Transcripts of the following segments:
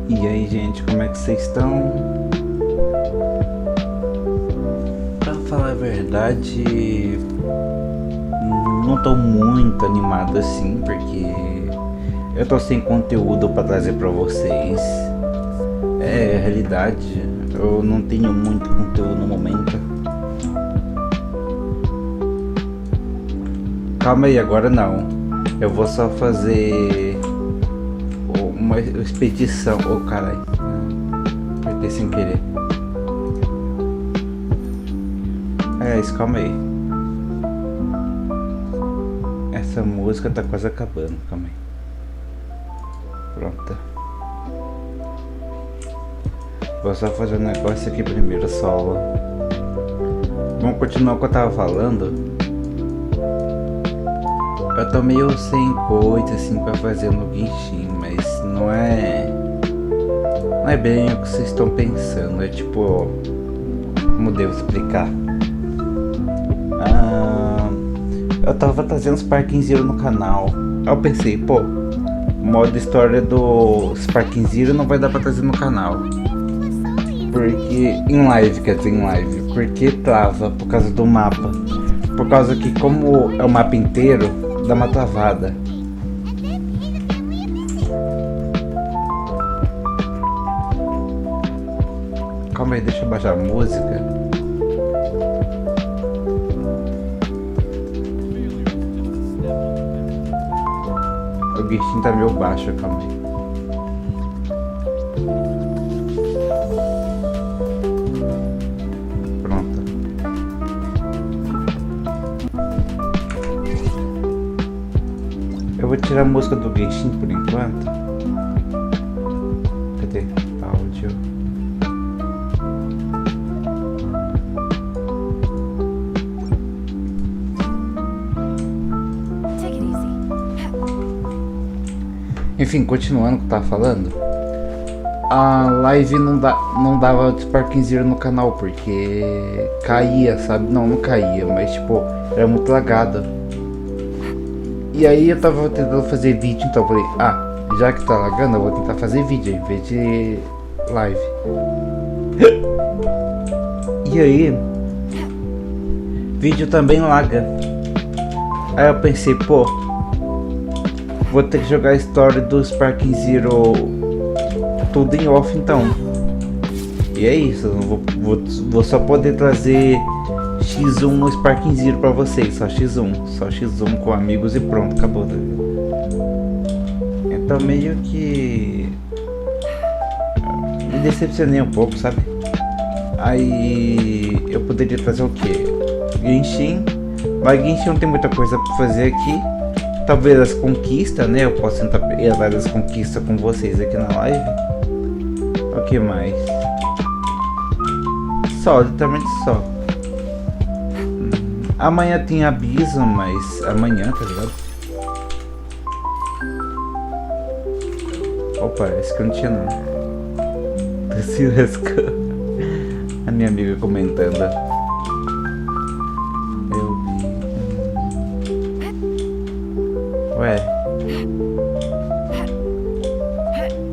E aí, gente, como é que vocês estão? Pra falar a verdade, não tô muito animado assim, porque eu tô sem conteúdo pra trazer pra vocês. É a realidade, eu não tenho muito conteúdo no momento. Calma aí, agora não. Eu vou só fazer uma expedição. Oh, caralho. Apertei sem querer. É isso, calma aí. Essa música tá quase acabando, calma aí. Pronto. Vou só fazer um negócio aqui primeiro, solo. Vamos continuar o que eu tava falando. Eu tô meio sem coisa assim pra fazer no Genshin, mas não é bem o que vocês estão pensando. É tipo, como devo explicar? Eu tava trazendo os Sparking Zero no canal. Aí eu pensei, pô, o modo história do Sparking Zero não vai dar pra trazer no canal. Porque em live, quer dizer, em live. Porque trava por causa do mapa. Por causa que como é o mapa inteiro, dá uma travada. Calma aí, deixa eu baixar a música. O Genshin tá meio baixo, calma aí. Pronto. Eu vou tirar a música do Genshin por enquanto. Cadê? Áudio. Enfim, continuando o que eu tava falando, a live não dava Sparking Zero no canal porque caía, sabe? Não caía, mas tipo, era muito lagado. E aí eu tava tentando fazer vídeo, então eu falei, já que tá lagando, eu vou tentar fazer vídeo em vez de live. E aí, vídeo também laga. Aí eu pensei, pô, vou ter que jogar a história do Sparking Zero tudo em off então. E é isso, eu vou só poder trazer X1 no Sparking Zero pra vocês, só X1 com amigos e pronto, acabou. Então meio que me decepcionei um pouco, sabe? Aí eu poderia trazer o que? Genshin, mas Genshin não tem muita coisa pra fazer aqui. Talvez as conquistas, né? Eu posso tentar ir atrás das conquistas com vocês aqui na live. O que mais? Só, literalmente só. Amanhã tem aviso, mas amanhã, tá ligado? Opa, esse que eu não tinha não. A minha amiga comentando. Eu vi. Ué.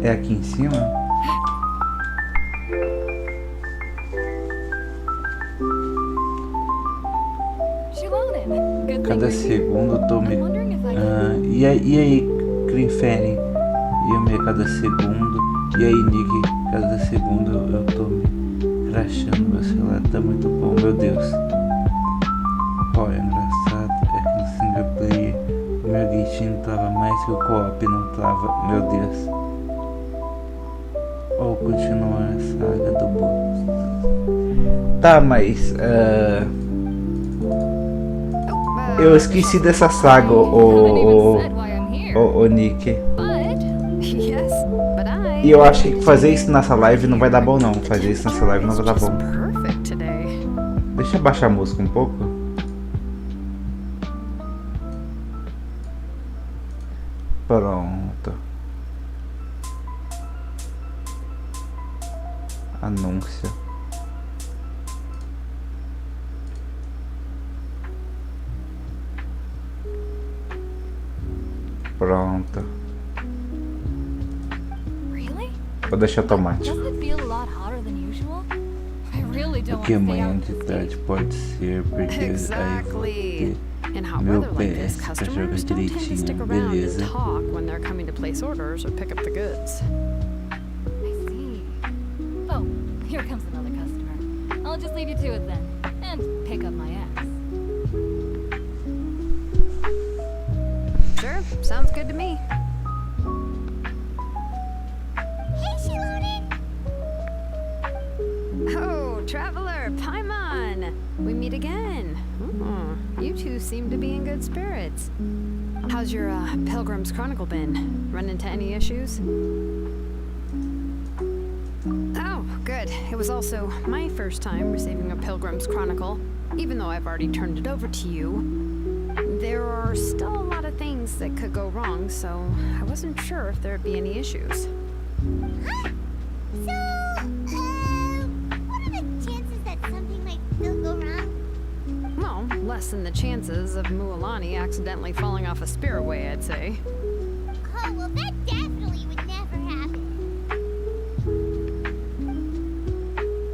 É aqui em cima? Cada segundo eu tô me... e aí, Crinferen? E eu me cada segundo. E aí, Nick? Cada segundo eu tô me crashando. Meu celular tá muito bom, meu Deus. Ó, é engraçado. É que no single player o meu Genshin trava mais que o co-op não trava. Meu Deus. Ou continuar a saga do boss. Tá, mas... eu esqueci dessa saga, o Nick. E eu acho que fazer isso nessa live não vai dar bom não. Fazer isso nessa live não vai dar bom. Deixa eu baixar a música um pouco. Pronto. Anúncio. Pronto. Vou deixar automático. Doesn't it feel a lot hotter than usual? I really don't O want que to stay amanhã out de this tarde late. pode ser, porque aí Exactly. vou In ter hot meu weather like this, PS pra jogar customers don't tend to direitinho, stick around and beleza? talk when they're coming to place orders or pick up the goods. I see. Oh, here comes another customer. I'll just leave you to it then, and pick up my axe. Sure, sounds good to me. Hey, Shiloni! Oh, traveler, Paimon! We meet again. You two seem to be in good spirits. How's your Pilgrim's Chronicle been? Run into any issues? Oh, good. It was also my first time receiving a Pilgrim's Chronicle, even though I've already turned it over to you. There are still a lot of things that could go wrong, so I wasn't sure if there'd be any issues. Huh? So, what are the chances that something might still go wrong? Well, less than the chances of Mualani accidentally falling off a spiritway, I'd say. Oh, well, that definitely would never happen.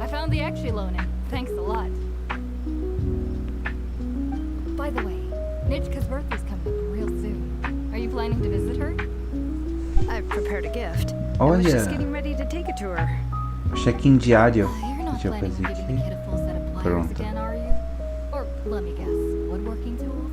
I found the axe Shiloni. Thanks a lot. By the way, Nitchka's birthday's coming up real soon. Are you planning to visit her? I've prepared a gift. I was just getting ready to take it to her. Check-in diário. You're not Deixa eu planning fazer on giving the aqui. kid a full set of pliers Pronto. again, are you? Or, let me guess, woodworking tools?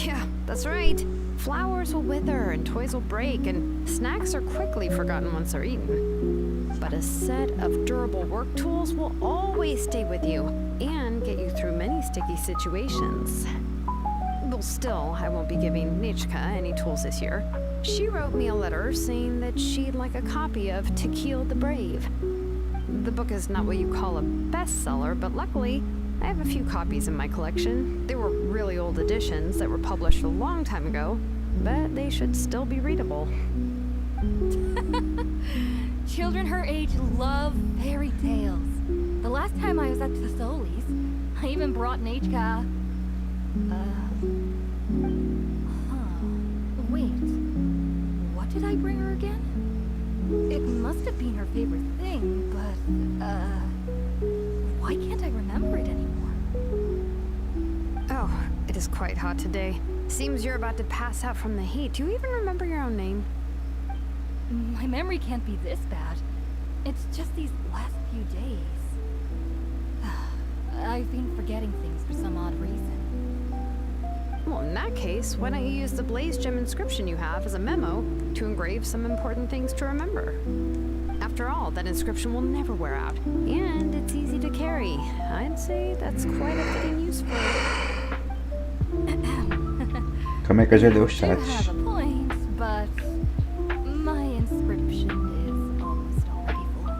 Yeah, that's right. Flowers will wither and toys will break, and snacks are quickly forgotten once they're eaten. But a set of durable work tools will always stay with you and get you through many sticky situations. Well, still, I won't be giving Nichka any tools this year. She wrote me a letter saying that she'd like a copy of To Kill the Brave. The book is not what you call a bestseller, but luckily, I have a few copies in my collection. They were really old editions that were published a long time ago, but they should still be readable. Children her age love fairy tales. The last time I was at Thesoli's, I even brought Nechka. Wait. What did I bring her again? It must have been her favorite thing, but, why can't I remember it anymore? Oh, it is quite hot today. Seems you're about to pass out from the heat. Do you even remember your own name? My memory can't be this bad. It's just these last few days. I've been forgetting things for some odd reason. Well, in that case, why don't you use the blaze gem inscription you have as a memo to engrave some important things to remember? After all, that inscription will never wear out, and it's easy to carry. I'd say that's quite a fitting use for it. Calma aí que eu já dei o You chat. have a point, but my inscription is almost already full.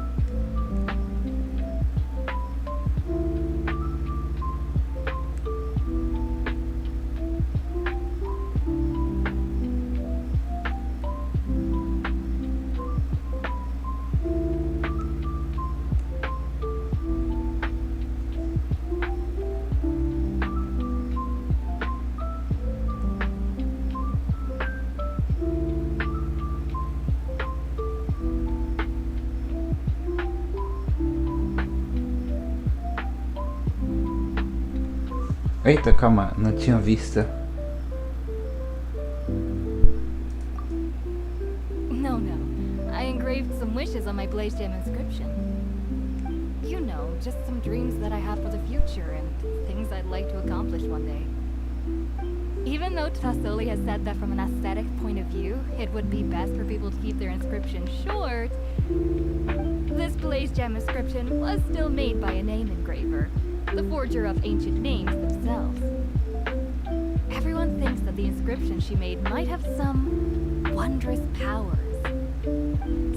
Eita, calma, não tinha vista. No, I engraved some wishes on my blaze gem inscription. You know, just some dreams that I have for the future and things I'd like to accomplish one day. Even though Tasoli has said that from an aesthetic point of view, it would be best for people to keep their inscription short, this blaze gem inscription was still made by a name engraver, the forger of ancient names themselves. Everyone thinks that the inscription she made might have some wondrous powers.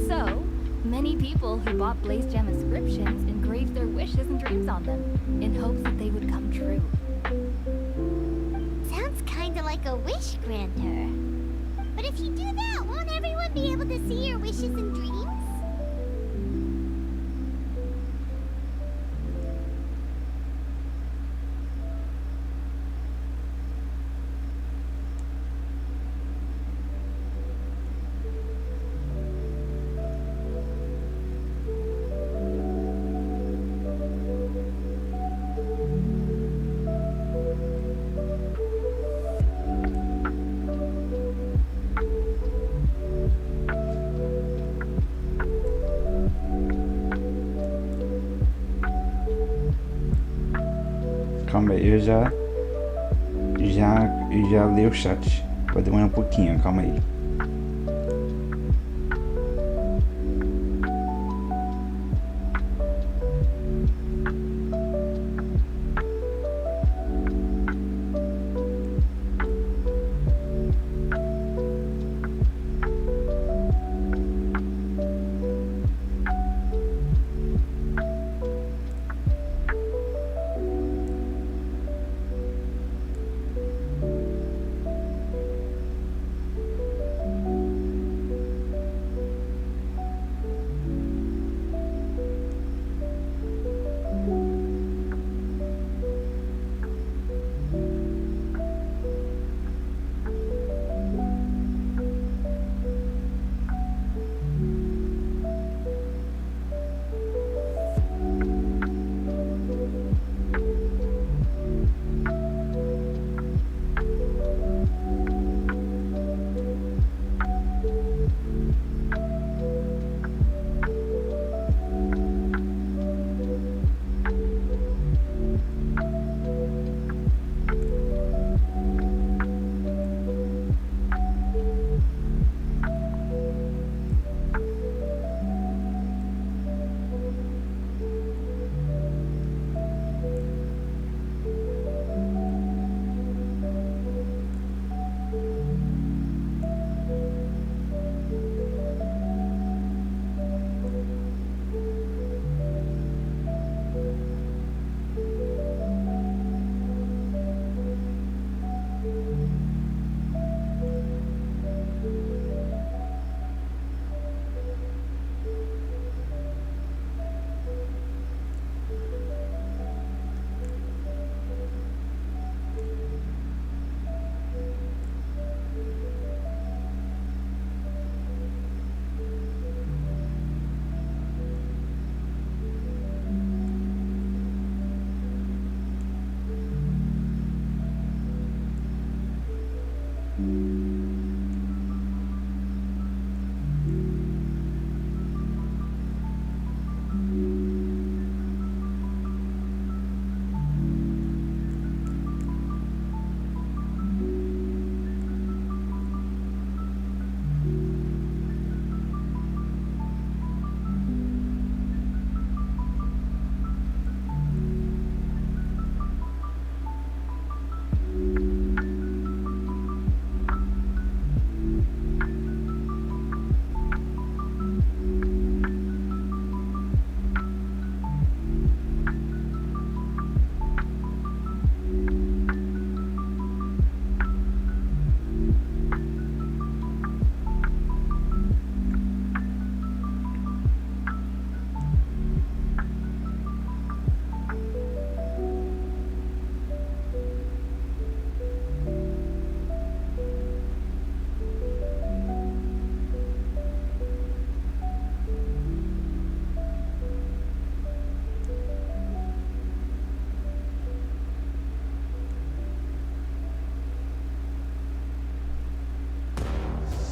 So, many people who bought blaze gem inscriptions engraved their wishes and dreams on them, in hopes that they would come true. Sounds kinda like a wish granter. But if you do that, won't everyone be able to see your wishes and dreams? calma aí, eu já li o chat. Pode demorar um pouquinho, calma aí.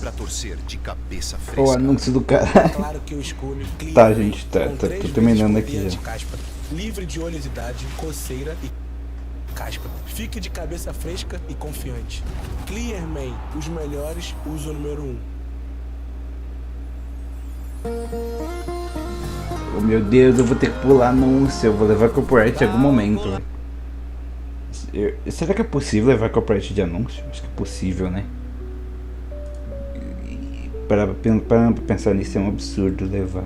Pra torcer de cabeça fresca. O anúncio do cara. Claro que eu escolho clear. Tá, gente, tô Com terminando 3 aqui vezes já. por dia de caspa, livre de oleosidade, coceira e caspa. Fique de cabeça fresca e confiante. Clear Man, os melhores, uso número 1. Oh, meu Deus, eu vou ter que pular anúncio. Eu vou levar copyright em algum momento. Será que é possível levar copyright de anúncio? Acho que é possível, né? Para pensar nisso é um absurdo levar.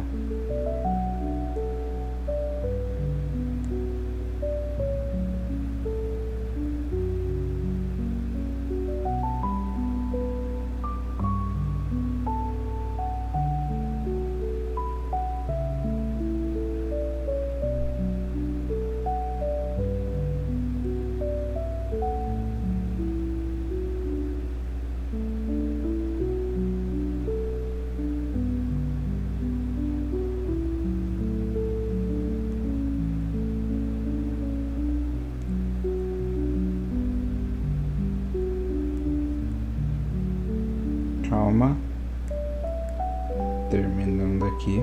Calma. Terminando aqui.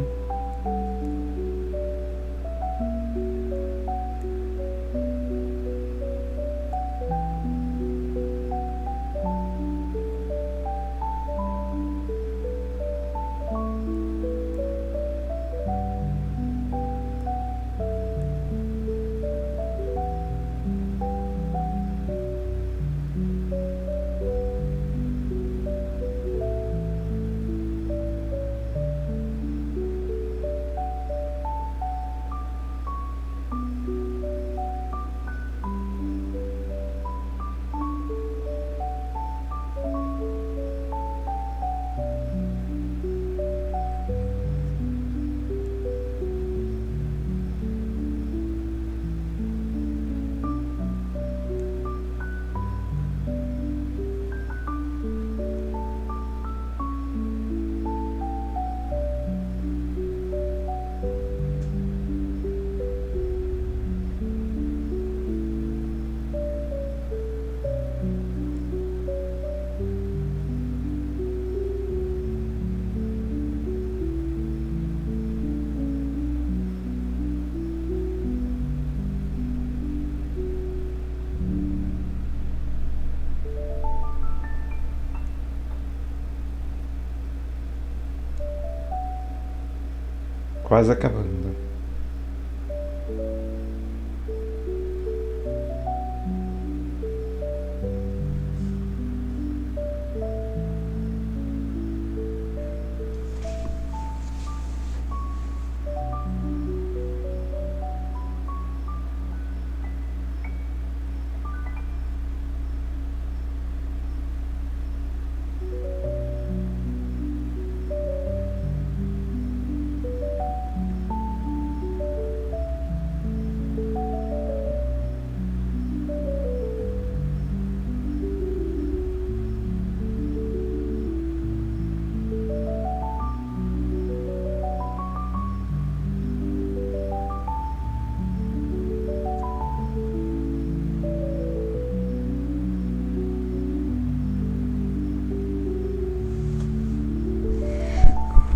quase acabando.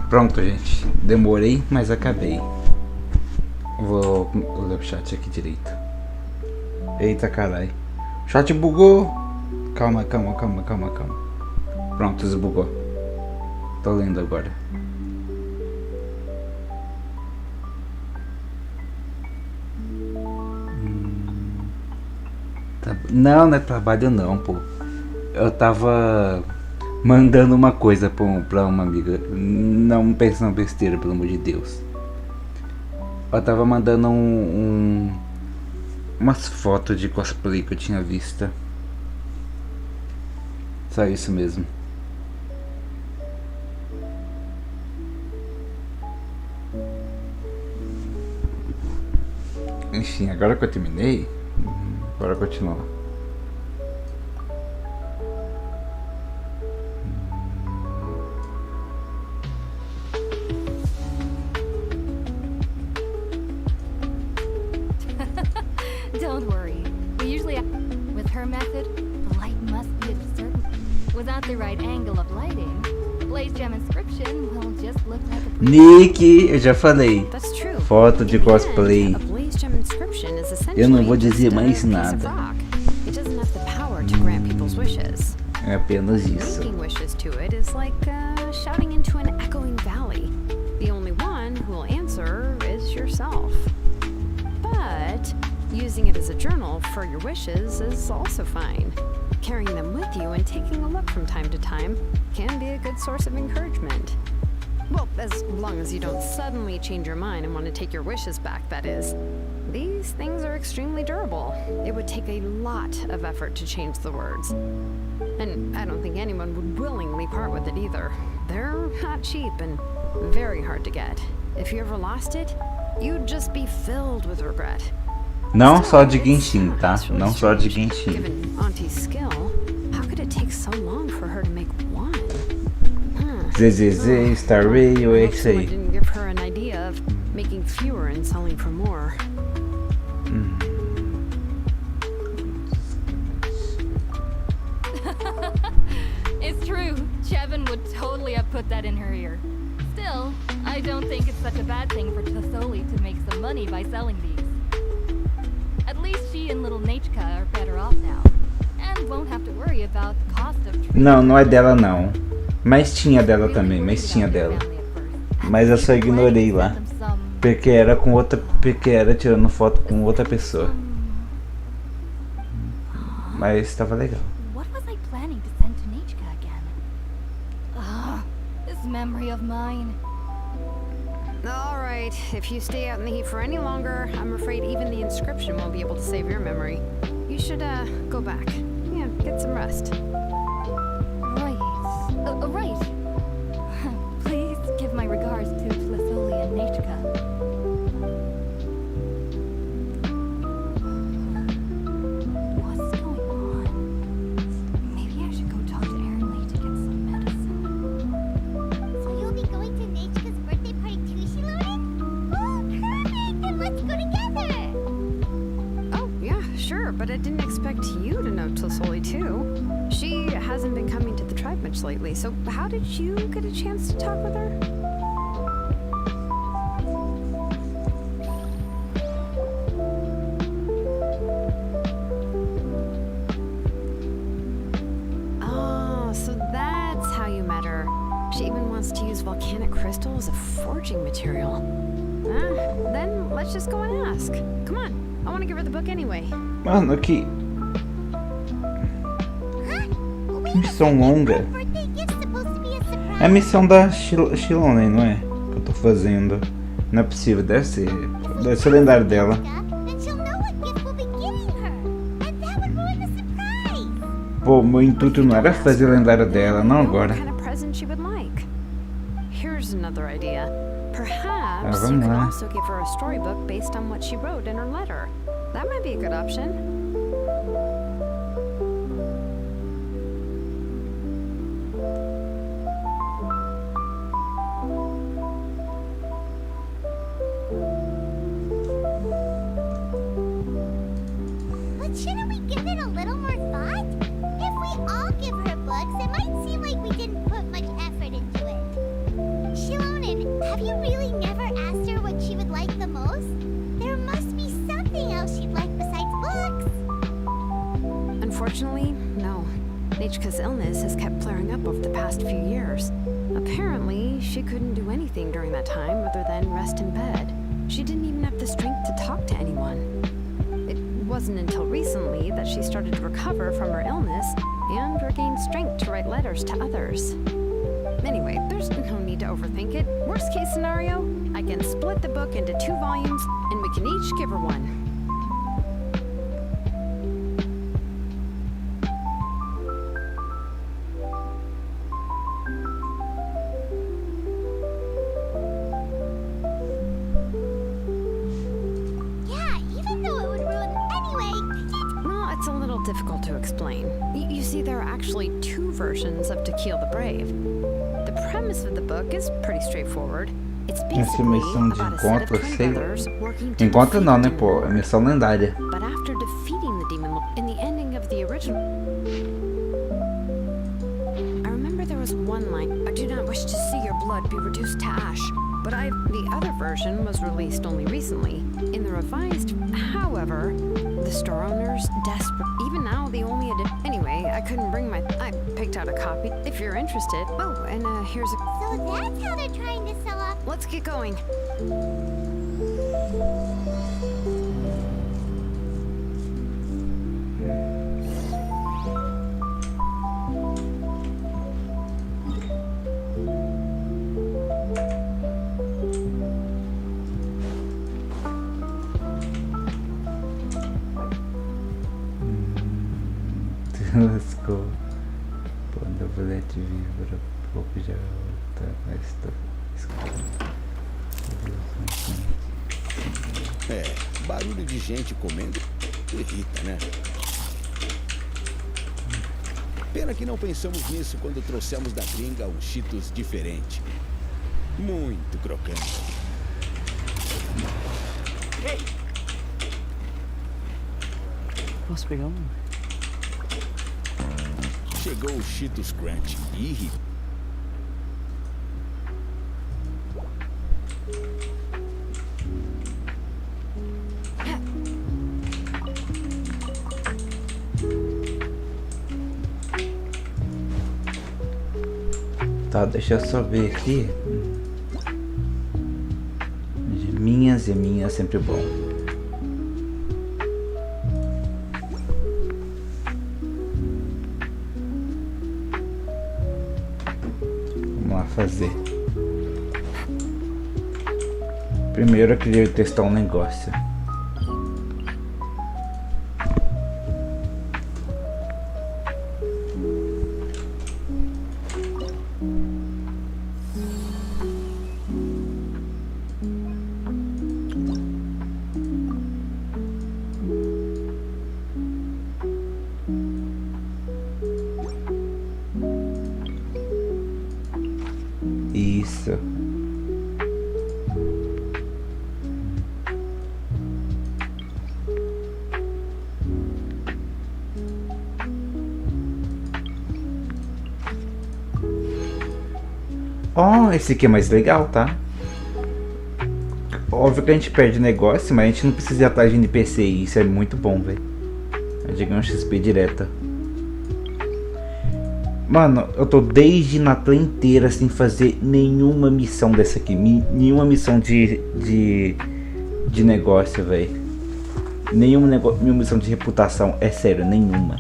Pronto, gente. Demorei, mas acabei. Vou ler o chat aqui direito. Eita, carai. O chat bugou. Calma. Pronto, desbugou. Tô lendo agora. Não é trabalho não, pô. Eu tava mandando uma coisa pra uma amiga. Não pense na besteira, pelo amor de Deus. Eu tava mandando umas fotos de cosplay que eu tinha visto. Só isso mesmo. Enfim, agora que eu terminei, bora continuar. Don't worry. We usually with her method, the light must be at a certain. Without the right angle of lighting, Blaze Gem inscription will just look like a. Nick, eu já falei. That's true. Foto de cosplay. A Blaze Gem inscription is essentially Eu não vou dizer just a mais piece of nada. rock. It doesn't have the power to grant people's wishes. É apenas isso. Making wishes to it is like shouting into an echoing valley. The only one who will answer is yourself. But using it as a journal for your wishes is also fine. Carrying them with you and taking a look from time to time can be a good source of encouragement. Well, as long as you don't suddenly change your mind and want to take your wishes back, that is. These things are extremely durable. It would take a lot of effort to change the words. And I don't think anyone would willingly part with it either. They're not cheap and very hard to get. If you ever lost it, you'd just be filled with regret. Não só de Genshin, tá? Não só de Genshin. Given Auntie's skill, how could it take so long for her to make one? ZZZ, Star Rail, é isso I aí. didn't give her an idea of making fewer and selling for more. It's true. Chevin would totally have put that in her ear. Still, I don't think it's such a bad thing for Tosoli to make some money by selling these. At least she and little Nachka are better off now, and won't have to worry about the cost of treatment. Não é dela não. Mas tinha dela também, mas tinha dela. Mas eu só ignorei lá. Porque era com outra. Porque era tirando foto com outra pessoa. Mas tava legal. What was I planning to send to Nachka again? Ah, this memory of mine. All right, if you stay out in the heat for any longer, I'm afraid even the inscription won't be able to save your memory. You should, go back. Yeah, get some rest. Right. Right. Please give my regards to Tlisoli and Nachka. What's going on? Maybe I should go talk to Erin Lee to get some medicine. So you'll be going to Nachka's birthday party too, Shiloden? Oh, perfect! Then let's go together! Oh, yeah, sure, but I didn't expect you to know Tlisoli too. She hasn't been coming to the tribe much lately, so how did you get a chance to talk with her? Oh, so that's how you met her. She even wants to use volcanic crystals crystal is a forging material. Then let's just go and ask. Come on, I want to give her the book anyway. Mano, que Huh? missão longa. Birthday gift's supposed to be a surprise. É a missão da Shilone, não é? Que eu tô fazendo. Não é possível, deve ser o lendário dela. Then she'll know what gift we'll be giving her. And that would ruin the surprise. Pô, meu intuito não era fazer o lendário dela, não agora. What kind of present she would like. Here's another idea. Perhaps you vamos could lá. also give her a storybook based on what she wrote in her letter. That might be a good option. But shouldn't we give it a little more thought? If we all give her books, it might seem like we didn't put much effort into it. Shilonen, have you really never asked her what she would like the most? There must be something else she'd like besides books. Unfortunately, no. Nichika's illness has kept flaring up over the past few years. Apparently, she couldn't do anything during that time other than rest in bed. She didn't even have the strength to talk to anyone. It wasn't until recently that she started to recover from her illness and regained strength to write letters to others. Anyway, there's no need to overthink it. Worst case scenario, I can split the book into 2 volumes and we can each give her one. Yeah, even though it would ruin anyway, Well, it's a little difficult to explain. You see, there are actually 2 versions of To Kill the Brave. The premise of the book is pretty straightforward. It's Essa basically missão de about a set of encontro, twin sei. brothers working to Encontro defeat não, a né, demon pô? É lord. missão lendária. But after defeating the demon lord in the ending of the original, I remember there was one line, "I do not wish to see your blood be reduced to ash." But the other version was released only recently. In the revised, however, the store owners desperate. Even now, the only anyway, I couldn't bring my. I picked out a copy. If you're interested. Oh, and here's a. so that's how they're trying to sell off. Let's get going. Lascou. Quando o volante vibra, pouco já tá mais escuro. Barulho de gente comendo irrita, né? Pena que não pensamos nisso quando trouxemos da gringa um Cheetos diferente. Muito crocante. Posso pegar um? Chegou o Cheetos Crunch e Tá, deixa eu só ver aqui. De minhas e minhas sempre bom. Vamos lá fazer. Primeiro eu queria testar um negócio. Isso. Ó, esse aqui é mais legal, tá? Óbvio que a gente perde negócio, mas a gente não precisa ir atrás de NPC e isso é muito bom, velho. A gente ganha um XP direta. Mano, eu tô desde Natal inteira sem fazer nenhuma missão dessa aqui. Nenhuma missão de negócio, velho. Nenhuma missão de reputação. É sério, nenhuma.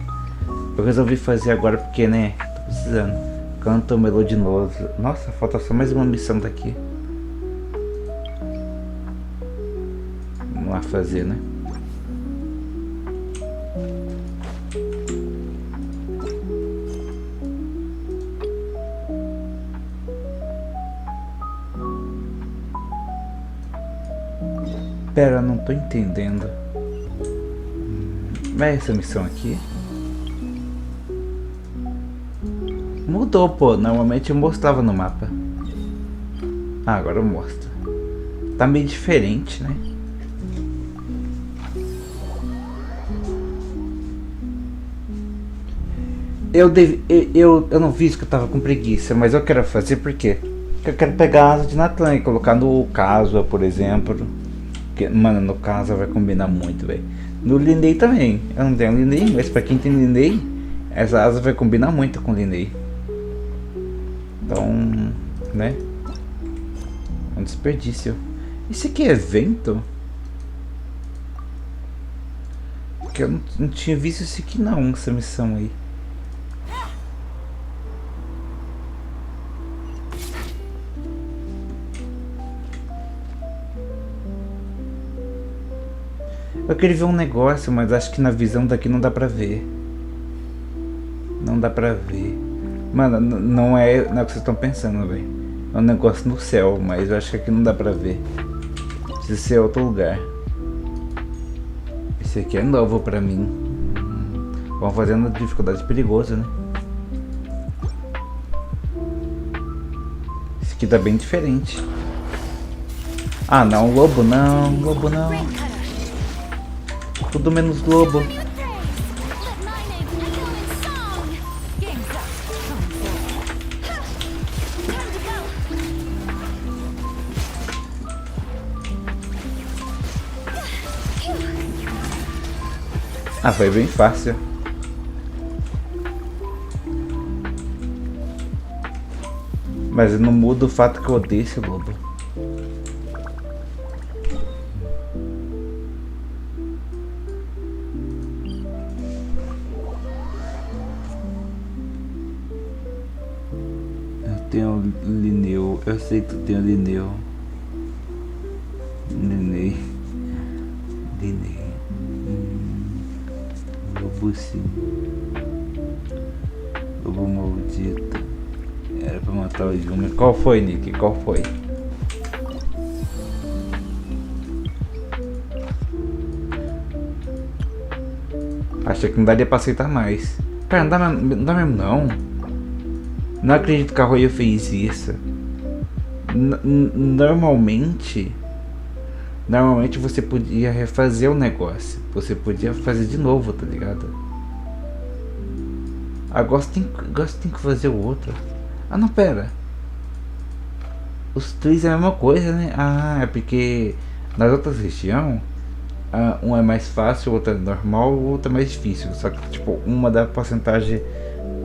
Eu resolvi fazer agora porque, né? Tô precisando. Canto melodinoso. Nossa, falta só mais uma missão daqui. Vamos lá fazer, né? Pera, não tô entendendo. Mas essa missão aqui mudou, pô. Normalmente eu mostrava no mapa. Ah, agora eu mostro. Tá meio diferente, né? Eu não fiz que eu tava com preguiça, mas eu quero fazer porque eu quero pegar a asa de Natan e colocar no Casua, por exemplo. Que, mano, no Casua vai combinar muito, velho. No Linney também. Eu não tenho Linney, mas pra quem tem Linney, essa asa vai combinar muito com Linney. Então, né? Um desperdício. Isso aqui é vento? Porque eu não tinha visto isso aqui não, essa missão aí. Eu queria ver um negócio, mas acho que na visão daqui não dá pra ver. Não dá pra ver. Mano, não é o que vocês estão pensando, velho. É um negócio no céu, mas eu acho que aqui não dá pra ver. Precisa ser outro lugar. Esse aqui é novo pra mim. Vamos fazendo dificuldade perigosa, né? Esse aqui tá bem diferente. Ah não, lobo não, lobo não. Tudo menos lobo. Ah, foi bem fácil. Mas não muda o fato que eu odeio esse lobo. Tenho Linneu, eu sei que tu tem Linneu. Linney. Lobo sim. Lobo maldito. Era pra matar o Júnior. Qual foi, Nick? Qual foi? Achei que não daria pra aceitar mais. Pera, não dá mesmo não. Não acredito que a Roya fez isso. Normalmente você podia refazer o negócio. Você podia fazer de novo, tá ligado? Agora você tem que fazer o outro. Ah não, pera. Os três é a mesma coisa, né? Ah, é porque nas outras regiões um é mais fácil, o outro é normal, o outro é mais difícil. Só que tipo, uma dá porcentagem.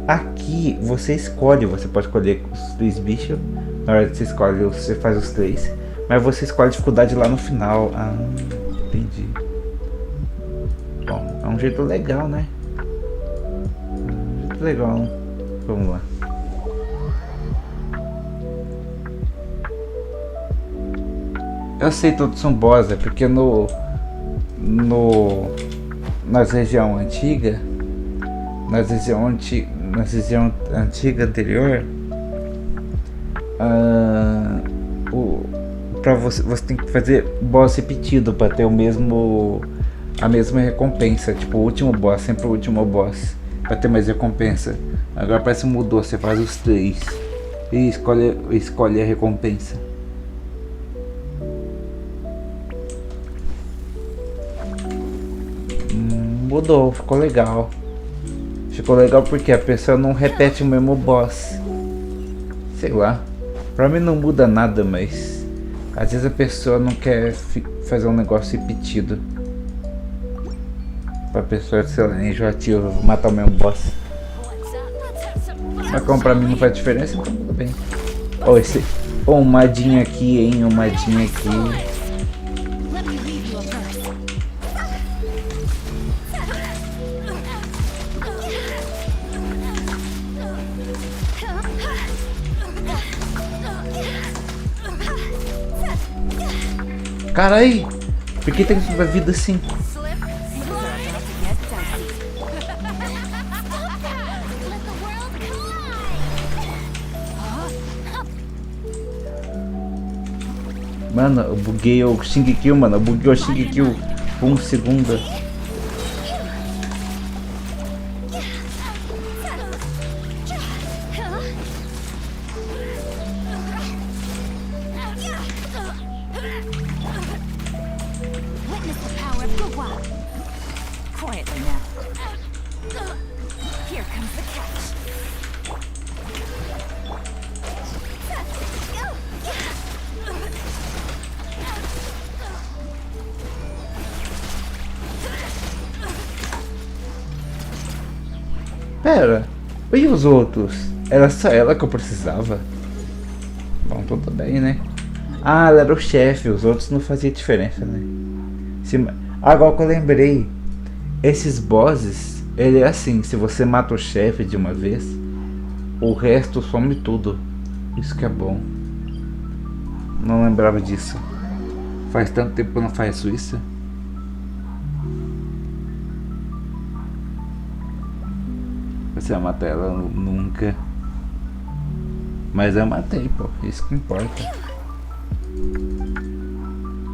Aqui você escolhe, você pode escolher os três bichos. Na hora que você escolhe, você faz os três. Mas você escolhe a dificuldade lá no final. Ah, entendi. Bom, é um jeito legal, né? Um jeito legal. Vamos lá. Eu sei todos são boss, é porque nas região antiga. Nas região antiga anterior, para você tem que fazer boss repetido para ter a mesma recompensa. Tipo, o último boss, sempre o último boss, para ter mais recompensa. Agora parece que mudou, você faz os três e escolhe a recompensa. Mudou, ficou legal. Ficou legal porque a pessoa não repete o mesmo boss. Sei lá. Pra mim não muda nada, mas às vezes a pessoa não quer fazer um negócio repetido. Pra pessoa, sei lá, enjoativa, matar o mesmo boss. Mas como pra mim não faz diferença, então tudo bem. Ó, esse... Ó, um madinho aqui, hein? Um madinho aqui. Let me read you a verse. Carai! Por que tem tanta vida assim? Slip. Things are about to get dicey. Let the world collide! Mano, eu buguei o Shingeki, mano. Eu buguei o Shingeki por um segundo. Witness the power of Gugwa. Quietly now. Here comes the catch. Pera, e os outros? Era só ela que eu precisava? Bom, tudo bem, né? Ah, ela era o chefe, os outros não fazia diferença, né? Agora que eu lembrei, esses bosses, ele é assim, se você mata o chefe de uma vez, o resto some tudo. Isso que é bom. Não lembrava disso. Faz tanto tempo que eu não faço isso. Você vai matar ela nunca. Mas eu matei, pô. Isso que importa.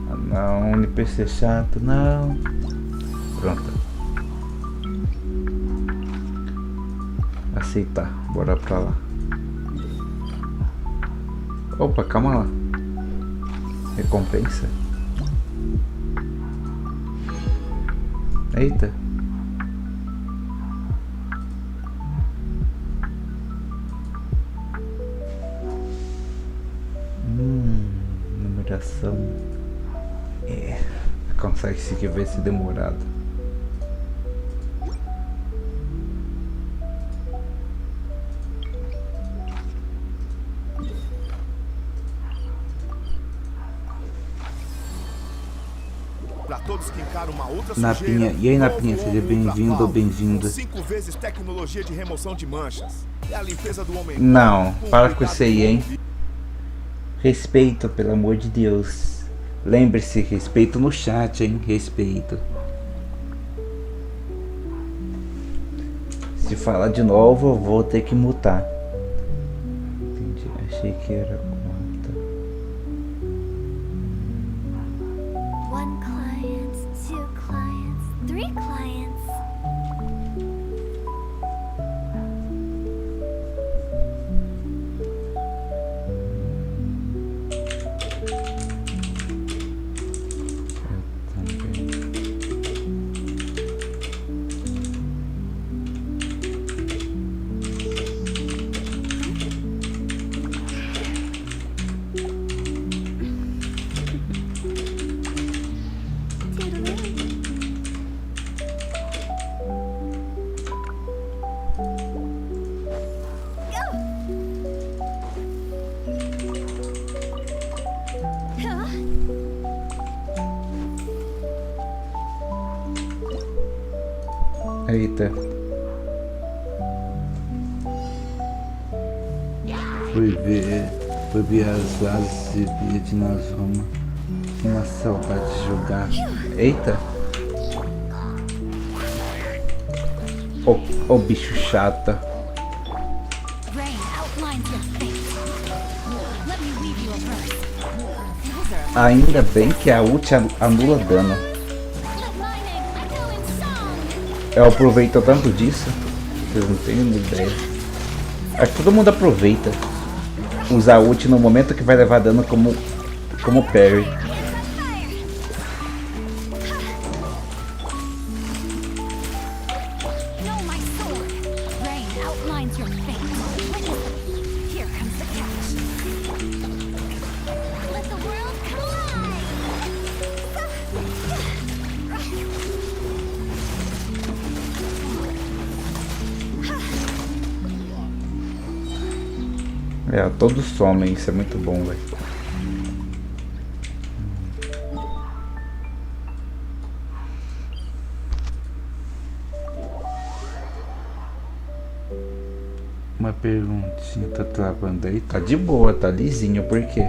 Ah, não, NPC chato, não. Pronto. Aceitar. Bora pra lá. Opa, calma lá. Recompensa. Eita. Numeração. É. Consegue se que vai ser demorado. Todos que encaram uma outra Napinha, e aí Napinha, seja bem-vindo ou bem-vinda. 5 vezes tecnologia de remoção de manchas. É a limpeza do homem. Não, para com isso aí, hein? Respeito, pelo amor de Deus. Lembre-se, respeito no chat, hein? Respeito. Se falar de novo, eu vou ter que mutar. Entendi, achei que era conta. 1 client, 2 clients, 3 clients. Eita. Fui ver as asas e vi de nós vamos. Uma saudade de jogar. Eita. Ô bicho chata. Rain outlines your fate. Let me read you a verse. These are Ainda bem que a ult anula dano. Eu aproveito tanto disso. Vocês não têm ideia. Acho que todo mundo aproveita. Usar ult no momento que vai levar dano como parry. É, todos somem, isso é muito bom, velho. Uma perguntinha, tá travando aí? Tá de boa, tá lisinho, por quê?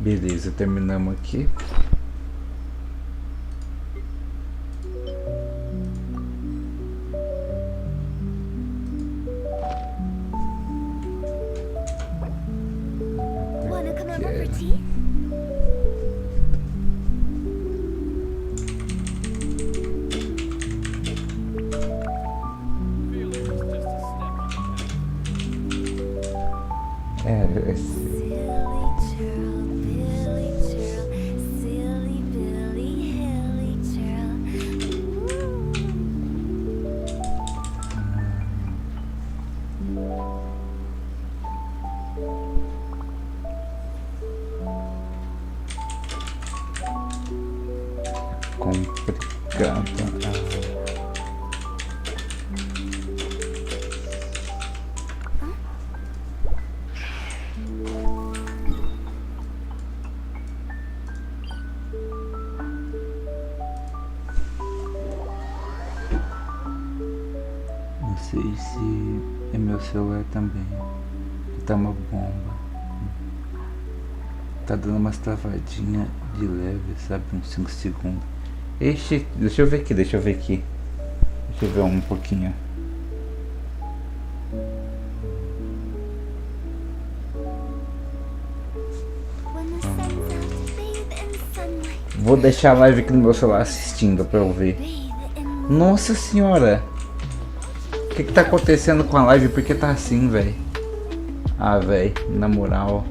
Beleza, terminamos aqui. Wanna come over for tea? Silly Billy, Hilly Churl. Complicado. Não sei se é meu celular também. Tá uma bomba. Tá dando umas travadinhas de leve, sabe? Uns 5 segundos. Ixi, deixa eu ver aqui. Deixa eu ver um pouquinho. When the sun's out, bathe in sunlight. Vou deixar a live aqui no meu celular assistindo pra eu ver. Bathe in Nossa senhora! O que tá acontecendo com a live? Por que tá assim, velho? Ah, velho, na moral.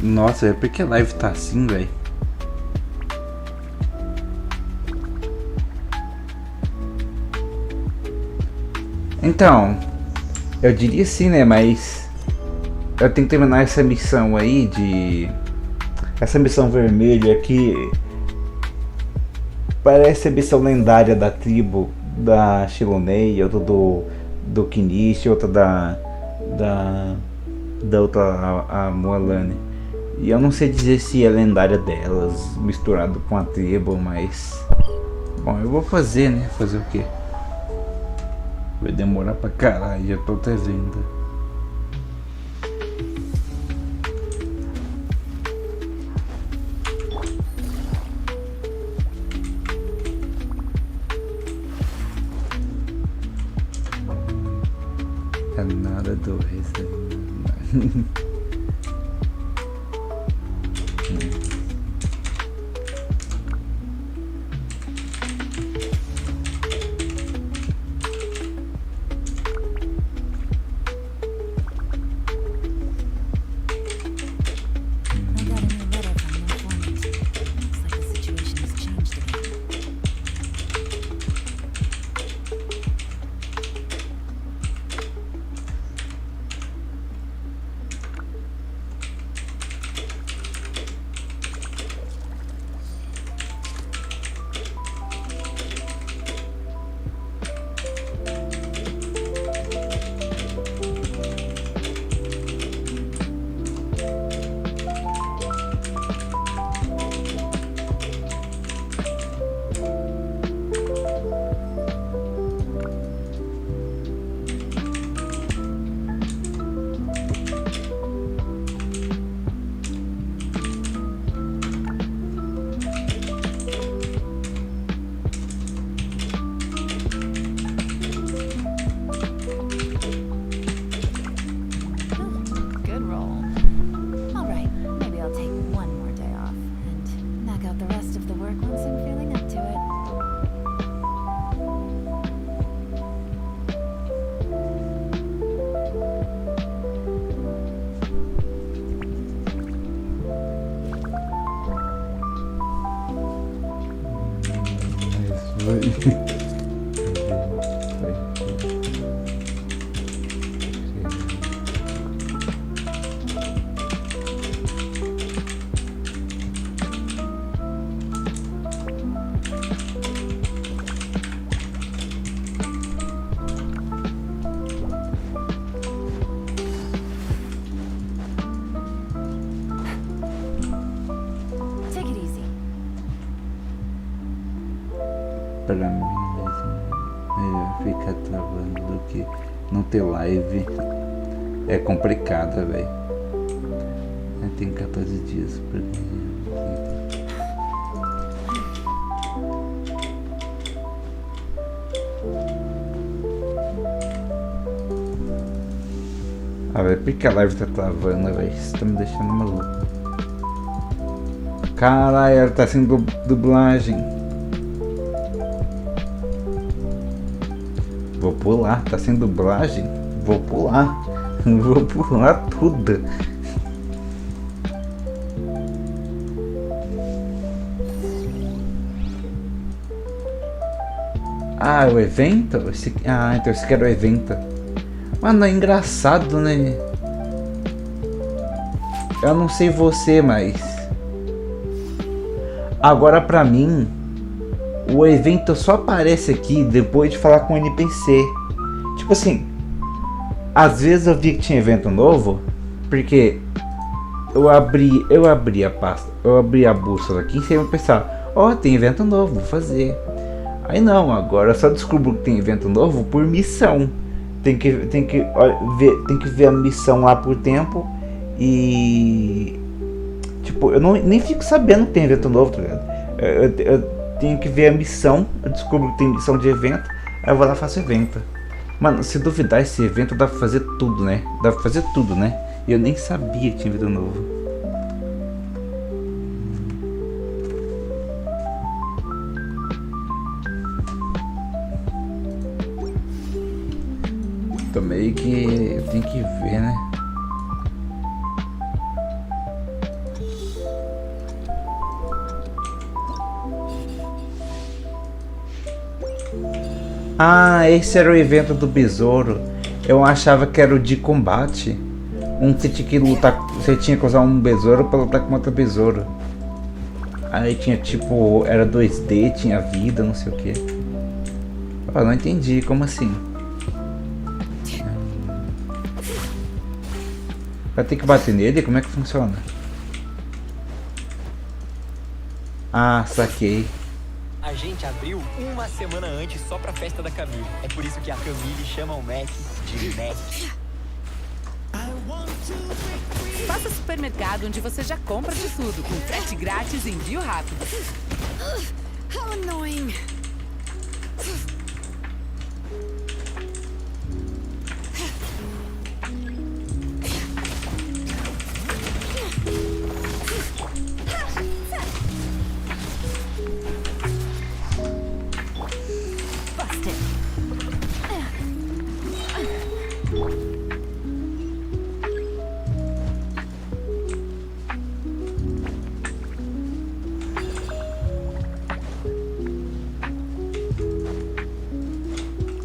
Nossa, é porque a live tá assim, velho. Então, eu diria sim, né? Mas eu tenho que terminar essa missão aí de... Essa missão vermelha aqui parece a missão lendária da tribo da Shilonei, outra do Kinishi, outra da outra, a Moalane. E eu não sei dizer se é lendária delas, misturado com a tribo, mas... Bom, eu vou fazer, né? Fazer o quê? Vai demorar pra caralho, já tô até vendo. É nada do resto. I got a new letter from the informant. Looks like the situation has changed again. Take it easy. Pra mim mesmo, ficar travando do que não ter live é complicado, velho. Tem 14 dias pra ganhar vida. Ah, velho, por que a live tá travando, velho? Isso tá me deixando maluco. Caralho, ela tá sem dublagem. Vou pular, tá sem dublagem? Vou pular. Vou pular tudo. Ah, o evento? Então esse aqui era o evento. Mano, é engraçado, né? Eu não sei você, mas... Agora pra mim, o evento só aparece aqui depois de falar com o NPC. Tipo assim, às vezes eu vi que tinha evento novo, porque eu abri a pasta, eu abri a bússola aqui e sempre pensar, ó, tem evento novo, vou fazer. Aí não, agora eu só descubro que tem evento novo por missão. Tem que ver a missão lá por tempo e... Tipo, eu nem fico sabendo que tem evento novo, tá ligado? Eu tenho que ver a missão, eu descubro que tem missão de evento, aí eu vou lá e faço evento. Mano, se duvidar, esse evento dá pra fazer tudo, né? Dá pra fazer tudo, né? E eu nem sabia que tinha evento novo. Tô meio que... eu tenho que ver, né? Ah, esse era o evento do besouro. Eu achava que era o de combate. Você tinha que lutar, você tinha que usar um besouro pra lutar contra o besouro. Aí tinha tipo, era 2D, tinha vida, não sei o que. Ah, não entendi, como assim? Vai ter que bater nele? Como é que funciona? Ah, saquei. A gente abriu uma semana antes só pra festa da Camille. É por isso que a Camille chama o Mac de Mac. Faça supermercado onde você já compra de tudo, com frete grátis e envio rápido. How annoying.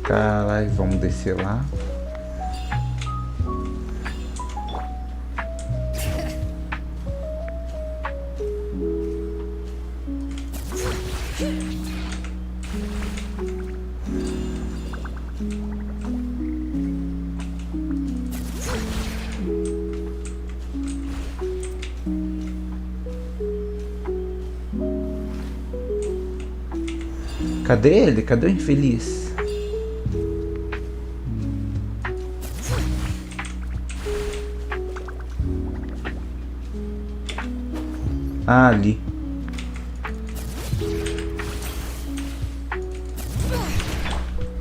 Caralho, vamos descer lá. Cadê ele? Cadê o infeliz? Ah, ali.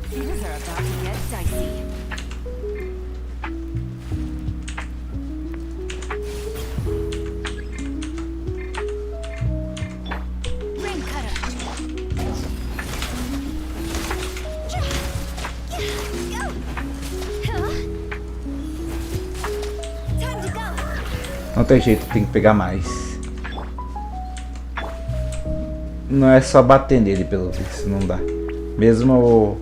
Things are about to get dicey. Ring cutter. Go. Huh? Time to go. Não tem jeito, tem que pegar mais. Não é só bater nele, pelo visto, não dá. Mesmo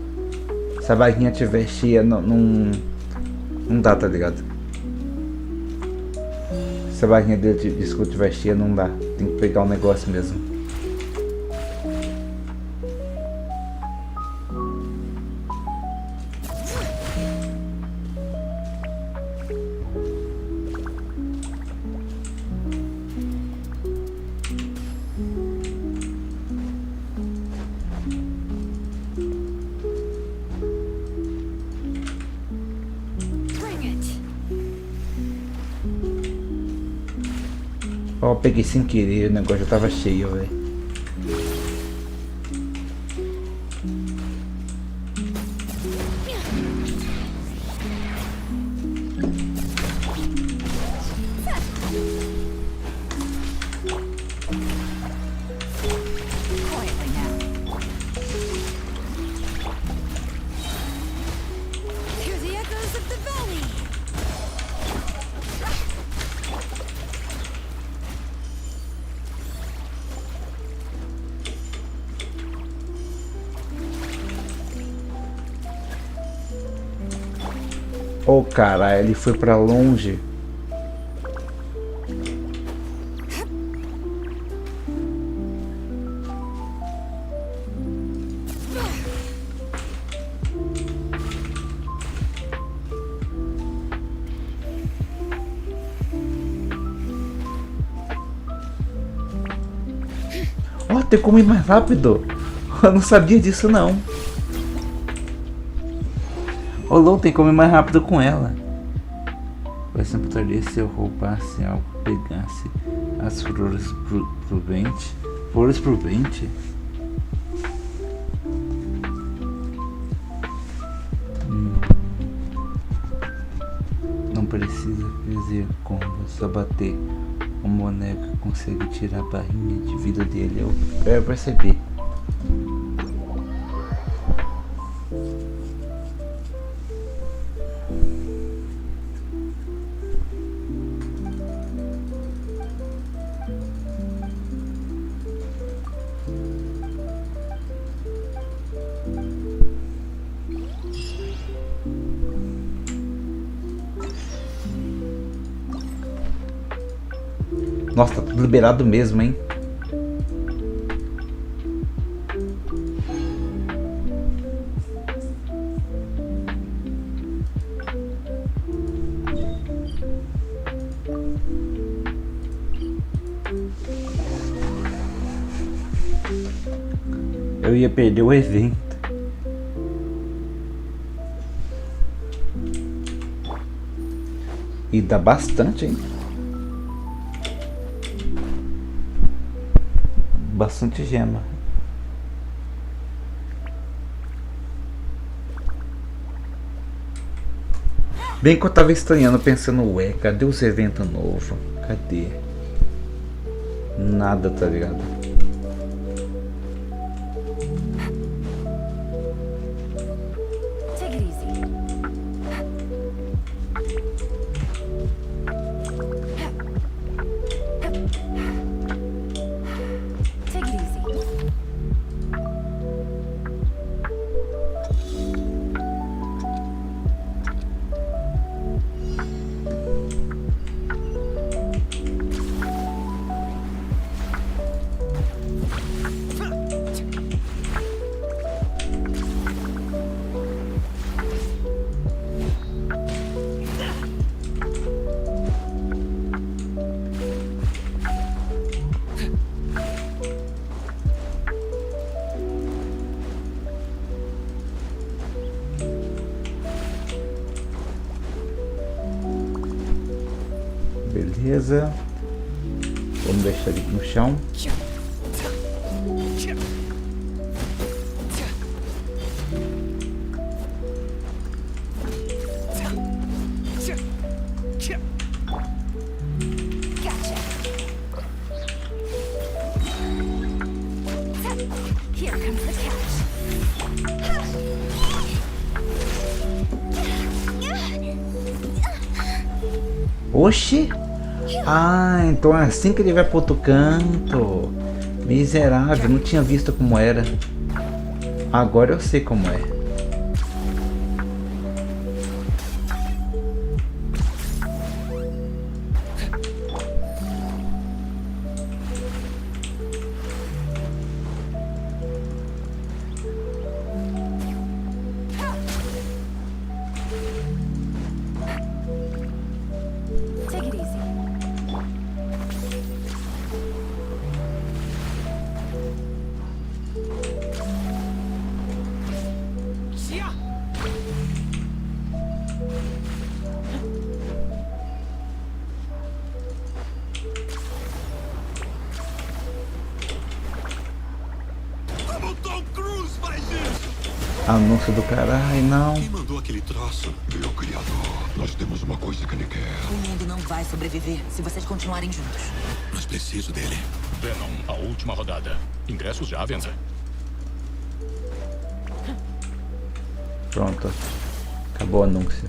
se a barrinha tiver cheia, não dá, tá ligado? Se a barrinha dele de escudo tiver cheia, não dá. Tem que pegar um negócio mesmo. Ó, peguei sem querer, o negócio já tava cheio, velho. Oh, caralho, ele foi pra longe. Oh, tem como ir mais rápido. Eu não sabia disso, não. Ô, Lou, tem como ir mais rápido com ela. Vai se importaria se eu roubasse algo, pegasse as flores pro Vente? Flores pro Vente? Não precisa dizer como, só bater. O boneco consegue tirar a barrinha de vida dele. Eu percebi. Nossa, tá tudo liberado mesmo, hein? Eu ia perder o evento. E dá bastante, hein? Bastante gema. Bem que eu tava estranhando, pensando, ué, cadê os eventos novos? Cadê? Nada, tá ligado? Beleza. Vamos deixar ele no chão. Oxi! Ah, então é assim que ele vai pro outro canto. Miserável, não tinha visto como era. Agora eu sei como é. Take it easy. Anúncio do caralho, não. Quem mandou aquele troço? Meu criador. Nós temos uma coisa que ele quer. O mundo não vai sobreviver se vocês continuarem juntos. Mas preciso dele. Venom, a última rodada. Ingressos já à venda. Pronto. Acabou o anúncio.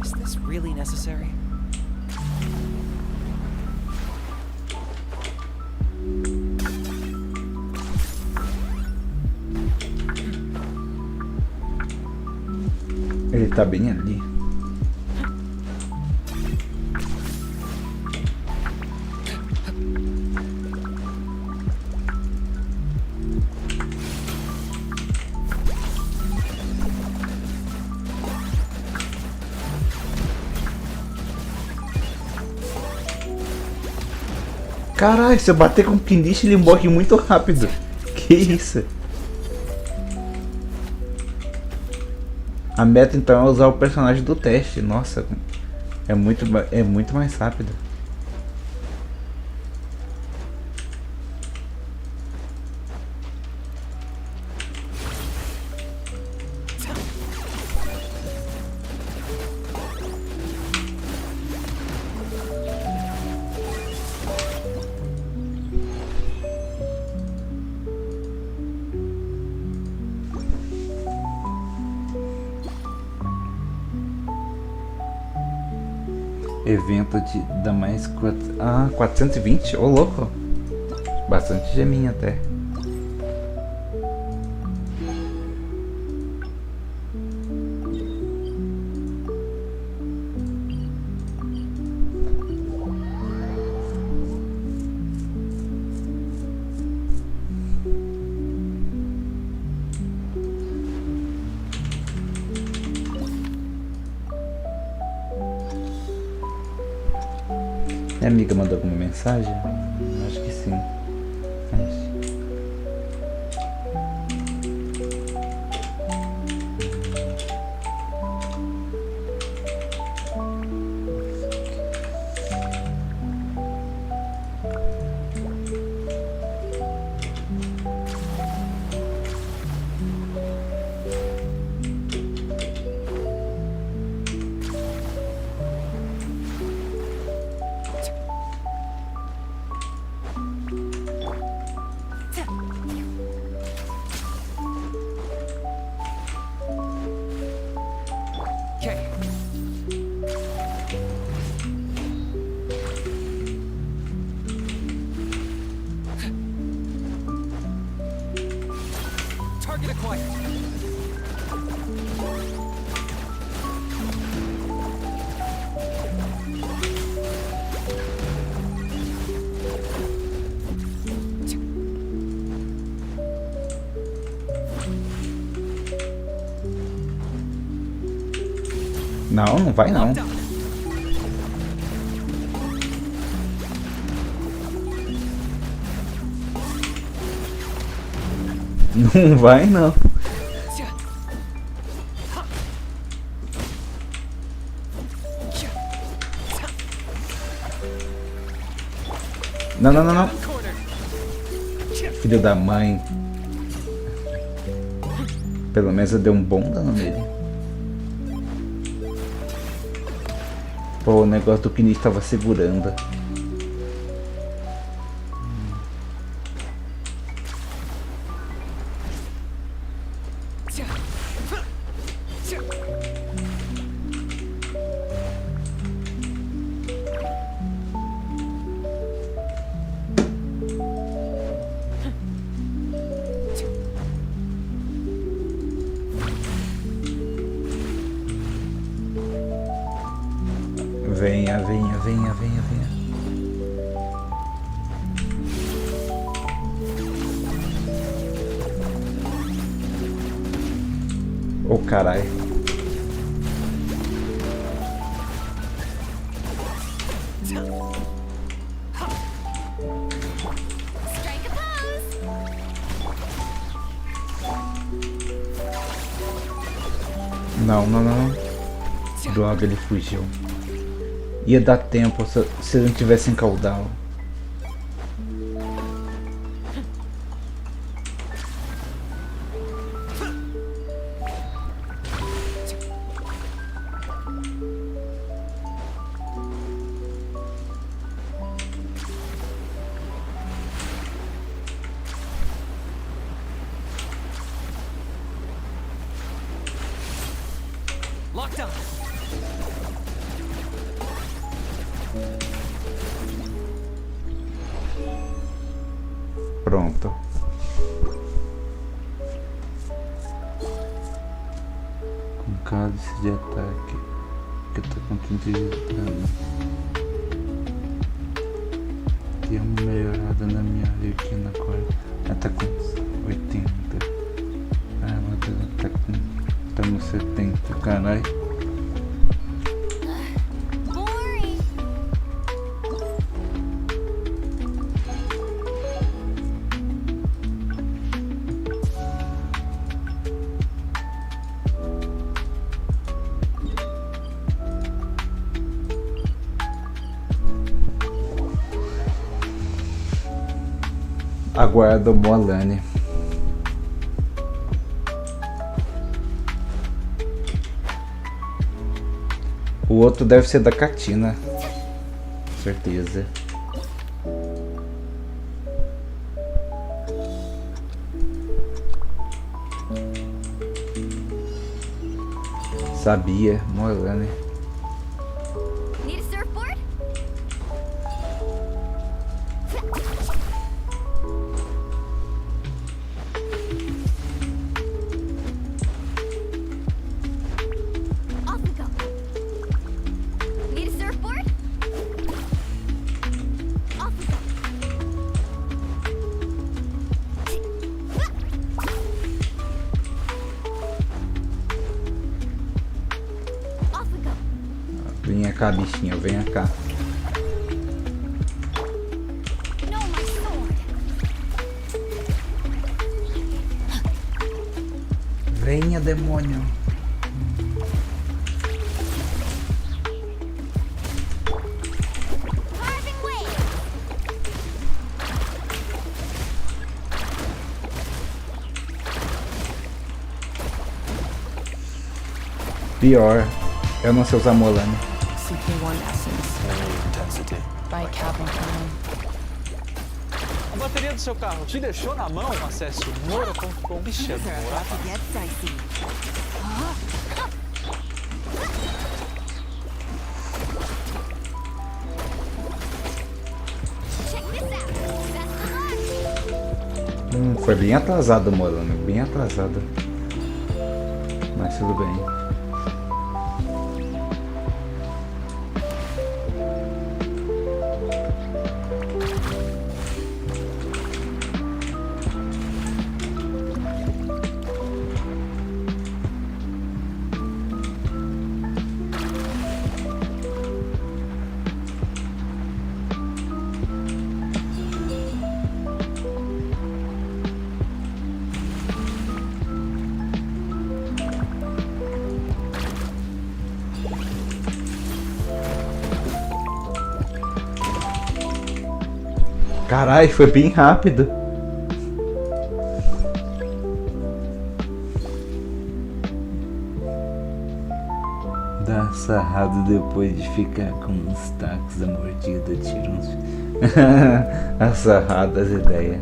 Is this really necessary? Ele tá bem ali. Caralho, se eu bater com o pindiche, ele morre muito rápido. Que isso? A meta então é usar o personagem do teste. Nossa, é muito mais rápido. Evento de dá mais 420? Ô louco! Bastante geminha até. Minha amiga mandou alguma mensagem? Acho que sim. Target acquired. Não, não vai não. Não vai não. Não, não, não, não. Filho da mãe. Pelo menos eu dei um bom dano nele. Pô, o negócio do Kini estava segurando. Venha, venha, venha, venha, venha. Ô, caralho. Não, não, não. Droga, ele fugiu. Ia dar tempo se eu não tivesse em caudal. Lockdown. Pronto. Com cálice de ataque. Que eu tô com 30 de dano. Tem uma melhorada na minha área aqui na corda. Ela tá com 80. Ah, meu Deus, ela tá no 70, caralho. Aguarda o Moalane. O outro deve ser da Katina. Certeza. Sabia, Moalane. Need a surfboard? Off we go. Need a surfboard? Off we go. Off we go. Venha cá, bichinho, venha cá. No, my sword. Venha, demônio. Carving wave. Pior, eu não sei usar Moalane. CK1 Essence. By Calvin Klein. A bateria do seu carro te deixou na mão? Acesse moura.com. Bicha, Moura. Check this out. Best of luck. Foi bem atrasado, Moalane, bem atrasado. Mas tudo bem. Caralho, foi bem rápido. Dá sarrado depois de ficar com uns tacos da mordida, tira uns... as sarradas, ideia.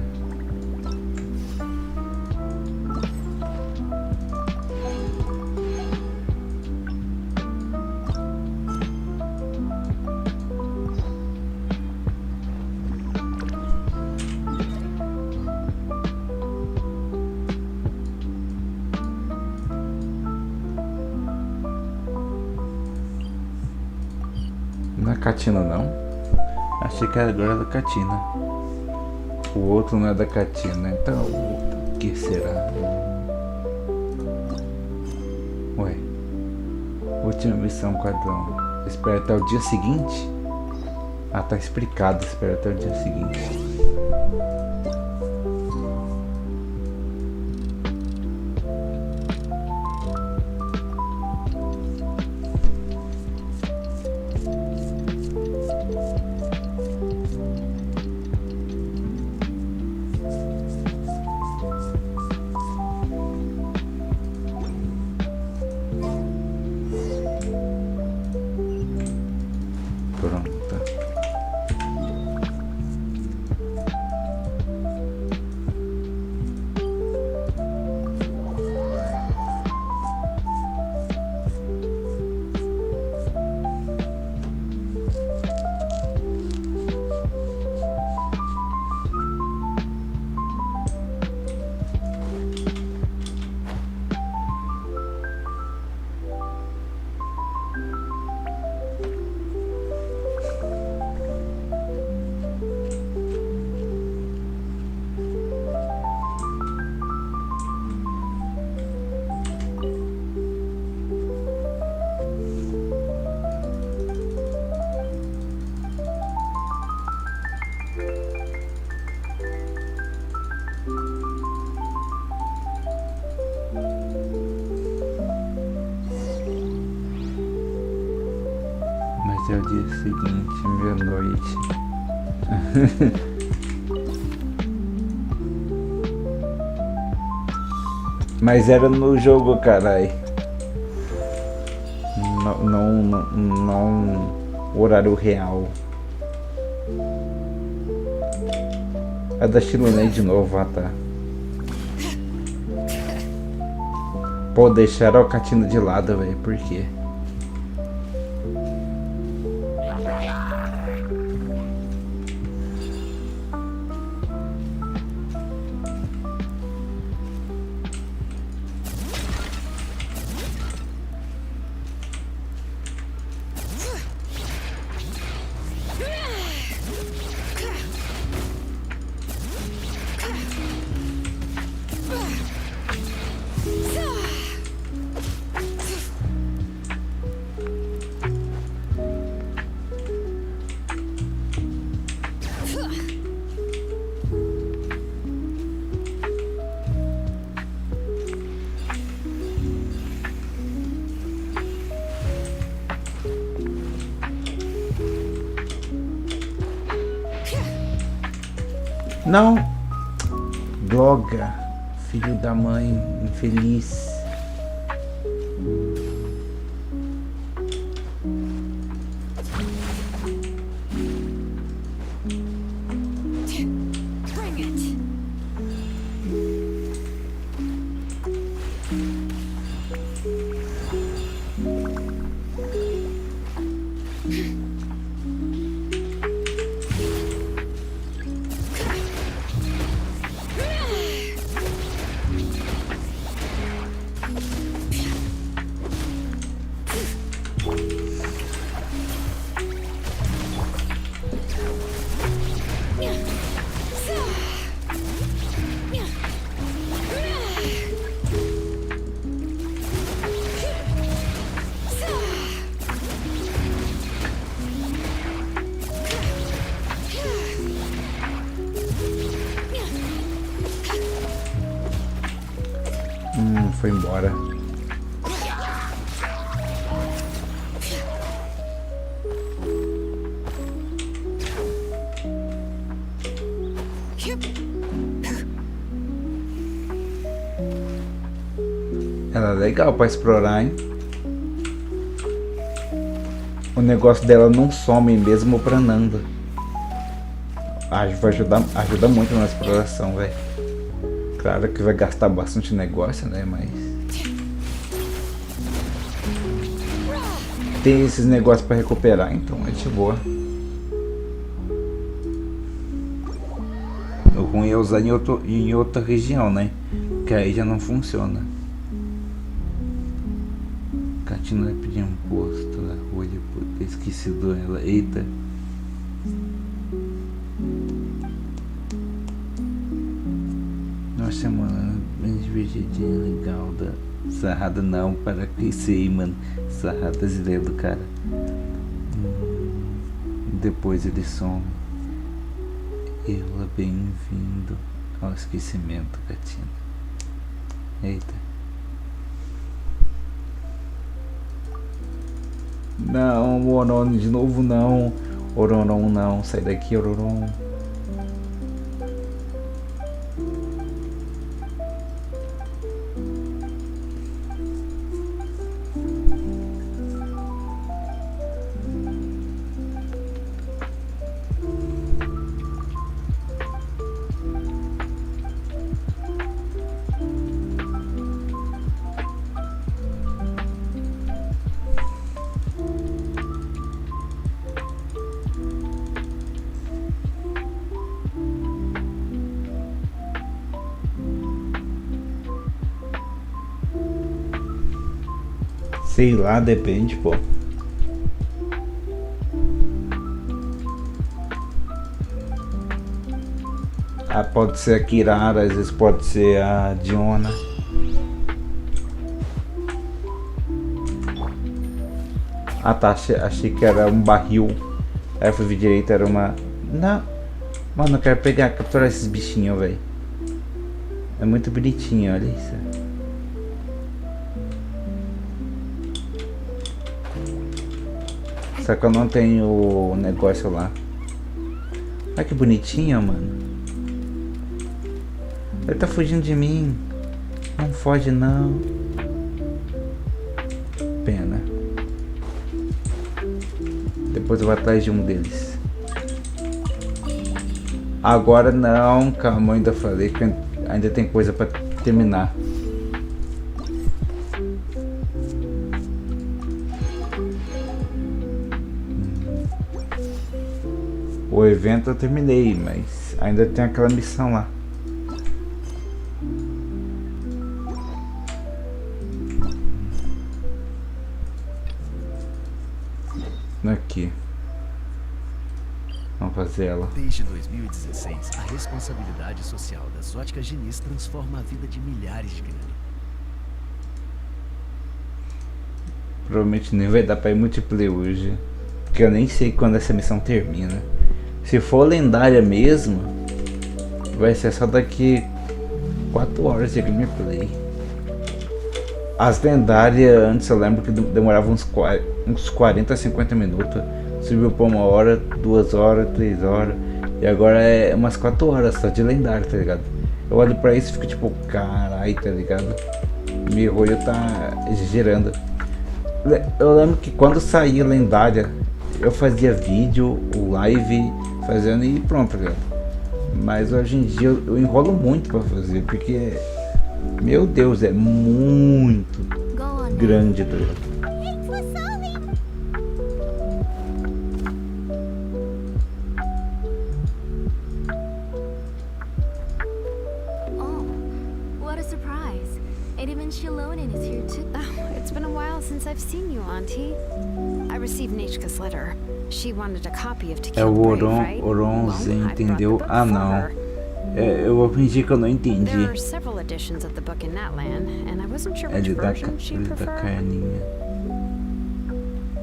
Não é Catina não? Achei que agora era da Catina. O outro não é da Catina, então o que será? Ué. Última missão, quadrão. Espera até o dia seguinte? Ah, tá explicado, espera até o dia seguinte. Mas é o dia seguinte, meia-noite. Mas era no jogo, carai. Não horário real. É da Chilunei de novo, ah tá. Pô, deixaram a Catina de lado, velho, por quê? Não! Droga! Filho da mãe, infeliz. Foi embora. Ela é legal pra explorar, hein? O negócio dela não some mesmo planando. Ajuda muito na exploração, velho. Claro que vai gastar bastante negócio, né? Mas tem esses negócios pra recuperar, então é de boa. O ruim é usar em outra região, né? Que aí já não funciona. Catina vai pedir um posto na rua, esqueci dela. Eita. Nossa, mano, bem divertidinha, legal. Da sarrada não, para que isso aí, mano. Sarrada as ideias do cara. Depois ele some. Ela bem-vindo ao esquecimento, Catina. Eita. Não, Oron, de novo não. Ororon não, sai daqui, Ororon. Sei lá, depende, pô. Ah, pode ser a Kirara, às vezes pode ser a Diona. Ah tá, achei que era um barril. Aí eu fui ver direito, era uma... Não. Mano, eu quero capturar esses bichinhos, velho. É muito bonitinho, olha isso. Só que eu não tenho o negócio lá. Olha que bonitinho, mano. Ele tá fugindo de mim. Não foge não. Pena. Depois eu vou atrás de um deles. Agora não, calma, eu ainda falei que ainda tem coisa pra terminar. O evento eu terminei, mas ainda tem aquela missão lá. Aqui. Vamos fazer ela. Desde 2016, a responsabilidade social das óticas Diniz transforma a vida de milhares de crianças. Provavelmente nem vai dar pra ir multiplayer hoje, porque eu nem sei quando essa missão termina. Se for lendária mesmo, vai ser só daqui 4 horas de gameplay. As lendárias antes eu lembro que demorava uns 40 a 50 minutos. Subiu pra 1 hora, 2 horas, 3 horas. E agora é umas 4 horas só de lendário, tá ligado? Eu olho pra isso e fico tipo, carai, tá ligado? Meu olho tá exagerando. Eu lembro que quando saía lendária, eu fazia vídeo, live, fazendo e pronto, tá ligado? Mas hoje em dia eu enrolo muito pra fazer, porque, meu Deus, é muito grande, tá ligado? É o Oronze, entendeu? Ah não. Eu aprendi que eu não entendi. É de dar carninha.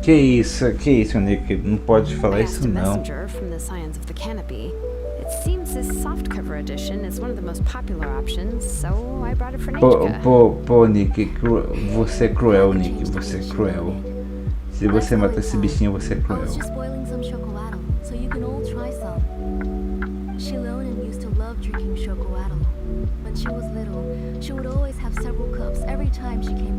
Que isso, Nick? Não pode falar isso não. Pô, Nick, você é cruel, Nick, você é cruel. Se você matar esse bichinho, você é cruel. When she was little, she would always have several cups every time she came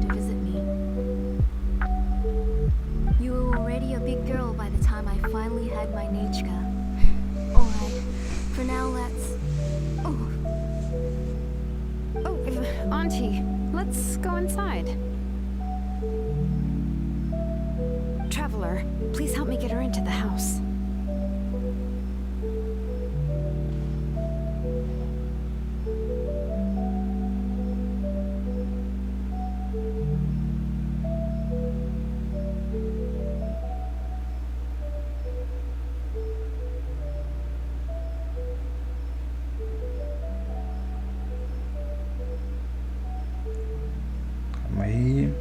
let's go inside. Traveler, please help me get her into the house. Calma aí.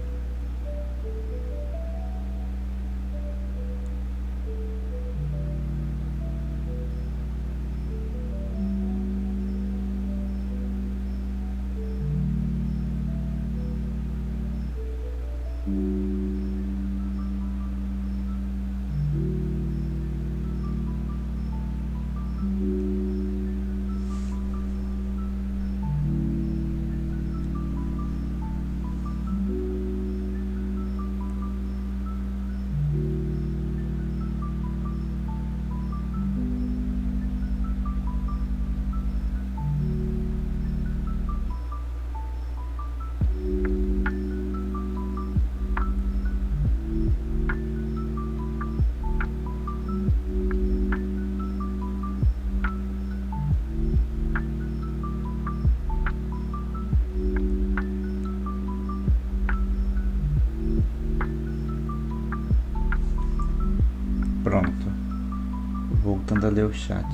Pronto. Voltando a ler o chat.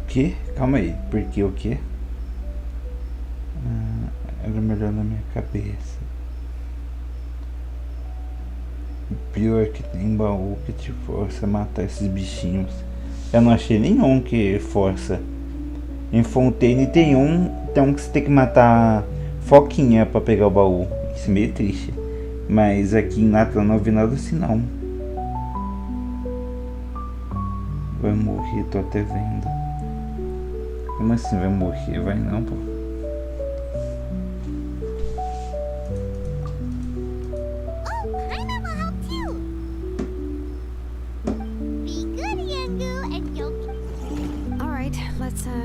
Que? Calma aí. Por que o quê? Era melhor na minha cabeça. Pior que tem baú que te força a matar esses bichinhos. Eu não achei nenhum que força. Em Fontaine tem um que você tem que matar foquinha pra pegar o baú. Isso é meio triste. Mas aqui em Natal não vi nada assim não. Vai morrer, tô até vendo. Como assim vai morrer? Vai não, pô.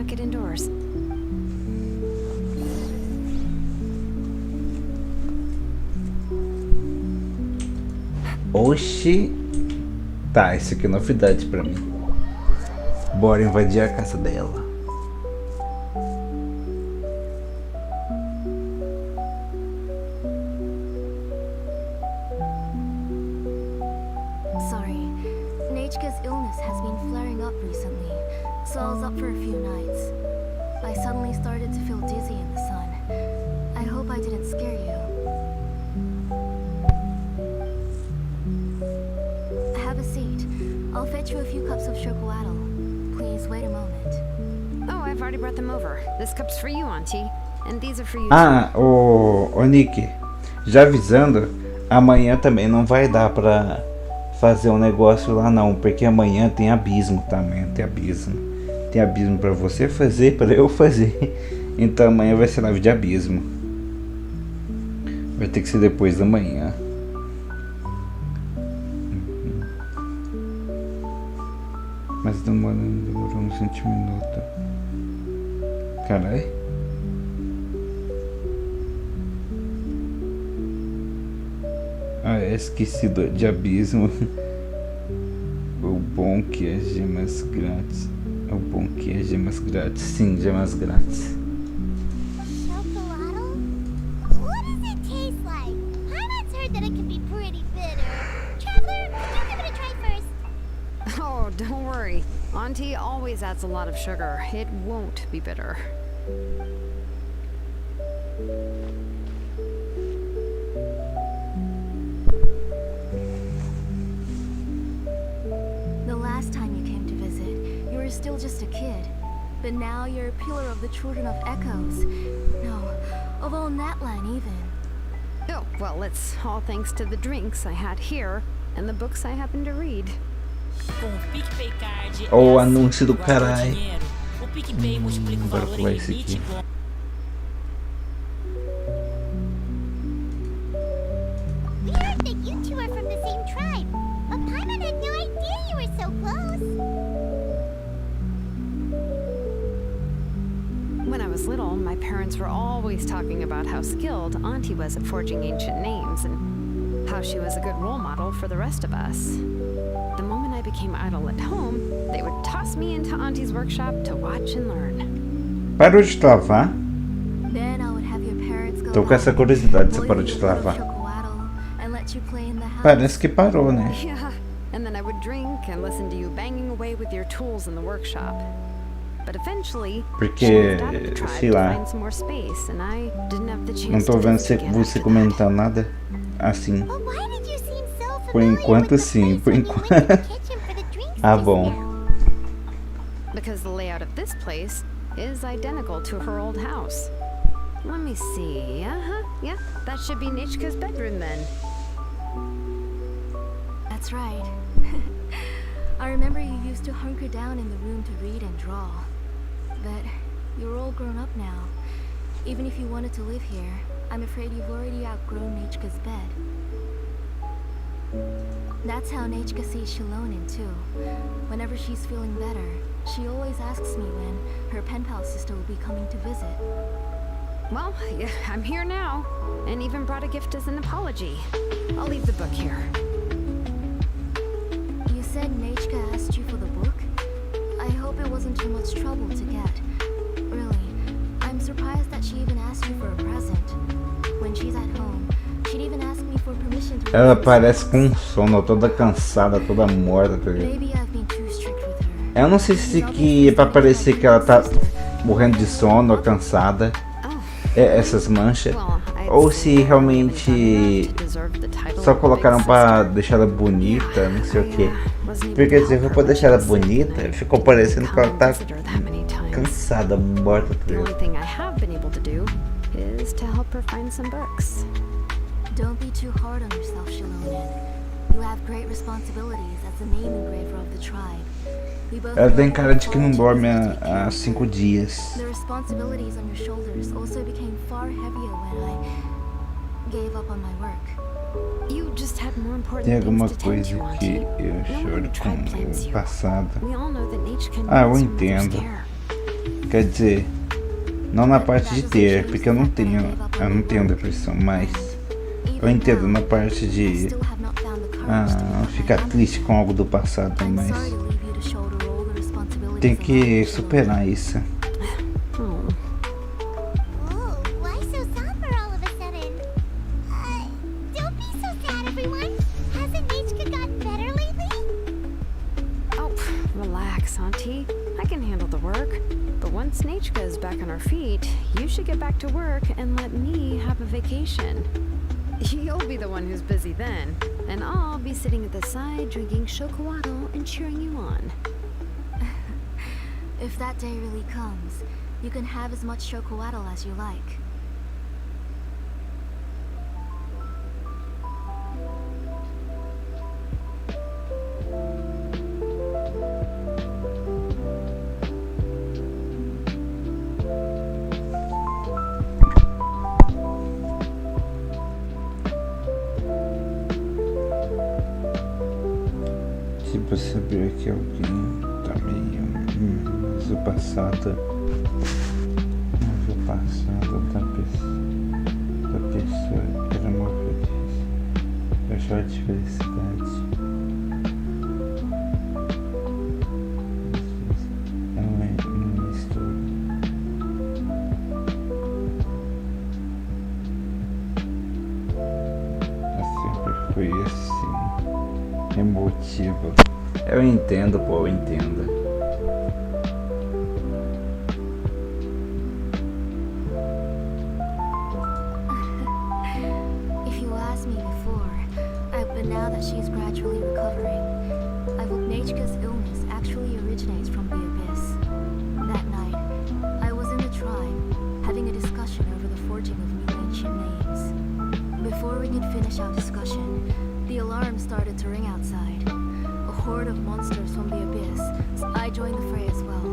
Get indoors. Oxi. Tá, isso aqui é novidade pra mim. Bora invadir a casa dela. Sorry, Nechka's illness has been flaring up recently, so I was up for a few nights. I suddenly started to feel dizzy in the sun. I hope I didn't scare you. Have a seat. I'll fetch you a few cups of chocolate. Please wait a moment. Oh, I've already brought them over. This cup's for you, Auntie. And these are for you. Ô Nick, já avisando, amanhã também não vai dar pra fazer um negócio lá não, porque amanhã tem abismo também, tem abismo pra você fazer, pra eu fazer. Então amanhã vai ser live de abismo. Vai ter que ser depois da manhã. Mas demorou uns 20 minutos. Carai. Esqueci de abismo. O bom que é gemas grátis. O bom que é gemas grátis. Sim, gemas grátis. Chocolate? What does it taste like? I've heard that it can be pretty bitter. Traveler, can you give it a try first? Oh, don't worry. Auntie always adds a lot of sugar. It won't be bitter. The last time you came to visit, you were still just a kid. But now you're a pillar of the Children of Echoes. No, of all Natlan even. Oh, well, it's all thanks to the drinks I had here and the books I happen to read. O anúncio do caralho. Bora pular esse aqui. little, my parents were always talking about how skilled Auntie was at forging ancient names and how she was a good role model for the rest of us. The moment I became idle at home, they would toss me into Auntie's workshop to watch and learn. Parou de travar? Then I would have your parents go Tô com essa curiosidade se parou de travar. and let you play in the house. Parece que parou, né? Yeah, and then I would drink and listen to you banging away with your tools in the workshop. But eventually, Porque, she moved out of the tribe sei to lá, find some more space, and I didn't have the não chance tô to vendo live again você after that. comentando nada assim. But why did you seem so Por familiar enquanto with the sim, place por when you went to enquanto. the kitchen for the drinks Ah, just bom. now? Because the layout of this place is identical to her old house. Let me see. Yeah, that should be Nichka's bedroom then. That's right. I remember you used to hunker down in the room to read and draw. But you're all grown up now. Even if you wanted to live here, I'm afraid you've already outgrown Nechka's bed. That's how Nechka sees Shilonin too. Whenever she's feeling better, she always asks me when her pen pal sister will be coming to visit. Well, yeah, I'm here now, and even brought a gift as an apology. I'll leave the book here. You said Nechka asked you for the book? I hope it wasn't too much trouble to get. Really, I'm surprised that she even asked you for a present. When she's at home, she'd even ask me for permission to... Ela parece com sono, toda cansada, toda morta. Maybe I've been too strict with her. Eu não sei se que é pra parecer que ela tá morrendo de sono ou cansada. Essas manchas. Ou se realmente só colocaram pra deixar ela bonita, não sei o que. Porque se for pra deixar ela bonita, ficou parecendo que ela tá cansada, morta por ela. Don't be too hard on yourself, Shilonin. You have great responsibilities as the name engraver of the tribe. Ela tem cara de que não dorme há 5 dias. The responsibilities on your shoulders also became far heavier when I gave up on my work. You just had more important Tem alguma things to tend coisa to, que Auntie. eu No one in choro the tribe com blames o you. passado. We all know that Nechka Ah, eu needs your mother's entendo. care. Quer dizer, não na parte de ter, porque eu não tenho depressão, mas eu entendo na parte de ficar triste com algo do passado, mas tem que superar isso. Oh, why so somber all of a sudden? Don't be so sad, everyone. Hasn't Nechka gotten better lately? Oh, relax, Auntie. I can handle the work. But once Nechka is back on her feet, you should get back to work and let me have a vacation. You'll be the one who's busy then, and I'll be sitting at the side drinking chocolate and cheering you on. If that day really comes, you can have as much chocolate as you like. Tipo, saber que alguém tá meio... mas o passado da pessoa que era uma feliz. Eu choro de felicidade. Eu não misturo. Eu sempre fui assim, emotivo. Eu entendo, pô, eu entendo. Now that she is gradually recovering, I hope Nechka's illness actually originates from the abyss. That night, I was in the tribe, having a discussion over the forging of new ancient names. Before we could finish our discussion, the alarm started to ring outside. A horde of monsters from the abyss, so I joined the fray as well.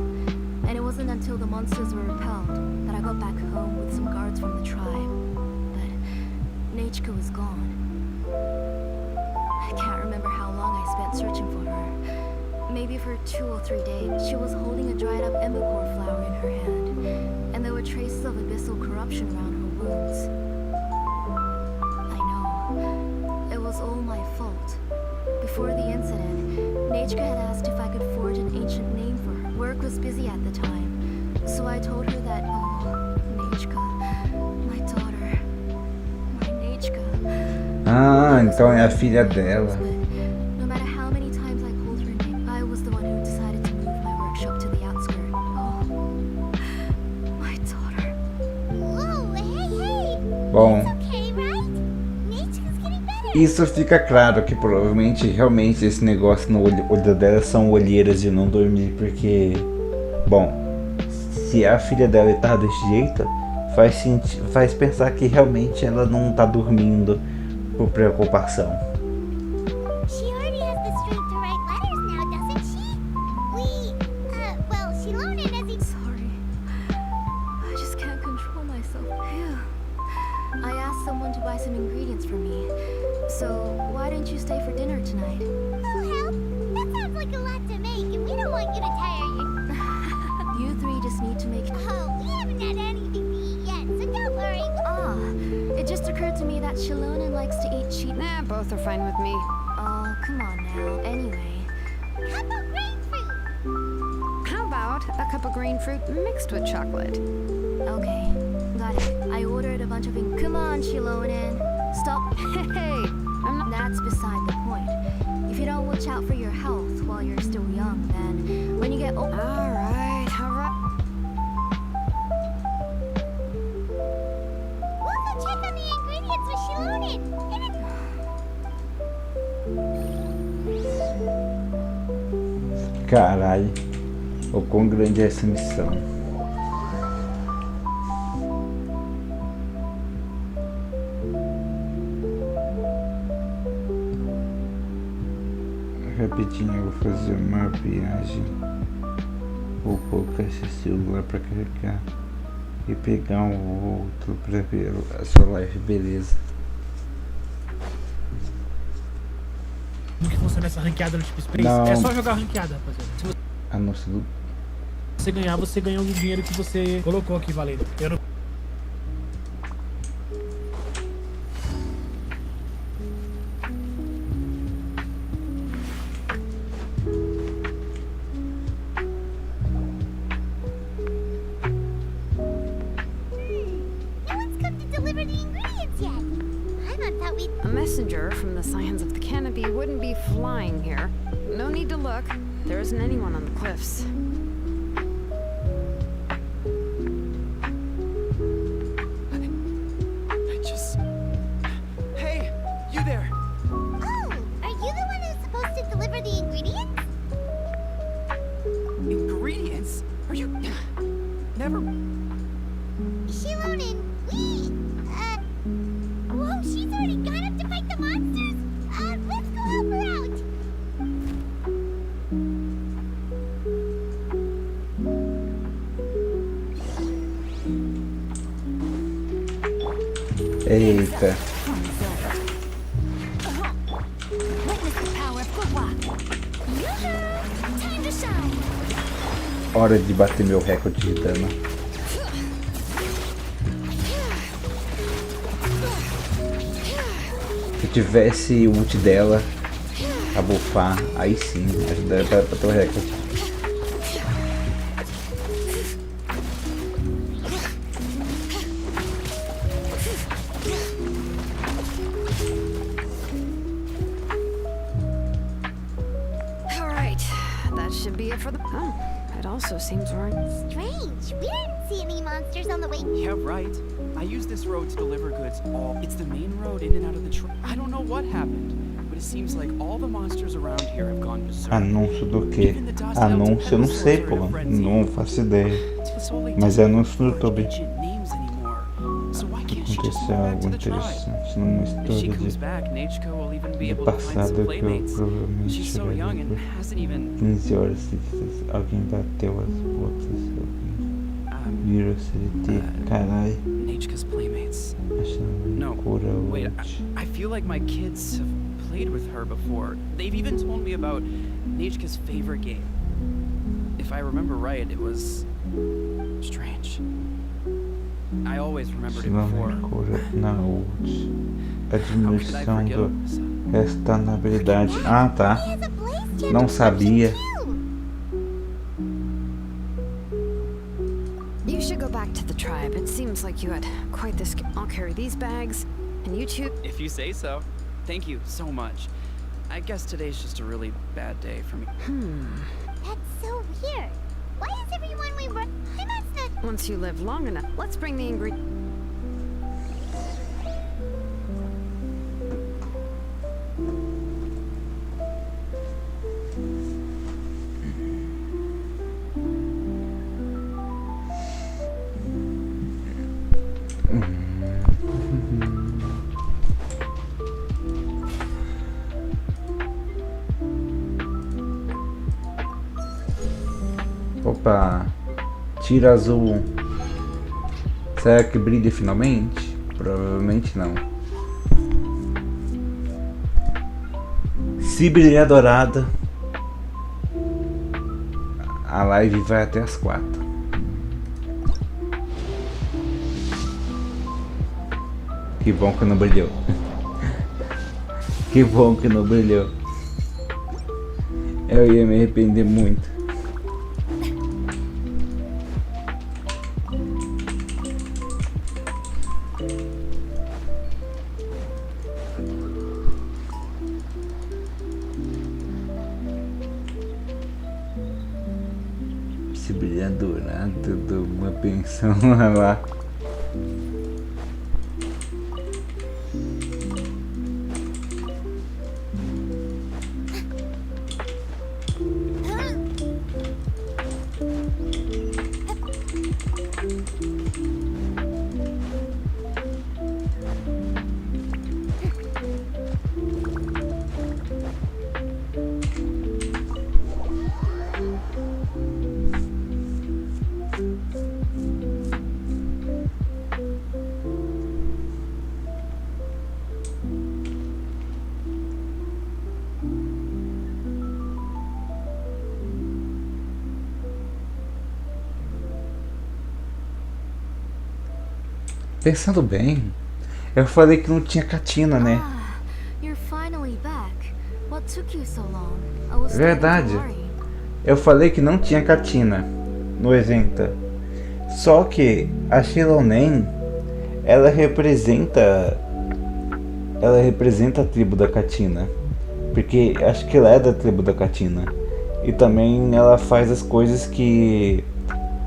And it wasn't until the monsters were repelled that I got back home with some guards from the tribe. But Nechka was gone. I can't remember how long I spent searching for her. Maybe for 2 or 3 days, she was holding a dried up embercore flower in her hand. and there were traces of abyssal corruption around her wounds. I know. It was all my fault. Before the incident, Nechka had asked if I could forge an ancient name for her. Work was busy at the time, so I told her that, Nechka, my daughter, my Nechka. Ah, então é a filha dela. No matter how many times I called her name, I was the one who decided to move my workshop to the outskirts. Oh, my daughter. Whoa, hey. Bom, It's okay, right? Nature's getting better. isso fica claro que provavelmente realmente esse negócio no olho dela são olheiras de não dormir, porque, bom, se a filha dela tá desse jeito, faz pensar que realmente ela não tá dormindo por preocupação. She already has the strength to write letters now, doesn't she? She learned it as he... Sorry. I just can't control myself. I asked someone to buy some ingredients for me. So, why didn't you stay for dinner tonight? Oh, hell, that sounds like a lot to make, and we don't want you to tire you. You three just need to make... Oh, we haven't had anything to eat yet, so don't worry. It just occurred to me that Shilonen likes to eat cheap... Nah, both are fine with me. Oh, come on now. Anyway. How about grapefruit? How about a cup of green fruit mixed with chocolate? Okay, got it. I ordered a bunch of... Come on, Shilonen. Stop. Hey, I'm not... That's beside the point. If you don't watch out for your health while you're still young, then when you get old... All right. We'll go check on the ingredients with Shilonen. Caralho, o quão grande é essa missão. Rapidinho, eu vou fazer uma viagem. Vou colocar esse celular para carregar e pegar um outro para ver a sua live, beleza? Como que funciona essa ranqueada no Tipo Space? Não. É só jogar ranqueada, rapaziada. Se você ganhar, você ganha o dinheiro que você colocou aqui, valendo. Eu não... A messenger from the Scions of the Canopy wouldn't be flying here. No need to look. There isn't anyone on the cliffs. Hey, you there! Oh, are you the one who's supposed to deliver the ingredients? Ingredients? Are you... Never... Shilonen, whoa, she's already gone up to fight the monsters. Let's go help her out. Eita. Hora de bater meu recorde de dano. Se tivesse o ult dela a buffar, aí sim, ajudaria para bater o recorde. Alright, that should be it for the... Oh, it also seems right. Strange. We didn't see any monsters on the way. Yeah, right. I use this road to deliver goods It's the main road in and out of the train. I don't know what happened, but it seems like all the monsters around here have gone berserk. Anúncio do quê? Anúncio, eu não sei, pô. Não faço ideia. Mas é anúncio no YouTube. Aconteceu algo interessante numa história de passado que eu provavelmente chegaria por 15 horas seguidas. Alguém bateu as botas. Virou CDT. Carai. No, wait, I feel like my kids have played with her before. They've even told me about Nechka's favorite game. If I remember right, it was strange. I always remembered it before. Noite. A diminuição do estão na habilidade. Ah, tá. Não sabia. You should go back to the tribe. It seems like you had quite the I'll carry these bags, and you two. If you say so. Thank you so much. I guess today's just a really bad day for me. That's so weird. Why is everyone we were... I must not... Once you live long enough, let's bring the ingredients. Opa, tira azul. Será que brilha finalmente? Provavelmente não. Se brilhar dourada, a live vai até as 4. Que bom que não brilhou. Que bom que não brilhou. Eu ia me arrepender muito. Se brilhar dourado, dou uma pensão lá. Pensando bem, eu falei que não tinha catina, né? Verdade. Eu falei que não tinha catina no evento. Só que a Shilonen, ela representa a tribo da Catina. Porque acho que ela é da tribo da Catina. E também ela faz as coisas que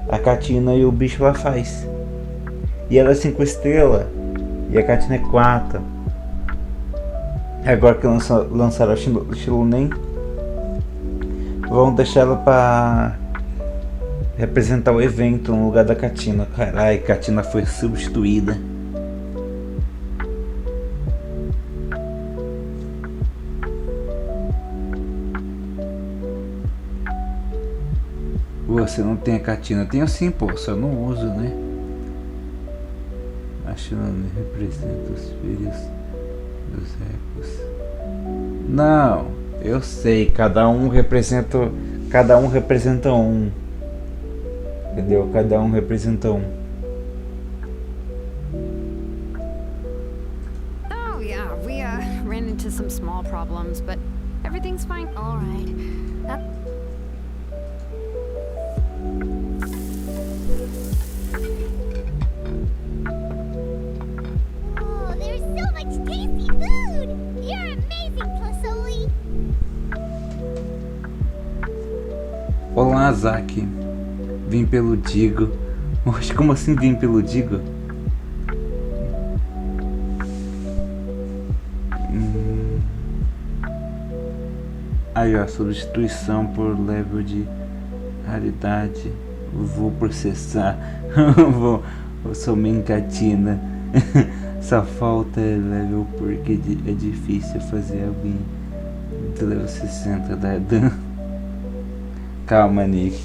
a Catina e o bicho lá faz. E ela é 5 estrelas. E a Catina é 4. Agora que lançaram a Shilonen, vão deixar ela pra representar o evento no lugar da Catina. Caralho, Catina foi substituída. Você não tem a Catina? Tenho sim, pô, só não uso, né? A Shilonen representa os filhos dos ecos. Não, eu sei, cada um representa um. Entendeu? Cada um representa um. Oh yeah, we ran into some small problems, but everything's fine. All right. Oh, there's so much tasty food! You're amazing, Plasoli! Olá, Zaki. Vim pelo Digo. Oxe, como assim vim pelo Digo? Aí, ó, substituição por level de raridade. Vou processar. Vou somente Catina. Só falta level porque é difícil fazer alguém de level 60 dar dano. Calma, Nick.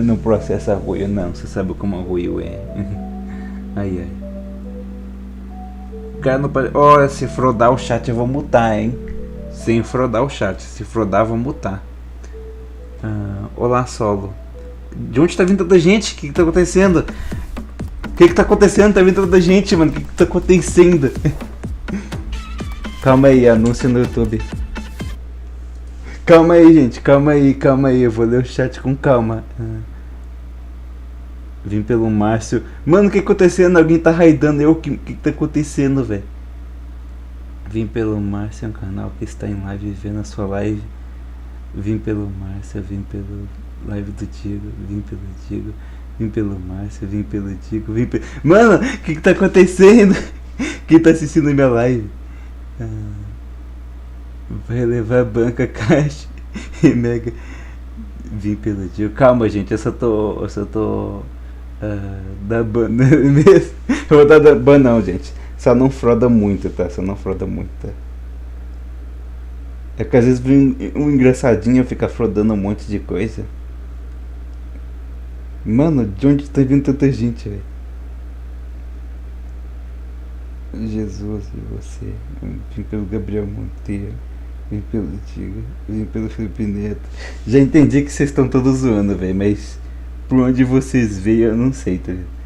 Não processa arroio não, você sabe como arroio é. Ai, ai. Cara, não pode... Olha, se frodar o chat eu vou mutar, hein. Sem frodar o chat, se frodar vou mutar. Olá, Solo. De onde tá vindo tanta gente? O que tá acontecendo? que tá acontecendo? Tá vindo tanta gente, mano. O que tá acontecendo? Calma aí, anúncio no YouTube. Calma aí, gente. Calma aí. Eu vou ler o chat com calma. Vim pelo Márcio. Mano, o que tá acontecendo? Alguém tá raidando eu. O que tá acontecendo, velho? Vim pelo Márcio, é um canal que está em live vendo a sua live. Vim pelo Márcio, vim pelo live do Diego. Vim pelo Diego. Vim pelo Márcio, vim pelo Diego. Mano, o que tá acontecendo? Quem tá assistindo minha live? Vai levar banca, caixa e mega. Vim pelo Diego. Calma, gente, eu só tô da ban mesmo. Eu vou dar da ban não, gente. Só não froda muito, tá? É que às vezes um engraçadinho fica frodando um monte de coisa. Mano, de onde tá vindo tanta gente, velho? Jesus e você. Vim pelo Gabriel Monteiro. Vim pelo Diego. Vim pelo Felipe Neto. Já entendi que vocês estão todos zoando, velho. Mas por onde vocês veio, eu não sei, tá ligado?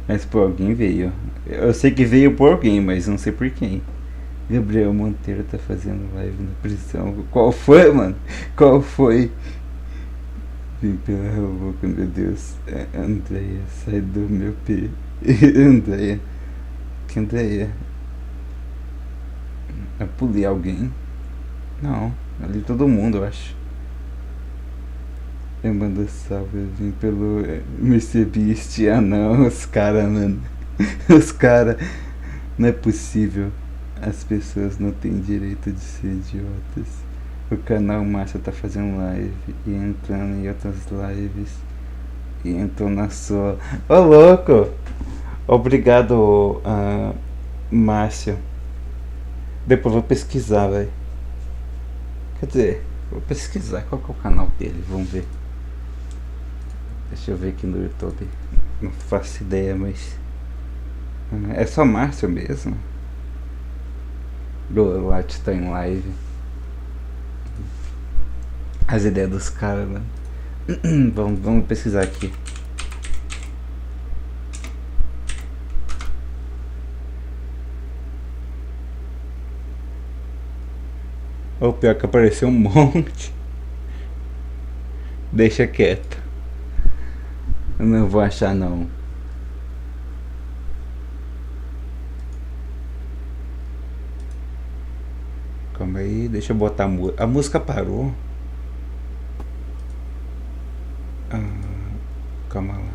Mas por alguém veio. Eu sei que veio por alguém, mas não sei por quem. Gabriel Monteiro tá fazendo live na prisão. Qual foi, mano? Qual foi? Vim pela boca, meu Deus. Andréia, sai do meu pé. Andréia. Que Andréia? Eu pulei alguém? Não, ali todo mundo, eu acho. Eu mando salve, eu vim pelo MrBeast. Ah não, os caras, mano. Os caras. Não é possível. As pessoas não têm direito de ser idiotas. O canal Márcio tá fazendo live e entrando em outras lives. E entrou na sua. Ô louco! Obrigado, Márcio. Depois vou pesquisar, velho. Quer dizer, vou pesquisar qual que é o canal dele, vamos ver. Deixa eu ver aqui no YouTube. Não faço ideia, mas é só Márcio mesmo. O Light tá em live. As ideias dos caras, mano. Vamos pesquisar aqui. O pior que apareceu um monte. Deixa quieto. Eu não vou achar não. Calma aí, deixa eu botar a música. A música parou. Calma lá.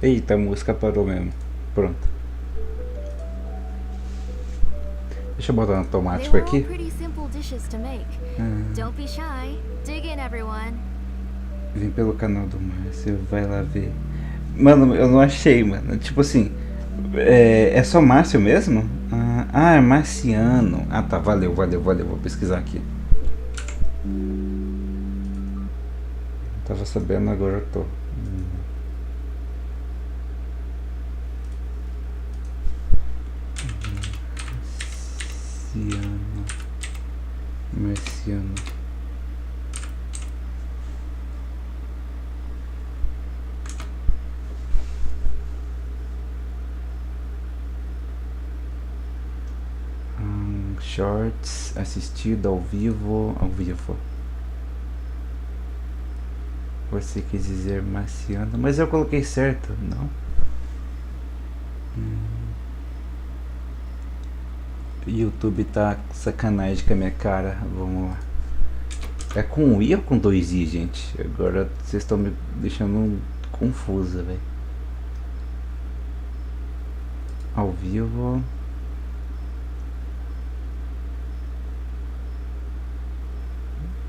Eita, a música parou mesmo. Pronto. Deixa eu botar no automático aqui. Vim pelo canal do Márcio, vai lá ver. Mano, eu não achei, mano. Tipo assim, é só Márcio mesmo? É marciano. Ah tá, valeu. Vou pesquisar aqui. Tava sabendo, agora eu tô. Marciano. Shorts, assistido ao vivo. Você quis dizer marciano, mas eu coloquei certo, não? YouTube tá sacanagem com a minha cara. Vamos lá. É com um I ou com dois I, gente? Agora vocês estão me deixando confusa, velho. Ao vivo.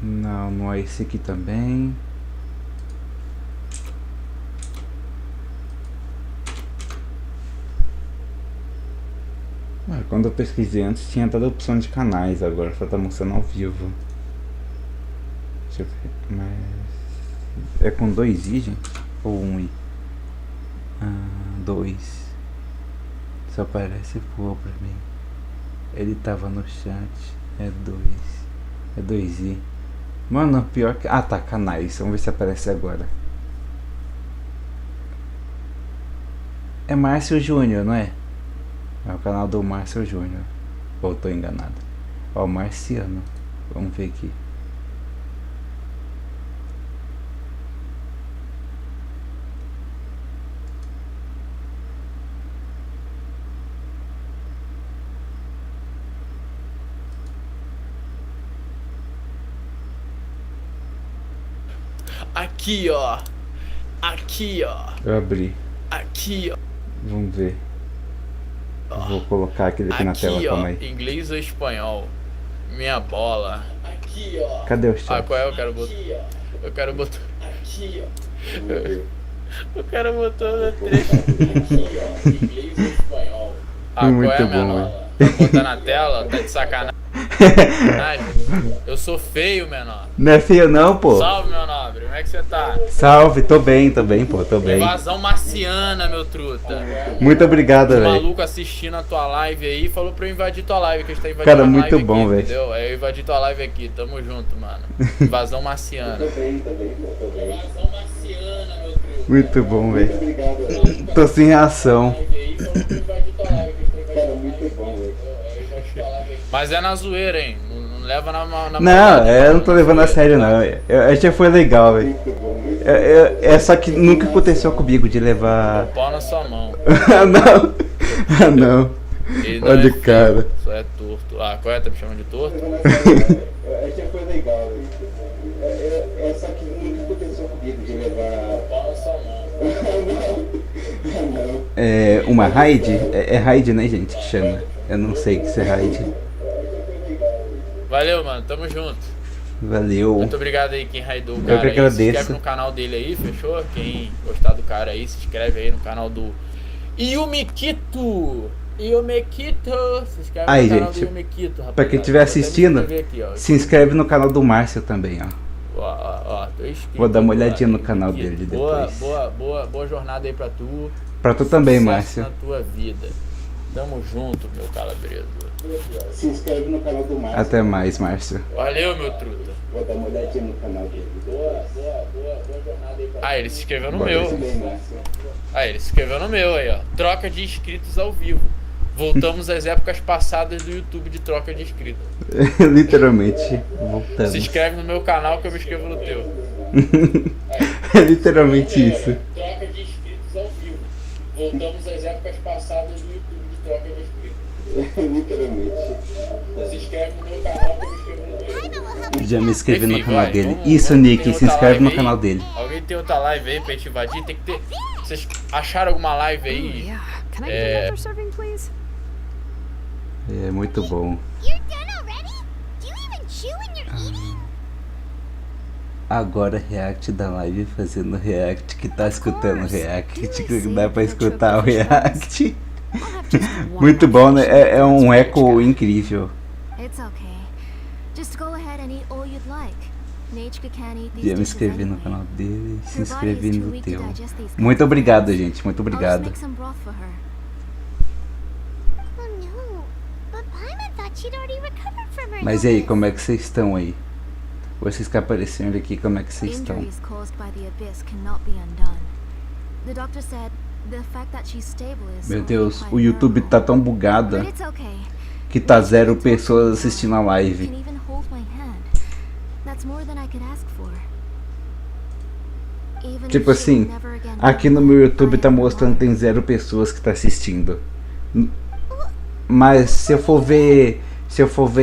Não é esse aqui também. Quando eu pesquisei antes tinha toda a opção de canais, agora só tá mostrando ao vivo. Deixa eu ver, mas é com dois I, gente? Ou um I? Dois. Só aparece voa pra mim. Ele tava no chat. É dois I. Mano, pior que... Ah tá, canais. Vamos ver se aparece agora. É Márcio Júnior, não é? É o canal do Márcio Júnior. Ou tô enganado? Ó, Marciano. Vamos ver aqui. Aqui, ó. Aqui, ó. Eu abri. Aqui, ó. Vamos ver. Eu vou colocar aquele aqui na tela, ó. calma aí. Inglês ou espanhol? Minha bola. Aqui, ó. Cadê o chat? Ah, qual é? Eu quero botar. Eu quero botar. Aqui, ó. O cara botou na trecha. Aqui, ó. Inglês ou espanhol? Ah, muito qual é, bom, menor? Tá botando na tela? Tá de sacanagem. Eu sou feio, menor. Não é feio não, pô. Salve, meu nobre. Como é que você tá? Salve, tô bem, pô, tô bem. Invasão marciana, meu truta. Muito obrigado, velho. O maluco assistindo a tua live aí falou pra eu invadir tua live, que a gente tá invadindo Cara, a muito live bom, aqui, velho. entendeu? Aí eu invadi tua live aqui, tamo junto, mano. Invasão marciana. Tô bem, tô bem. Invasão marciana, meu truta. Muito bom, velho. Tô sem reação. Mas é na zoeira, hein? Não leva na Não, eu não tô levando a sério, não. Já foi legal, velho. É só que nunca aconteceu comigo de levar. Pau na sua mão. Não. Ah, não. Ele não Olha é o cara. feio, só é torto. Ah, qual é? Tá me chamando de torto? Já foi legal, velho. É só que nunca aconteceu comigo de levar. Pau na sua mão. É uma raid? É raid, né, gente, que chama. Eu não sei que isso é raid. Valeu, mano. Tamo junto. Valeu. Muito obrigado aí quem raidou o cara. Eu que aí. agradeço. Se inscreve no canal dele aí, fechou? Quem gostar do cara aí, se inscreve aí no canal do Yumikito. Yumikito. Se inscreve Aí, no canal gente, do Yumikito, rapaziada. pra quem estiver assistindo, Aqui, ó. se inscreve no canal do Márcio também, ó. Ó, tô inscrito. Vou dar uma olhadinha no canal dele depois. Boa jornada aí pra tu. Pra tu também, Sucesso Márcio. na tua vida. Tamo junto, meu calabreso. Se inscreve no canal do Márcio. Até mais, Márcio. Valeu, meu truta. Vou dar uma olhadinha no canal dele. Boa jornada aí pra tu. Ah, ele se inscreveu no Bora. meu. Ah, ele se inscreveu no meu aí, ó. Troca de inscritos ao vivo. Voltamos às épocas passadas do YouTube de troca de inscritos. Literalmente, voltamos. Se inscreve no meu canal que eu me inscrevo no teu. É literalmente isso. Troca de inscritos ao vivo. Voltamos às épocas passadas do YouTube de troca de inscritos. Literalmente. Se inscreve no meu canal que eu me inscrevo no teu. Já me inscrevi no Enfim, canal vai, dele. vamos- Isso, vamos Nick, ter se outra inscreve live no aí? canal dele. Alguém tem outra live aí pra gente invadir? Tem que ter. Vocês acharam alguma live aí? Yeah. Can I get another serving, please? É muito bom. You're done already? Do you even chew when you're eating? Agora react da live fazendo react, que tá escutando react, que dá pra escutar o react. Muito bom, né? É um eco incrível. It's okay. Just go ahead and eat all you'd like. Nate can eat these Já me dishes inscrevi no anyway. canal dele, se Her body inscrevi is too no weak to teu. digest these Muito kinds of obrigado, foods. gente, muito I'll just obrigado. make some broth for her. Oh no. But Paimon thought she'd already recovered from her Mas e aí, illness. como é que vocês estão aí? Vocês que apareceram aqui, como é que vocês estão? Injuries caused by the abyss cannot be undone. The doctor said the fact that she's stable is Meu only Deus, quite o YouTube tá tão bugado But it's okay. que tá 0 pessoas assistindo a Can live. even hold my hand. That's more than I could ask for. Even if Tipo she assim, will never again aqui no meu YouTube tá mostrando que tem 0 pessoas que tá assistindo. Mas se eu for ver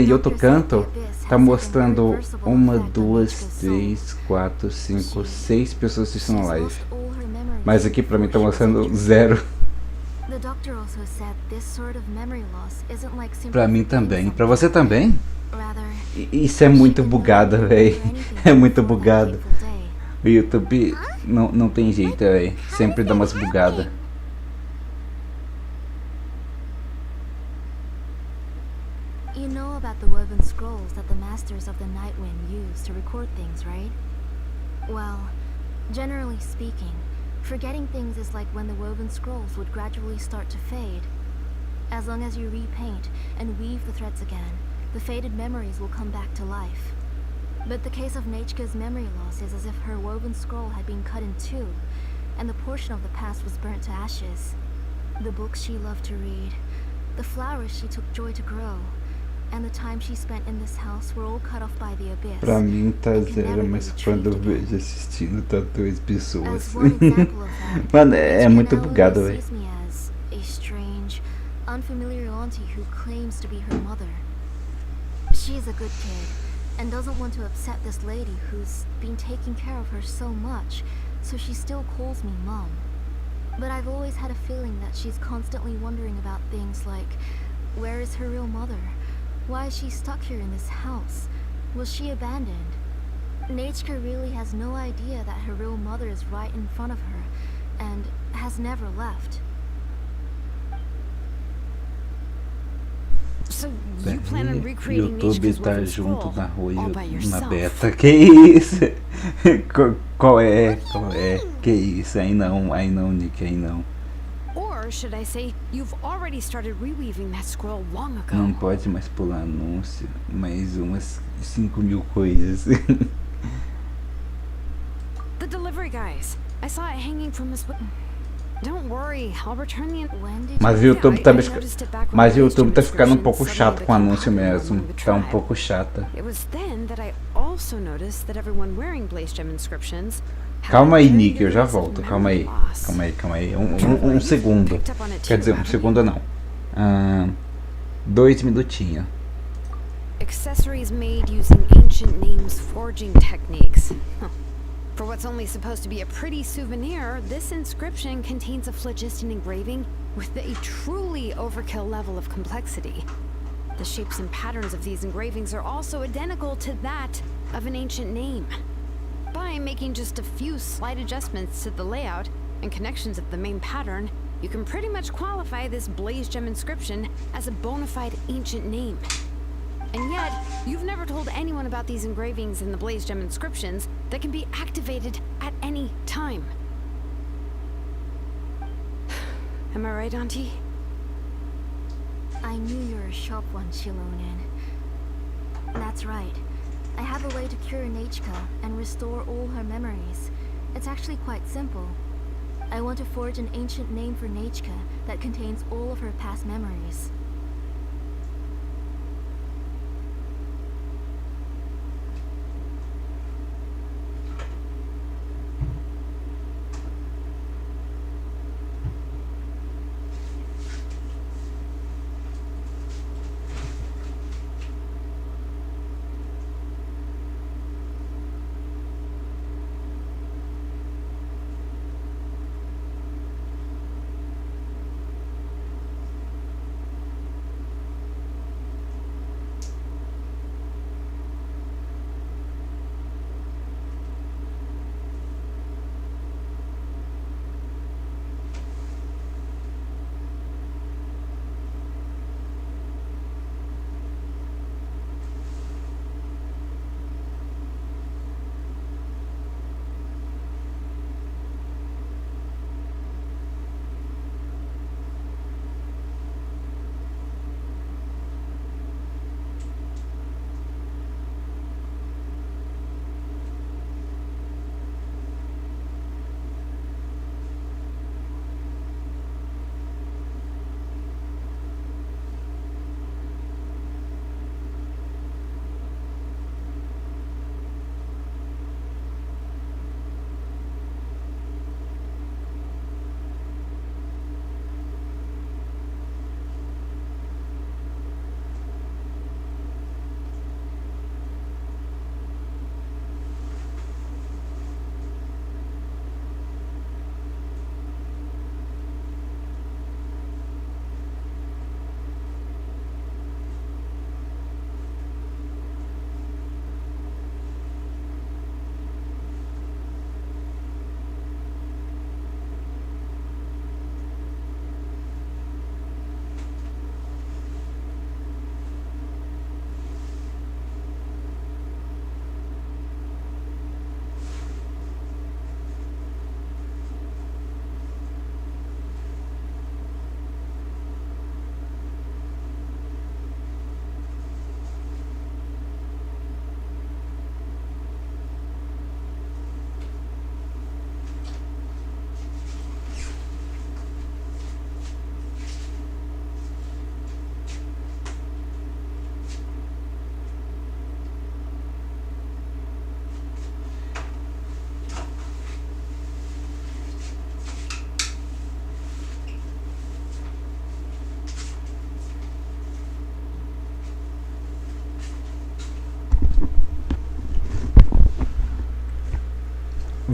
em outro canto, tá mostrando 1, 2, 3, 4, 5, 6 pessoas assistindo a live. Mas aqui pra mim tá mostrando 0. The doctor also said this sort of memory loss isn't like simply Pra mim também. Pra você também? rather Isso é muito bugado, véi. É muito bugado. O YouTube não tem jeito, véi. Sempre dá umas bugadas. You know about the woven scrolls that the masters of the Night Wind use to record things, right? Well, generally speaking, forgetting things is like when the woven scrolls would gradually start to fade. As long as you repaint and weave the threads again, the faded memories will come back to life. But the case of Nechka's memory loss is as if her woven scroll had been cut in two, and the portion of the past was burnt to ashes. The books she loved to read, the flowers she took joy to grow, and the time she spent in this house were all cut off by the abyss. Pra mim tá zero, mas quando eu vejo assistindo tá 2 pessoas. Mano, é muito bugado, velho. Me as a strange, unfamiliar auntie who claims to be her mother. She's a good kid and doesn't want to upset this lady who's been taking care of her so much, so she still calls me Mom. But I've always had a feeling that she's constantly wondering about things like, where is her real mother? Why is she stuck here in this house? Was she abandoned? Nechka really has no idea that her real mother is right in front of her and has never left. So you plan on recreating YouTube Nechka's tá work in junto school, na rua all by e na yourself? beta. Que isso? Qual é? Que isso? Aí não, Nick, aí não. Or should I say, you've already started reweaving that scroll long ago. Não pode mais pular anúncio, mais umas 5.000 coisas. The delivery guys. I saw it hanging from his. Don't worry, I'll return the. Mas o YouTube tá ficando um pouco chato com anúncio mesmo. Tá um pouco chata. It was then that I also noticed that everyone wearing Blaze Gem inscriptions. Calma aí, Nick, eu já volto. Calma aí. Um segundo. Quer dizer, um segundo não. 2 minutinhos. Accessories made using ancient names forging techniques. Huh. For what's only supposed to be a pretty souvenir, this inscription contains a phlogiston engraving with a truly overkill level of complexity. The shapes and patterns of these engravings are also identical to that of an ancient name. By making just a few slight adjustments to the layout and connections of the main pattern, you can pretty much qualify this Blaze Gem inscription as a bona fide ancient name. And yet, you've never told anyone about these engravings in the Blaze Gem inscriptions that can be activated at any time. Am I right, Auntie? I knew you were a sharp one, Shilonen. That's right. I have a way to cure Nechka and restore all her memories. It's actually quite simple. I want to forge an ancient name for Nechka that contains all of her past memories.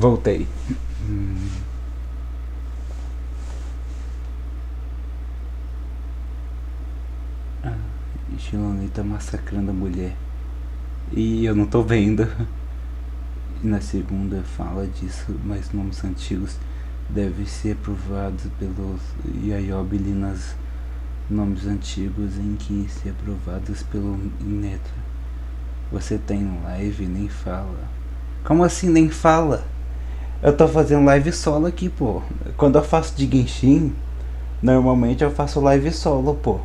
Voltei. Shilone tá massacrando a mulher. E eu não tô vendo. E na segunda fala disso, mas nomes antigos devem ser aprovados pelos Yayob nas nomes antigos em que se aprovados pelo Neto. Você tem live e nem fala. Como assim nem fala? Eu tô fazendo live solo aqui, pô. Quando eu faço de Genshin, normalmente eu faço live solo, pô.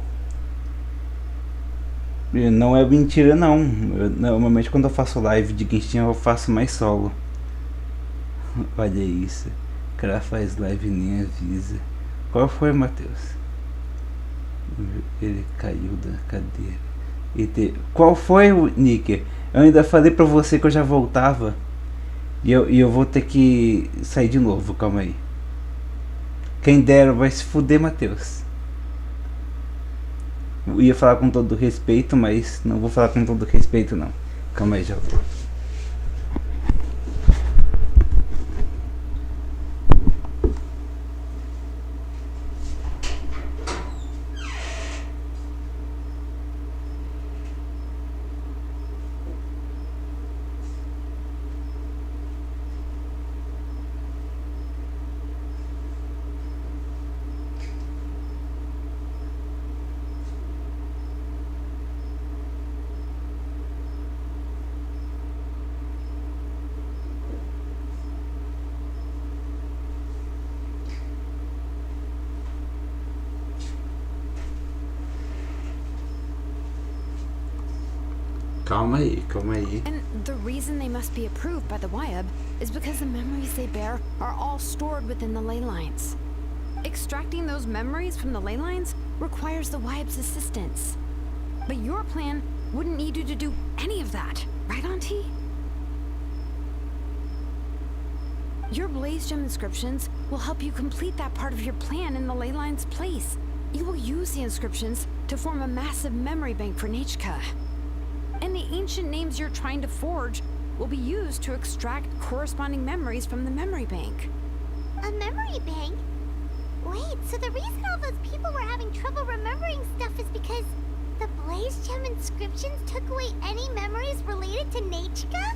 E não é mentira não. Normalmente quando eu faço live de Genshin eu faço mais solo. Olha isso. O cara faz live e nem avisa. Qual foi, Matheus? Ele caiu da cadeira. Qual foi, Nick? Eu ainda falei pra você que eu já voltava. E eu vou ter que sair de novo, calma aí. Quem dera vai se fuder, Matheus. Eu ia falar com todo respeito, mas não vou falar com todo respeito não. Calma aí, já vou. Calma aí. And the reason they must be approved by the YUB is because the memories they bear are all stored within the ley lines. Extracting those memories from the ley lines requires the YUB's assistance. But your plan wouldn't need you to do any of that, right, Auntie? Your Blaze Gem inscriptions will help you complete that part of your plan in the ley line's place. You will use the inscriptions to form a massive memory bank for Nechka. And the ancient names you're trying to forge will be used to extract corresponding memories from the memory bank. A memory bank? Wait, so the reason all those people were having trouble remembering stuff is because the Blaze Gem inscriptions took away any memories related to Nechka?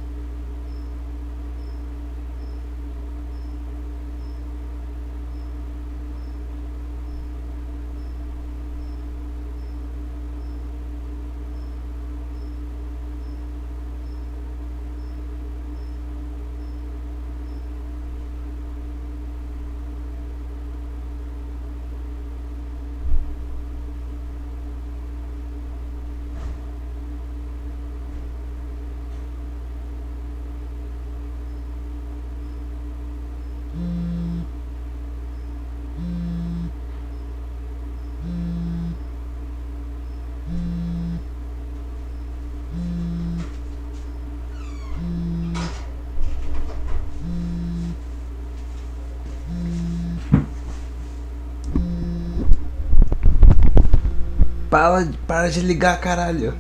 Para de ligar, caralho.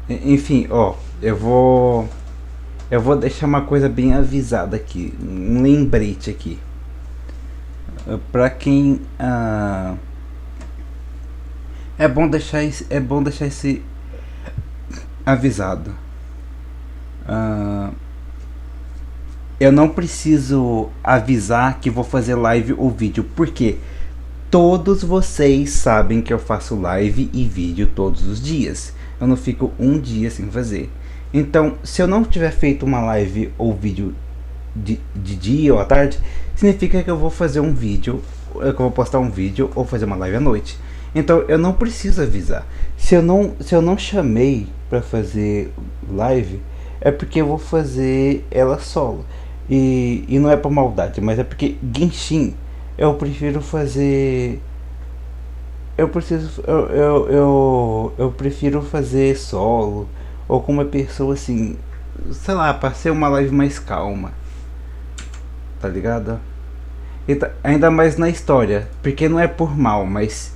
Enfim, ó, eu vou deixar uma coisa bem avisada aqui, um lembrete aqui. Pra quem é bom deixar esse avisado. Eu não preciso avisar que vou fazer live ou vídeo, porque todos vocês sabem que eu faço live e vídeo todos os dias. Eu não fico um dia sem fazer. Então, se eu não tiver feito uma live ou vídeo de dia ou à tarde, significa que eu vou fazer um vídeo, que eu vou postar um vídeo ou fazer uma live à noite. Então, eu não preciso avisar. Se eu não chamei para fazer live, é porque eu vou fazer ela solo. E não é por maldade, mas é porque Genshin eu prefiro fazer. Eu prefiro fazer solo ou com uma pessoa assim, sei lá, para ser uma live mais calma, tá ligado? Ainda mais na história, porque não é por mal, mas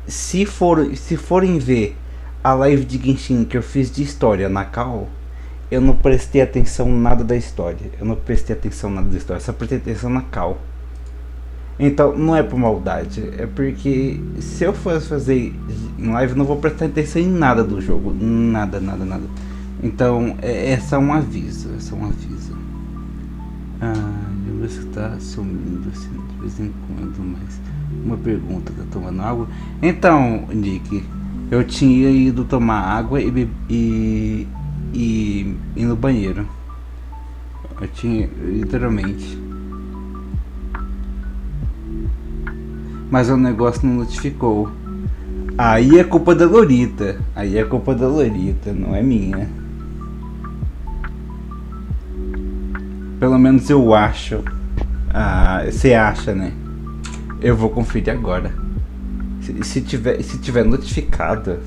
se forem ver a live de Genshin que eu fiz de história na Cal, eu não prestei atenção nada da história. Só prestei atenção na Cal. Então, não é por maldade. É porque se eu fosse fazer em live, eu não vou prestar atenção em nada do jogo. Nada. Então, é só um aviso. Eu vejo que tá sumindo assim de vez em quando, mas uma pergunta, tá tomando água? Então, Nick, eu tinha ido tomar água e ir no banheiro. Eu tinha, literalmente. Mas o negócio não notificou. Aí é culpa da Lorita. Não é minha. Pelo menos eu acho. Você acha, né? Eu vou conferir agora. Se tiver notificado.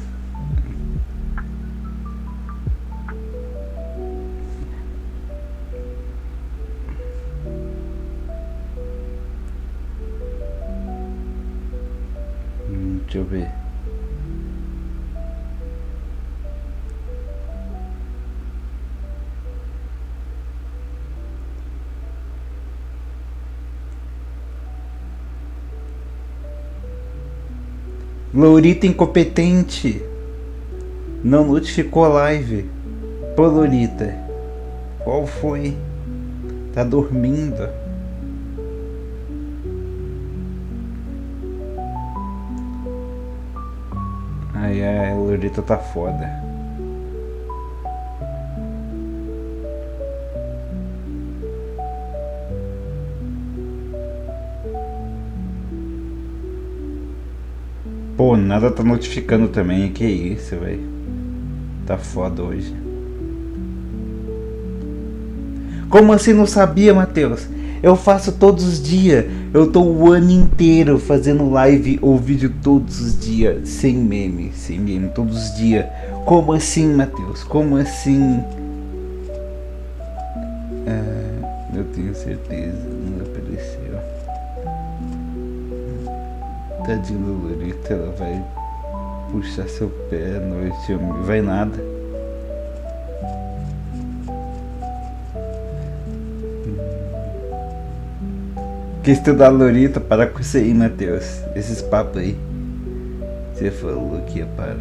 Deixa eu ver. Lorita incompetente. Não notificou a live. Pô, Lorita. Qual foi? Tá dormindo. Ai, a Lorita tá foda. Pô, nada tá notificando também. Que isso, velho. Tá foda hoje. Como assim não sabia, Matheus? Eu faço todos os dias. Eu tô o ano inteiro fazendo live ou vídeo todos os dias. Sem meme, todos os dias. Como assim, Matheus? Como assim? Eu tenho certeza. Não apareceu. Tadinho da Lorita, ela vai puxar seu pé à noite. Vai nada. Quer estudar Lorita? Para com isso aí, Matheus. Esses papos aí. Você falou que ia parar.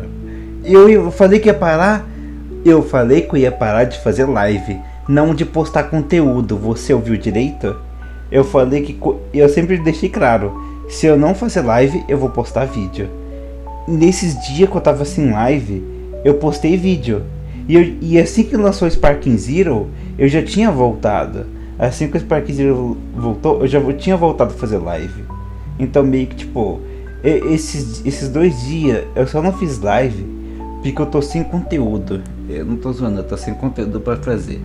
Eu falei que ia parar? Eu falei que eu ia parar de fazer live, não de postar conteúdo. Você ouviu direito? Eu falei que... Eu sempre deixei claro. Se eu não fazer live, eu vou postar vídeo. Nesses dias que eu tava sem live, eu postei vídeo. E assim que lançou Sparking Zero, eu já tinha voltado. Assim que o Spark Zero voltou, eu já tinha voltado a fazer live. Então meio que tipo, esses 2 dias eu só não fiz live porque eu tô sem conteúdo. Eu não tô zoando, eu tô sem conteúdo pra fazer.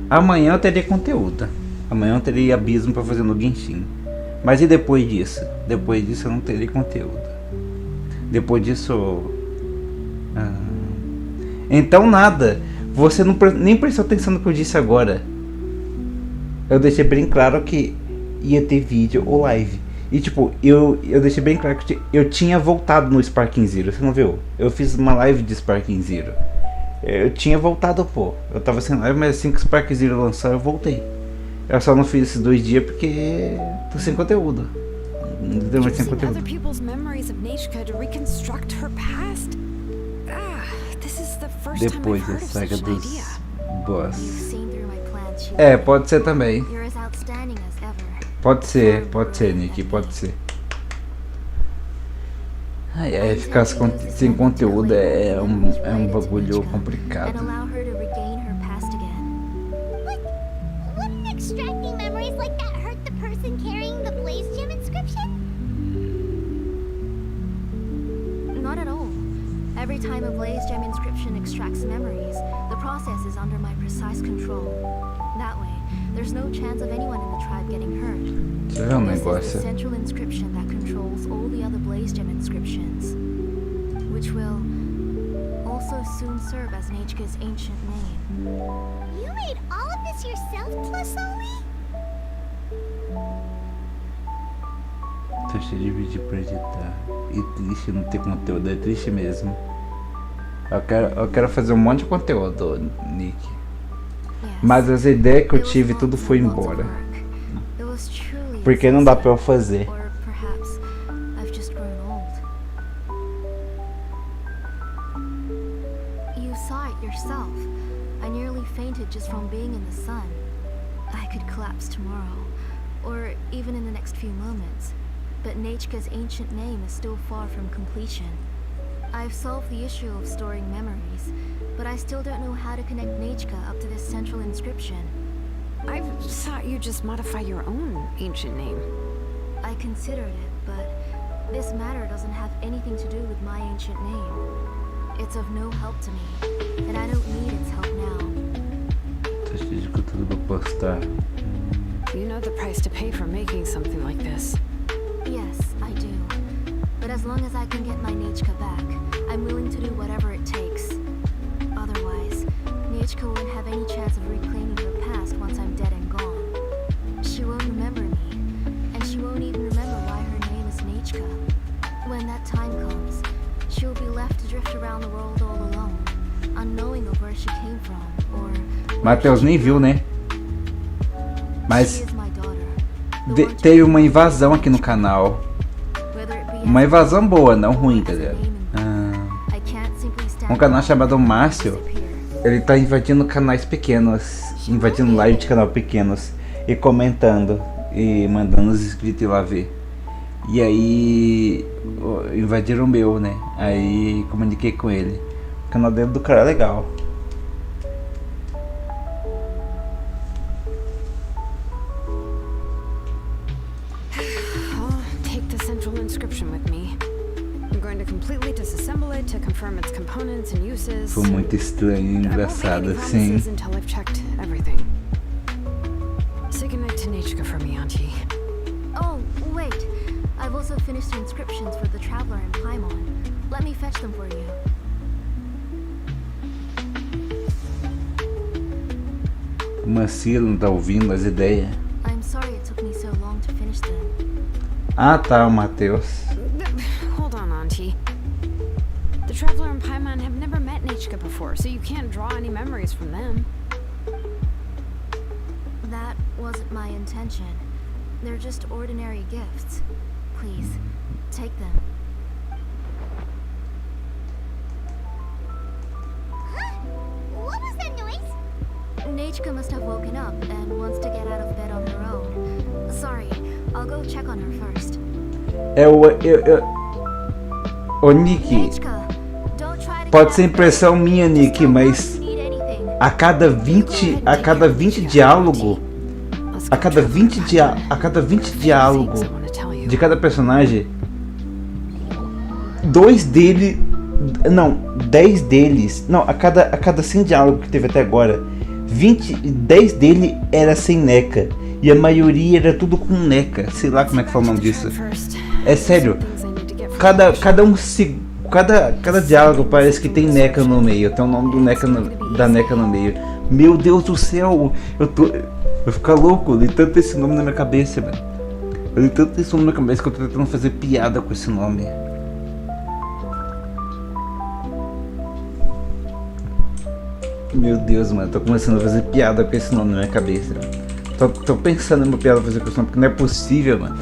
Amanhã eu teria conteúdo. Amanhã eu teria abismo pra fazer no Genshin. Mas e depois disso? Depois disso eu não teria conteúdo. Depois disso... Então nada. Você nem prestou atenção no que eu disse agora. Eu deixei bem claro que ia ter vídeo ou live. E tipo, eu deixei bem claro que eu tinha voltado no Sparking Zero. Você não viu? Eu fiz uma live de Sparking Zero. Eu tinha voltado, pô. Eu tava sem live, mas assim que o Sparking Zero lançou, eu voltei. Eu só não fiz esses 2 dias porque tô sem conteúdo. Não sem conteúdo. Depois da saga dos boss. Pode ser também. Pode ser, Nick, pode ser. Ficar sem conteúdo é um bagulho complicado. Not at all. Every time a Blaze Gem inscription extracts memories, the process is under my precise control. That way, there's no chance of anyone in the tribe getting hurt. This is the central inscription that controls all the other Blaze Gem inscriptions, which will also soon serve as Nechka's ancient name. You made all of this yourself, Tlusoli? Tô cheio de vídeo pra editar. E triste não ter conteúdo, é triste mesmo. Eu quero fazer um monte de conteúdo, Nick. Mas as ideias que eu tive, tudo foi embora. Porque não dá pra eu fazer. You saw it yourself. I nearly fainted just from being in the sun. I could collapse tomorrow, or even in the next few moments. But Nechka's ancient name is still far from completion. I've solved the issue of storing memories, but I still don't know how to connect Nechka up to this central inscription. I thought you'd just modify your own ancient name. I considered it, but this matter doesn't have anything to do with my ancient name. It's of no help to me, and I don't need its help now. You know the price to pay for making something like this. Yes, I do. But as long as I can get my Nechka back, I'm willing to do whatever it takes. Otherwise, Nechka won't have any chance of reclaiming her past once I'm dead and gone. She won't remember me, and she won't even remember why her name is Nechka. When that time comes, she will be left to drift around the world all alone, unknowing of where she came from, or... Matheus nem viu, né? Mas teve uma invasão aqui no canal. Uma invasão boa, não ruim, tá ligado? Um canal chamado Márcio, ele tá invadindo canais pequenos, invadindo live de canal pequenos e comentando e mandando os inscritos ir lá ver. E aí invadiram o meu, né? Aí comuniquei com ele. O canal dele do cara é legal. Foi muito estranho e engraçado assim. Oh, wait. I've also finished the inscriptions for the traveler in Paimon. Let me fetch them for you. O Mancilo não tá ouvindo as ideias. I'm sorry it took me so long to finish them. Ah, tá, o Matheus. Hold on, Auntie. The traveler and Paimon have never met Nechka before, so you can't draw any memories from them. That wasn't my intention. They're just ordinary gifts. Please, take them. Huh? What was that noise? Nechka must have woken up and wants to get out of bed on her own. Sorry, I'll go check on her first. Ô Nick, pode ser impressão minha, Nick, mas a cada 20 diálogo, a cada 20 diálogo de cada personagem, 10 deles, não, a cada 100 diálogos que teve até agora, 10 dele era sem neca e a maioria era tudo com neca, sei lá como é que fala o nome disso. É sério, cada diálogo parece que tem neca no meio, tem o nome da neca no meio. Meu Deus do céu, eu vou ficar louco, eu li tanto esse nome na minha cabeça, velho. Eu li tanto esse nome na cabeça que eu tô tentando fazer piada com esse nome. Meu Deus, mano, tô começando a fazer piada com esse nome na minha cabeça. Tô pensando em uma piada pra fazer com esse nome, porque não é possível, mano.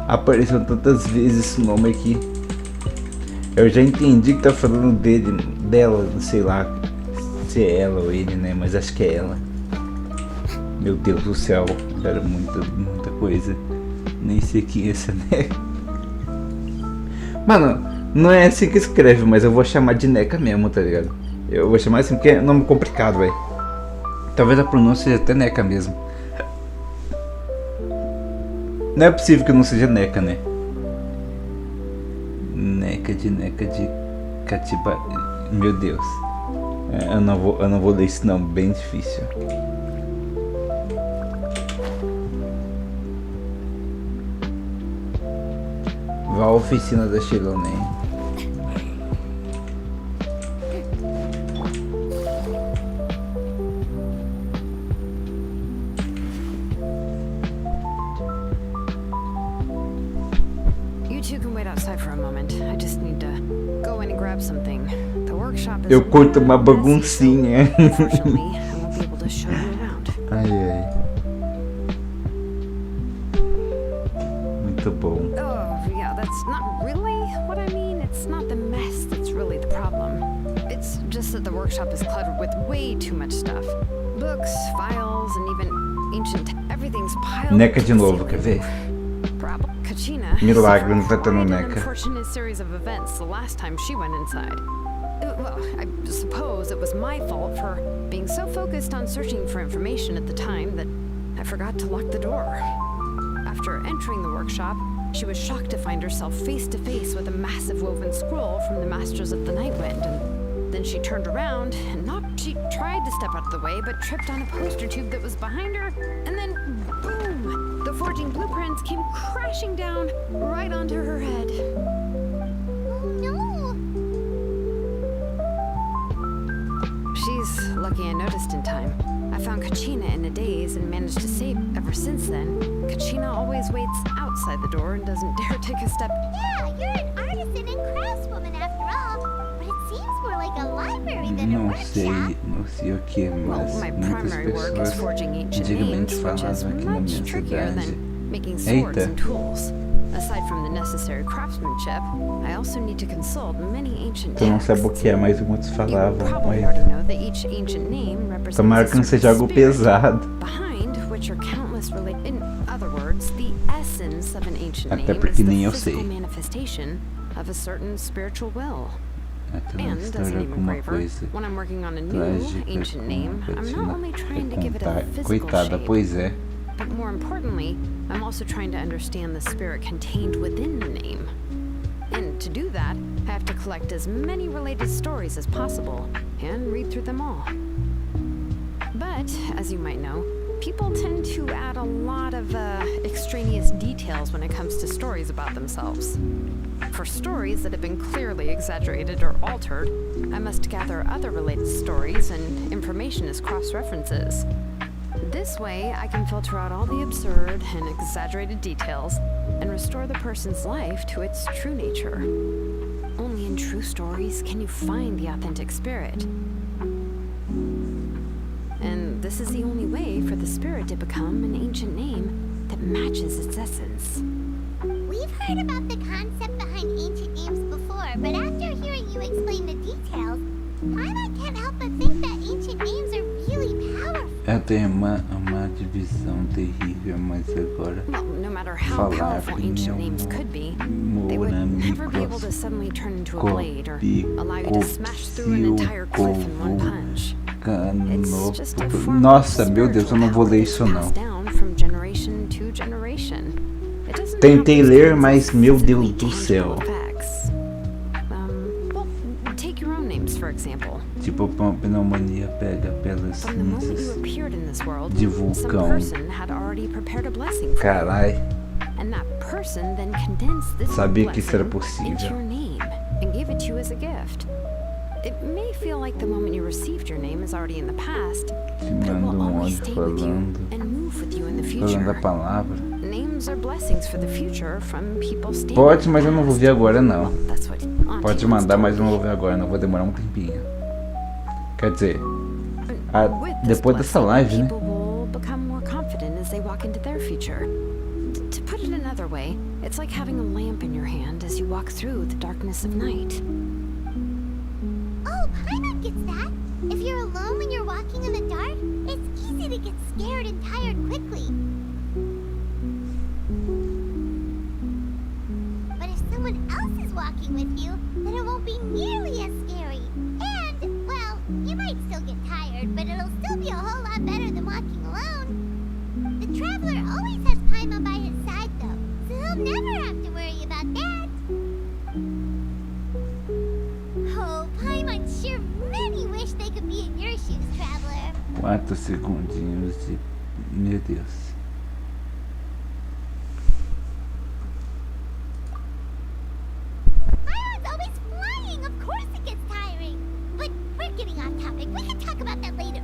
Apareceu tantas vezes esse nome aqui. Eu já entendi que tá falando dela, não sei lá se é ela ou ele, né? Mas acho que é ela. Meu Deus do céu, era muita coisa. Nem sei quem é essa, né? Mano, não é assim que escreve, mas eu vou chamar de Neca mesmo, tá ligado? Eu vou chamar assim porque é nome complicado, velho. Talvez a pronúncia seja até Neca mesmo. Não é possível que não seja Neca, né? Neca de Catiba. Meu Deus. Eu não vou ler esse nome, bem difícil. Vá à oficina da Shilone. Eu curto uma baguncinha. Ai, ai. Muito bom. Oh, yeah, that's not really what I mean. It's not the mess that's really the problem. It's just that the workshop is cluttered with way too much stuff. Books, files, and even ancient... Everything's piled... Neca de novo, quer ver? Milagre, não tá tendo Neca. Unfortunate series of events the last time she went inside. Well, I suppose it was my fault for being so focused on searching for information at the time that I forgot to lock the door. After entering the workshop, she was shocked to find herself face to face with a massive woven scroll from the Masters of the Nightwind, and then she turned around and she tried to step out of the way, but tripped on a poster tube that was behind her, and then boom! The forging blueprints came crashing down right onto her head. Oh no! She's lucky I noticed in time. I found Kachina in a daze and managed to save ever since then. Kachina always waits outside the door and doesn't dare take a step. Yeah, you're an artisan and craftswoman after all, but it seems more like a library than a workshop. Não sei o que, mas My muitas primary work is pessoas forging ancient antigamente names, which is falavam aqui na minha much trickier cidade. than making swords Eita. and tools. Aside from the necessary craftsmanship, I also need to consult many ancient Tu não texts. sabe o que é, mas muitos falavam. Probably already know that each ancient name represents Tomara a que não certain seja algo spirit, pesado. behind which are countless related. In other words, the essence of an ancient Até name porque is nem the eu physical sei. manifestation of a certain spiritual will. Até uma And as história, an alguma engraver, coisa when I'm working on a new trágica ancient com name, a I'm not only trying to give it a contar. physical Coitada, shape, pois é. but more importantly, I'm also trying to understand the spirit contained within the name. And to do that, I have to collect as many related stories as possible and read through them all. But, as you might know, people tend to add a lot of extraneous details when it comes to stories about themselves. For stories that have been clearly exaggerated or altered, I must gather other related stories and information as cross-references. This way, I can filter out all the absurd and exaggerated details and restore the person's life to its true nature. Only in true stories can you find the authentic spirit. And this is the only way for the spirit to become an ancient name that matches its essence. We've heard about the concept behind ancient names before, but after hearing you explain the details, I can't help but think that ancient names are really powerful. Eu tenho uma divisão terrível, mas agora Well, no matter how powerful ancient names could be, they would never be able to suddenly turn into a blade or allow you to smash through an entire cliff in one punch. It's just a form Nossa, of meu Deus, eu não vou ler isso não. passed down from generation to generation. It doesn't Tentei have ler, mas meu Deus do céu. effects. Well, take your own names for example. Tipo, a pneumonia pega pelas From the moment you cinzas appeared in this world, de some vulcão. person had already prepared a blessing for you. Carai, And that person then condensed this sabia que isso era blessing into your possível. name and gave it to you as a gift. It may feel like the moment you received your name is already in the past, Te but it manda will always áudio stay with you falando, and move with you in the falando a future. palavra. Names are blessings for the future from people standing Pode, in mas the eu não vou past. ver agora não. That's what Pode Auntie mandar, once mas eu told não me. vou ver agora, não vou demorar um tempinho. Quer dizer, With this depois dessa blessing, live, né? people will become more confident as they walk into their future. To put it another way, it's like having a lamp in your hand as you walk through the darkness of night. Oh, Paimon gets that. If you're alone when you're walking in the dark, it's easy to get scared and tired quickly. But if someone else is walking with you, then it won't be nearly as scary. And, well, you might still get tired, but it'll still be a whole lot better than walking alone. The traveler always has Paimon by his side, though, so he'll never have to worry about that. Oh, Paimon sure many wish they could be in your shoes, traveler. 4 segundinhos de... Meu Deus. Paimon's always flying. Of course it gets tiring. But we're getting off topic. We can talk about that later.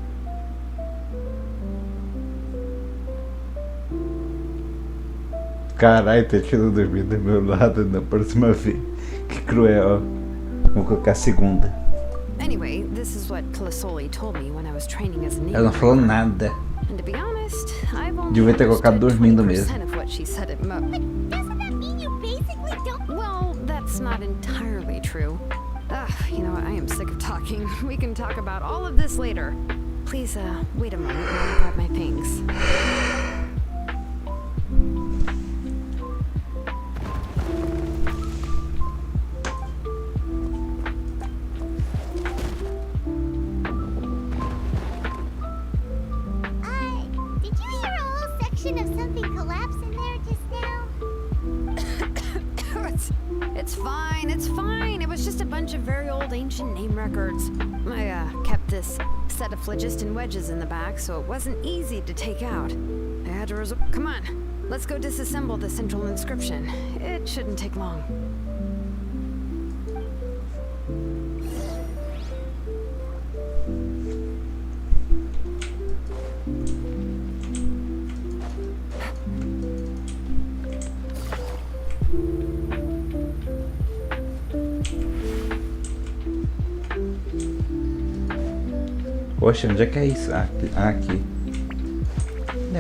Caralho, tá tirando dormir do meu lado na próxima vez. Que cruel. Vou colocar a segunda. Anyway, this is what Kalasoli told me when I was training as a Ela não falou nada. And to be honest, I've only Devia ter colocado dormindo understood mesmo. 20% of what she said at most. Doesn't that mean you basically don't? Well, that's not entirely true. You know what? I am sick of talking. We can talk about all of this later. Please, wait a moment while I grab my things. Did you hear a whole section of something collapse in there just now? It's fine, it's fine. It was just a bunch of very old ancient name records. I kept this set of phlogiston wedges in the back, so it wasn't easy to take out. I had to Come on, let's go disassemble the central inscription. It shouldn't take long. Poxa, onde é que é isso? Ah, aqui.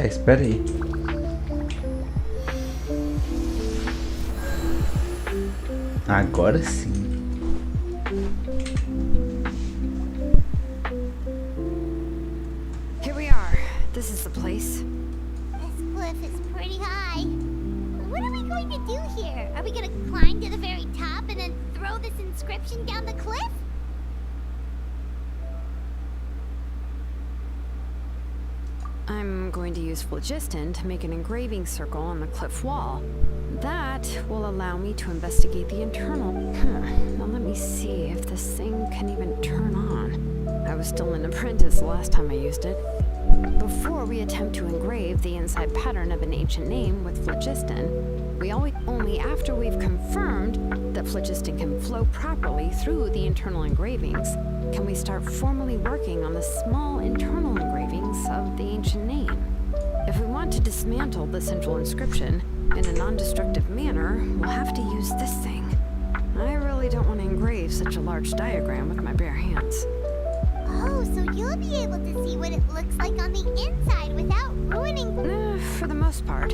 Espera aí. Agora sim. Here we are. This is the place. This cliff is pretty high. What are we going to do here? Are we going to climb to the very top and then throw this inscription down the cliff? I'm going to use phlogiston to make an engraving circle on the cliff wall. That will allow me to investigate the internal... Now let me see if this thing can even turn on. I was still an apprentice the last time I used it. Before we attempt to engrave the inside pattern of an ancient name with phlogiston, we only after we've confirmed that phlogiston can flow properly through the internal engravings can we start formally working on the small internal engravings of the ancient name. If we want to dismantle the central inscription in a non-destructive manner, we'll have to use this thing. I really don't want to engrave such a large diagram with my bare hands. Oh, so you'll be able to see what it looks like on the inside without ruining... For the most part.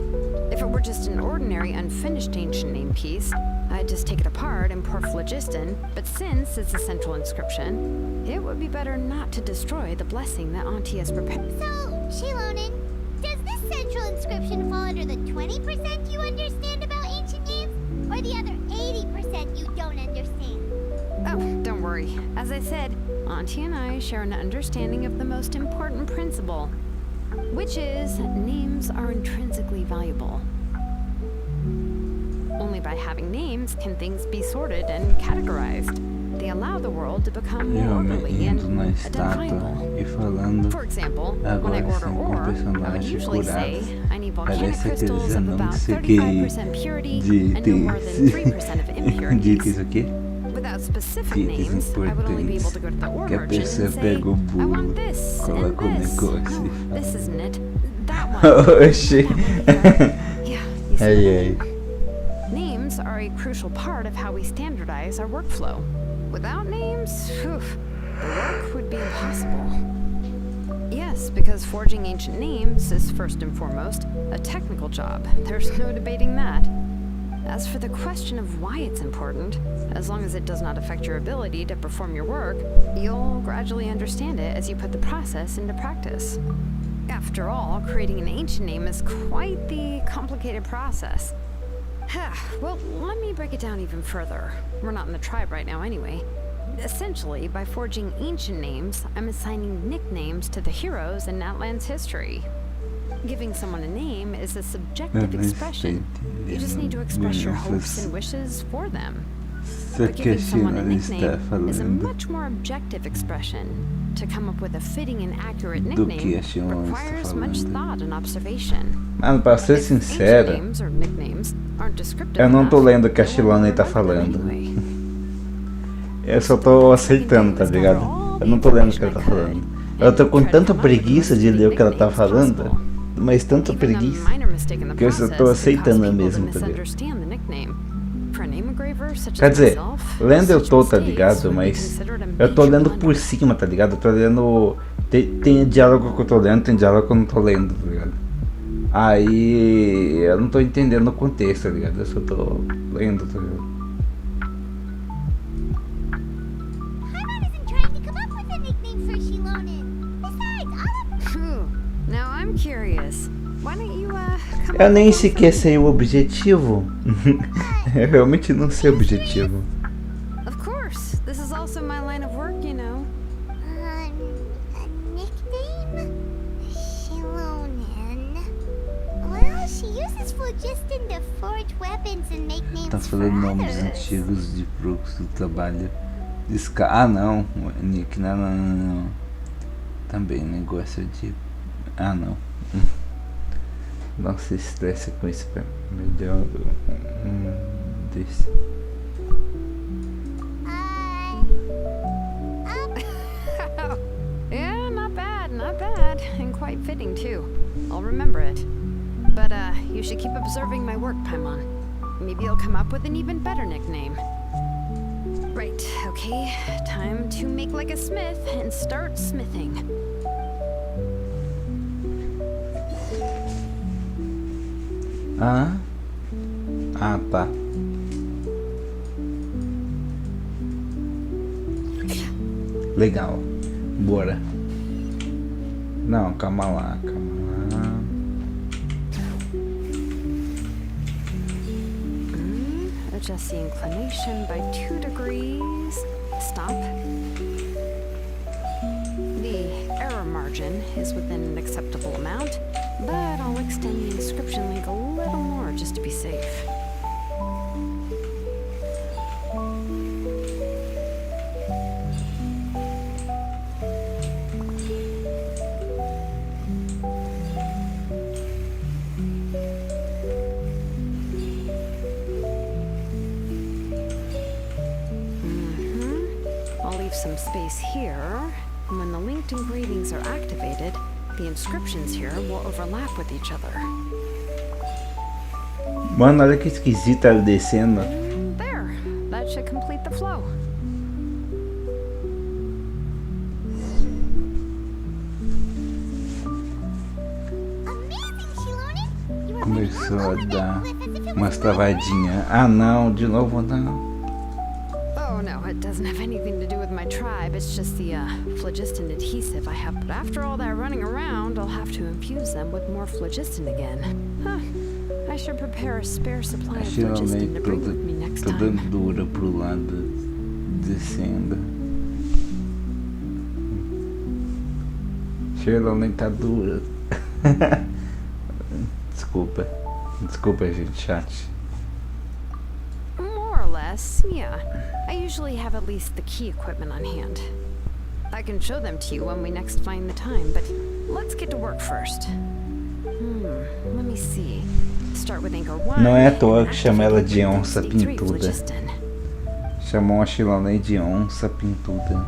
If it were just an ordinary unfinished ancient name piece, I'd just take it apart and pour phlogiston, but since it's a central inscription, it would be better not to destroy the blessing that Auntie has prepared. So, Shilonen, does this central inscription fall under the 20% you understand about ancient names, or the other 80% you don't understand? Oh, don't worry. As I said, Auntie and I share an understanding of the most important principle, which is names are intrinsically valuable. Only by having names can things be sorted and categorized. They allow the world to become more orderly and identifiable. E falando For example, when I order ore, I would usually say I need volcanic crystals of about 35% purity and no more than 3% of impurities. Without specific names, I would only be able to go to the ore merchant and say, I want this and this. No, this isn't it. That one. Oxi. Yeah, you see Names are a crucial part of how we standardize our workflow. Without names, the work would be impossible. Yes, because forging ancient names is first and foremost a technical job. There's no debating that. As for the question of why it's important, as long as it does not affect your ability to perform your work, you'll gradually understand it as you put the process into practice. After all, creating an ancient name is quite the complicated process. Well, let me break it down even further. We're not in the tribe right now anyway. Essentially, by forging ancient names, I'm assigning nicknames to the heroes in Natlan's history. Giving someone a name is a subjective expression. You just need to express your hopes and wishes for them. But giving someone a nickname is a much more objective expression. To come up with a fitting and accurate nickname requires much thought and observation. Mano, pra ser sincero, eu não tô lendo o que a Shilonen tá falando. Eu só tô aceitando, tá ligado? Eu não tô lendo o que ela tá falando. Eu tô com tanta preguiça de ler o que ela tá falando, mas tanta preguiça, que eu só tô aceitando mesmo, tá ligado? Quer dizer, lendo eu tô, tá ligado? Mas eu tô lendo por cima, tá ligado? Eu tô lendo Tem diálogo que eu tô lendo, tem diálogo que eu não tô lendo, tá ligado? Aí eu não tô entendendo o contexto, tá ligado? Eu só tô lendo, tá ligado? Eu nem sequer sei o objetivo. Eu realmente não sei o objetivo. Of course, this is also my line of work, you know. A nickname? Shilonen. Well, she uses phlogiston to forge weapons and make names Tá for falando nomes others. antigos de crux do trabalho. Ah não, Nick, não. Também negócio de... Ah não. Não se estresse com isso, melhor desse. Yeah, not bad, and quite fitting too. I'll remember it. But you should keep observing my work, Paimon. Maybe you'll come up with an even better nickname. Right, okay, time to make like a smith and start smithing. Ah, tá. Legal. Bora. Não, calma lá. Adjust the inclination by 2 degrees. Stop. The error margin is within an acceptable amount, but I'll extend the inscription link a little more just to be safe. I'll leave some space here. And when the linked engravings are activated, the inscriptions here will overlap with each other. Mano, olha que esquisito ela descendo. There, that should complete the flow. Começou a dar umas travadinhas. Ah não, de novo não. Oh no, it doesn't have anything to do with my tribe. It's just the phlogiston adhesive I have. But after all that running around, I'll have to infuse them with more phlogiston again. Huh. I should prepare a spare supply of phlogiston to bring with me next time. Toda dura pro lado, descendo. Cheirou nem tá dura. Desculpa, gente, chat. More or less, yeah. I usually have at least the key equipment on hand. I can show them to you when we next find the time, but let's get to work first. Let me see. Start with anchor 1. Não é à toa que chama ela de onça pintuda. Chamou a Shilonen de onça pintuda.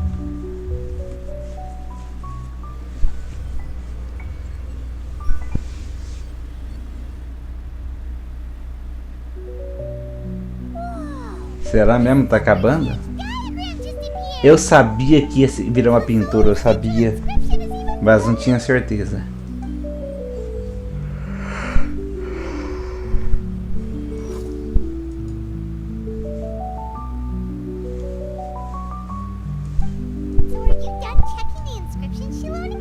Será mesmo? Tá acabando? Eu sabia que ia virar uma pintura, eu sabia. Mas não tinha certeza.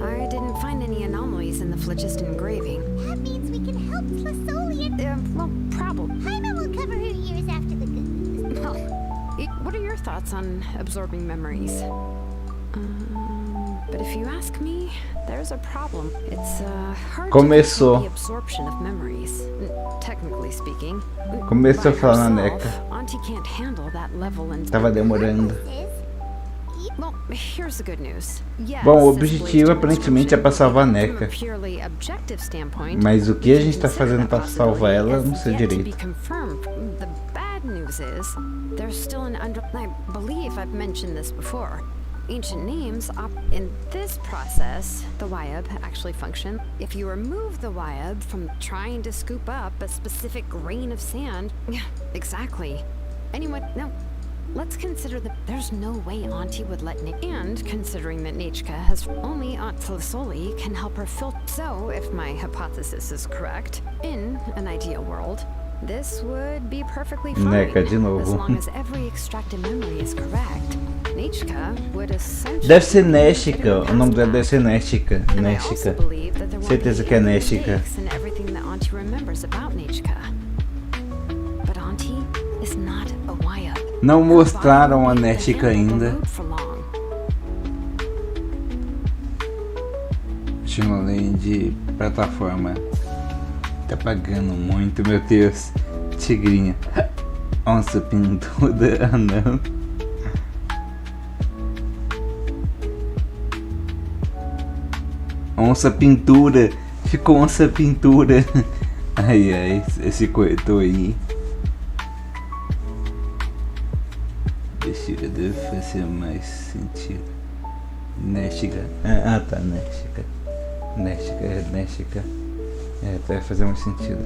I didn't find any anomalies in the phlogiston engraving. That means we can help Flasolian. Well, probably. Jaime will cover her ears after the good news. Well, what are your thoughts on absorbing memories? But if you ask me, there's a problem. It's hard to Começou. the absorption of memories, technically speaking. Começou a falar na neca. Auntie can't handle that level and Tava demorando. Well, here's the good news. Yes, Bom, o objetivo aparentemente é pra salvar a Neca. Mas o que a gente tá fazendo pra salvar ela, eu não sei direito. The bad news is there's still an I believe I've mentioned this before. Ancient names in this process, the YUB actually function. If you remove the YUB from trying to scoop up a specific grain of sand, exactly. Anyone, no, Let's consider that there's no way Auntie would let Nick. And considering that Nichka has only Aunt Flisoli can help her filter. So, if my hypothesis is correct, in an ideal world, this would be perfectly fine. Neca de novo. As long as every extracted memory is correct. Nichka would essentially. Deve ser Neshika. O nome dela deve ser Neshika. Neshika. Certeza que é Neshika. And everything that Auntie remembers about Nichka. But Auntie is not a Wyatt. Não mostraram a Neshika ainda. Além de plataforma. Tá pagando muito, meu Deus. Tigrinha. Onça pintuda. Ah, não. Onça pintura. Ficou onça pintura. Ai, ai. Esse corretor aí. Neshika deve fazer mais sentido. Neshika. Ah, tá. Neshika. Neshika. É, deve fazer mais sentido.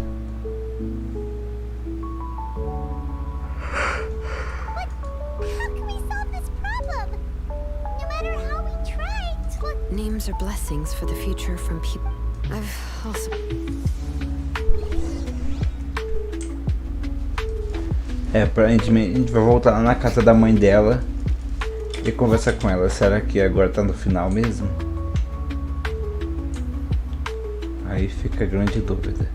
Names are blessings for the future from people. I've also. É, aparentemente a gente vai voltar lá na casa da mãe dela e conversar com ela. Será que agora tá no final mesmo? Aí fica a grande dúvida.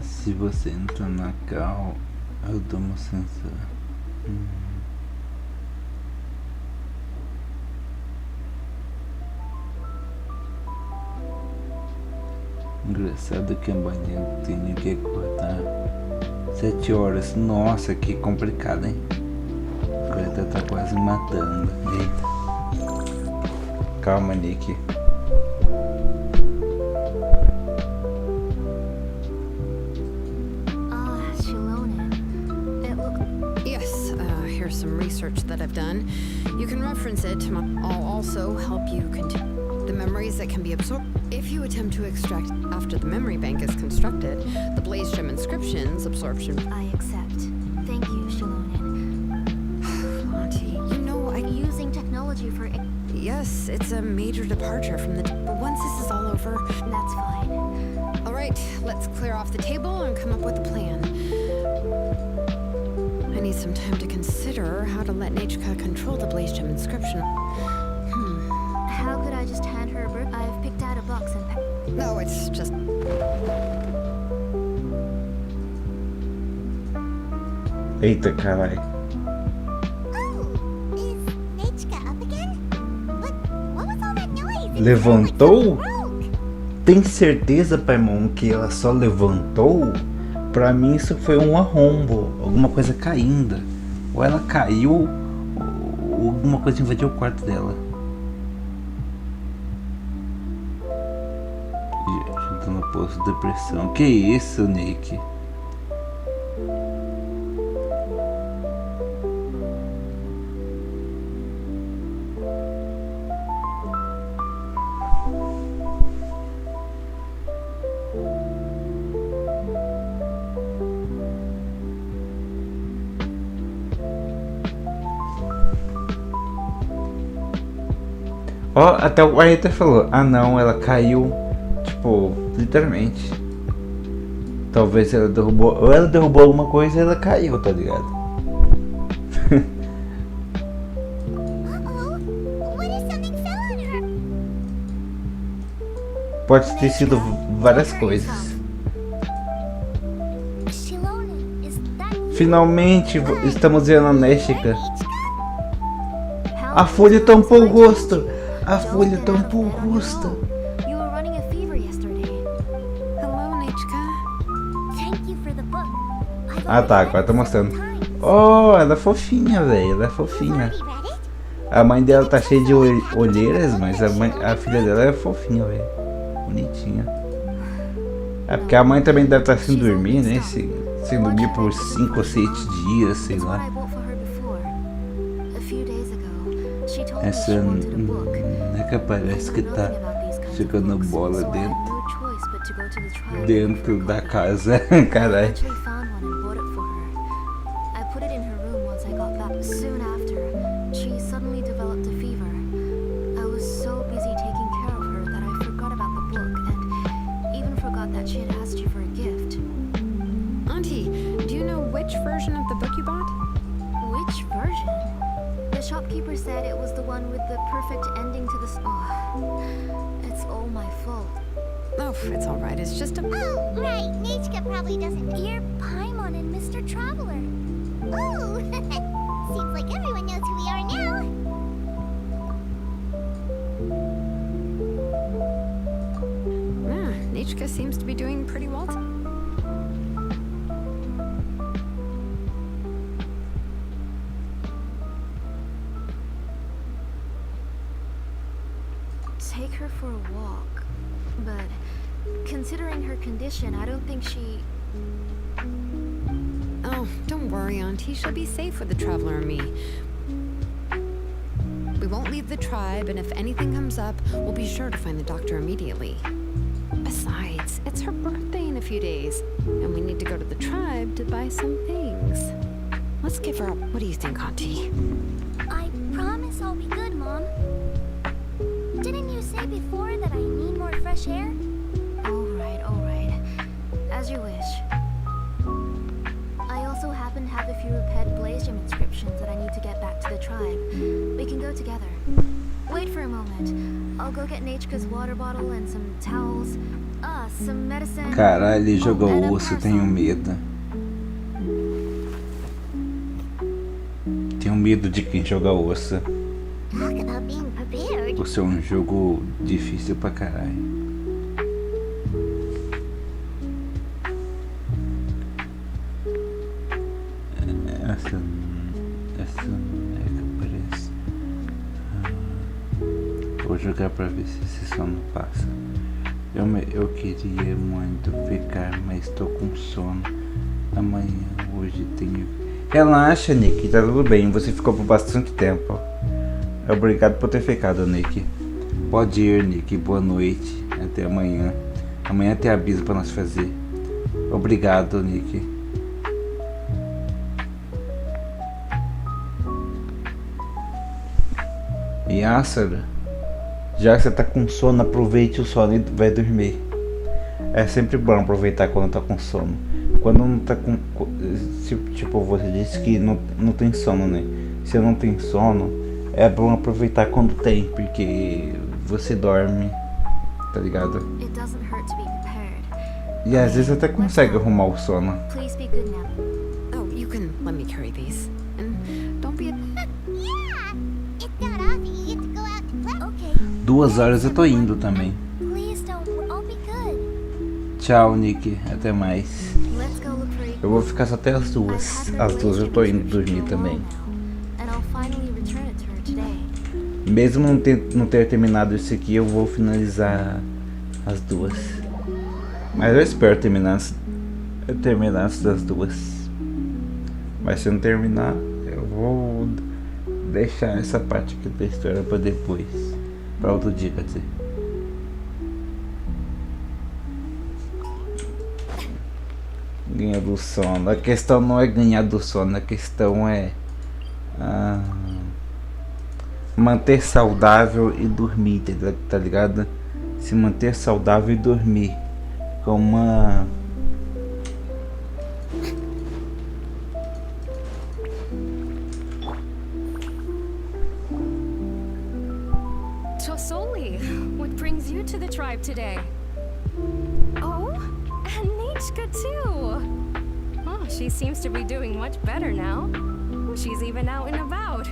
Se você entra na cal, eu dou uma sensor. Engraçado que amanhã eu tenho que acordar 7 horas. Nossa, que complicado, hein? A Greta tá quase matando. Eita. Calma, Nick. That I've done. You can reference it. I'll also help you continue the memories that can be absorbed. If you attempt to extract after the memory bank is constructed, the Blaze Gem inscriptions absorption. I accept. Thank you, Shilonen. Auntie, you know I'm using technology for. Yes, it's a major departure from the. But once this is all over, that's fine. All right, let's clear off the table and come up with a plan. I need some time to consider how to let Nichka control the Blaze Gem inscription. How could I just hand her a bird? I've picked out a box and No, it's just... Eita, carai. Oh, is Nichka up again? What was all that noise? Levantou? Tem certeza, Paimon, que ela só levantou? Pra mim isso foi um arrombo, alguma coisa caindo. Ou ela caiu, ou alguma coisa invadiu o quarto dela. Já tô no posto de depressão. Que isso, Nick? Ó, até o Aether falou, ah não, ela caiu, tipo, literalmente. Talvez ela derrubou, ou ela derrubou alguma coisa e ela caiu, tá ligado? Pode ter sido várias coisas. Finalmente estamos vendo a Neshika. A folha tampou o rosto. A folha tampou o rosto. You were running a fever yesterday. Hello, Nichka. Thank you for the book. Ah tá, agora tá mostrando. Oh, ela é fofinha, velho. Ela é fofinha. A mãe dela tá cheia de olheiras, mas a filha dela é fofinha, velho. Bonitinha. É porque a mãe também deve estar sem dormir, né? Sem dormir por 5 ou 6 dias, sei lá. Essa neca parece que tá jogando bola dentro da casa. Caralho. Shopkeeper said it was the one with the perfect ending to the it's all my fault. Oh, it's all right. It's just a... Oh, right. Nechka probably doesn't... You're Paimon and Mr. Traveler. Oh, seems like everyone knows who we are now. Nechka seems to be doing pretty well. Take her for a walk, but considering her condition, I don't think she... Oh, don't worry, Auntie. She'll be safe with the Traveler and me. We won't leave the tribe, and if anything comes up, we'll be sure to find the doctor immediately. Besides, it's her birthday in a few days, and we need to go to the tribe to buy some things. Let's give her up. What do you think, Auntie? I promise I'll be good, Mom. Didn't you say before that I need more fresh air? All right. As you wish. I also happen to have a few repaired Blaze Gem inscriptions that I need to get back to the tribe. We can go together. Wait for a moment. I'll go get Nechka's water bottle and some towels. Some medicine. Caralho, ele jogou o osso, tenho medo. Tenho medo de quem joga osso. Talk about being prepared. Por ser um jogo difícil pra caralho. Essa não é que parece. Vou jogar pra ver se esse sono passa. Eu queria muito ficar, mas tô com sono. Amanhã, hoje tenho... Relaxa, Nick, tá tudo bem. Você ficou por bastante tempo. Obrigado por ter ficado, Nick. Pode ir, Nick. Boa noite. Até amanhã. Amanhã tem aviso pra nós fazer. Obrigado, Nick. E Ácera, já que você tá com sono, aproveite o sono e vai dormir. É sempre bom aproveitar quando tá com sono. Quando não tá com... Tipo, você disse que não tem sono, né? Se não tem sono, é bom aproveitar quando tem, porque você dorme, tá ligado? E às vezes até consegue arrumar o sono. Oh, you can let me carry these. And don't be a... Yeah! It's not off and you get to go out to play. Okay. 2 horas eu tô indo também. Please don't. I'll be good. Tchau, Nick. Até mais. Eu vou ficar só até as 2. Às 2 eu tô indo dormir também. Mesmo não ter terminado isso aqui, eu vou finalizar as 2. Mas eu espero terminar antes das 2. Mas se eu não terminar, eu vou deixar essa parte aqui da história para depois. Para outro dia, quer dizer. Ganhar do sono. A questão não é ganhar do sono, a questão é manter saudável e dormir, tá ligado? Se manter saudável e dormir com uma... Tosoli, what brings you to the tribe today? Oh, and Nechka too. Oh, she seems to be doing much better now. She's even out and about.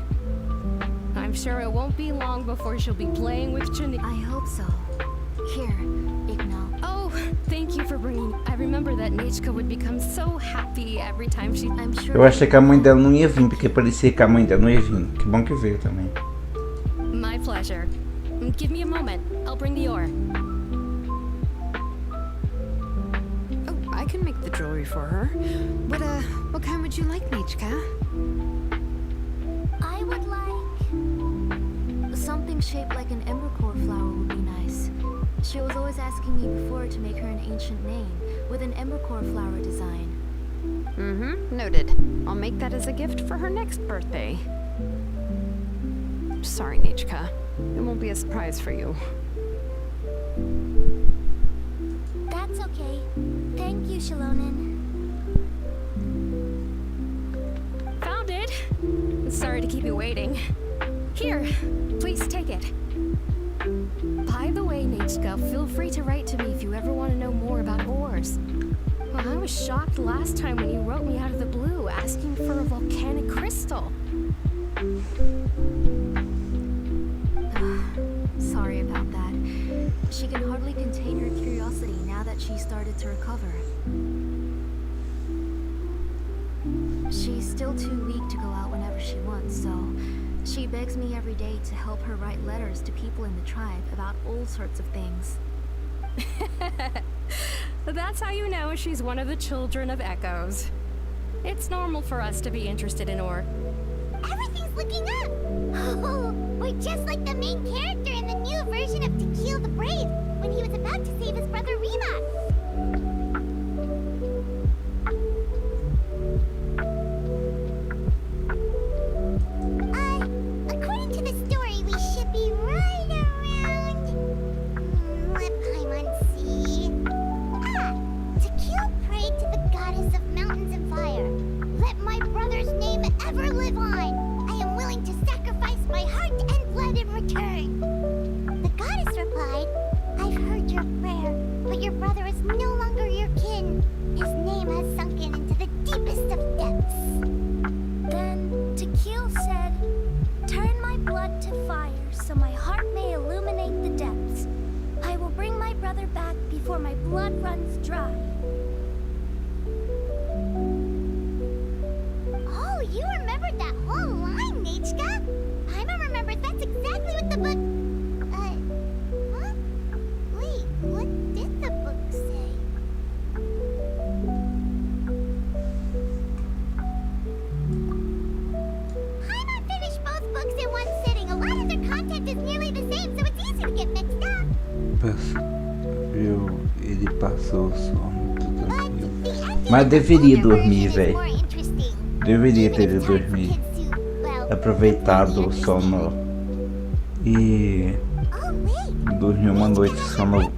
I'm sure it won't be long before she'll be playing with Jani. I hope so. Here, Igno. Oh, thank you for bringing... I remember that Nechka would become so happy every time she... Eu achei que a mãe dela não ia vir, porque parecia que a mãe dela não ia vir. Que bom que veio também. pleasure. Give me a moment. I'll bring the ore. Oh, I can make the jewelry for her. What kind would you like, Nichka? I would like something shaped like an embercore flower would be nice. She was always asking me before to make her an ancient name with an embercore flower design. Mm-hmm, noted. I'll make that as a gift for her next birthday. Sorry, Nichka. It won't be a surprise for you. That's okay. Thank you, Shilonen. Found it. Sorry to keep you waiting. Here, please take it. By the way, Nichka, feel free to write to me if you ever want to know more about ores. Well, I was shocked last time when you wrote me out of the blue asking for a volcanic crystal. Sorry about that. She can hardly contain her curiosity now that she started to recover. She's still too weak to go out whenever she wants, so she begs me every day to help her write letters to people in the tribe about all sorts of things. That's how you know she's one of the children of Echoes. It's normal for us to be interested in ore. Everything's looking up! Oh, we're just like the main character in the new version of Tequila the Brave, when he was about to save his brother Remus. According to the story, we should be right around... let Paimon see... Tequila prayed to the goddess of mountains and fire. Let my brother's name ever live on. I am willing to sacrifice my heart and blood in return. The goddess replied, I've heard your prayer, but your brother is no longer your kin. His name has sunken into the deepest of depths. Then Tequila said, turn my blood to fire so my heart may illuminate the depths. I will bring my brother back before my blood runs dry. Oh, you remembered that whole line, Nichka? Paimon remembers that's exactly what the book... Huh? Wait, what did the book say? Paimon finished both books in one sitting. A lot of their content is nearly the same, so it's easy to get mixed up. Viu? Ele passou o sono, tudo tranquilo. Mas deveria dormir, velho. Deveria ter ido dormir. Aproveitado o sono e dormir uma noite de sono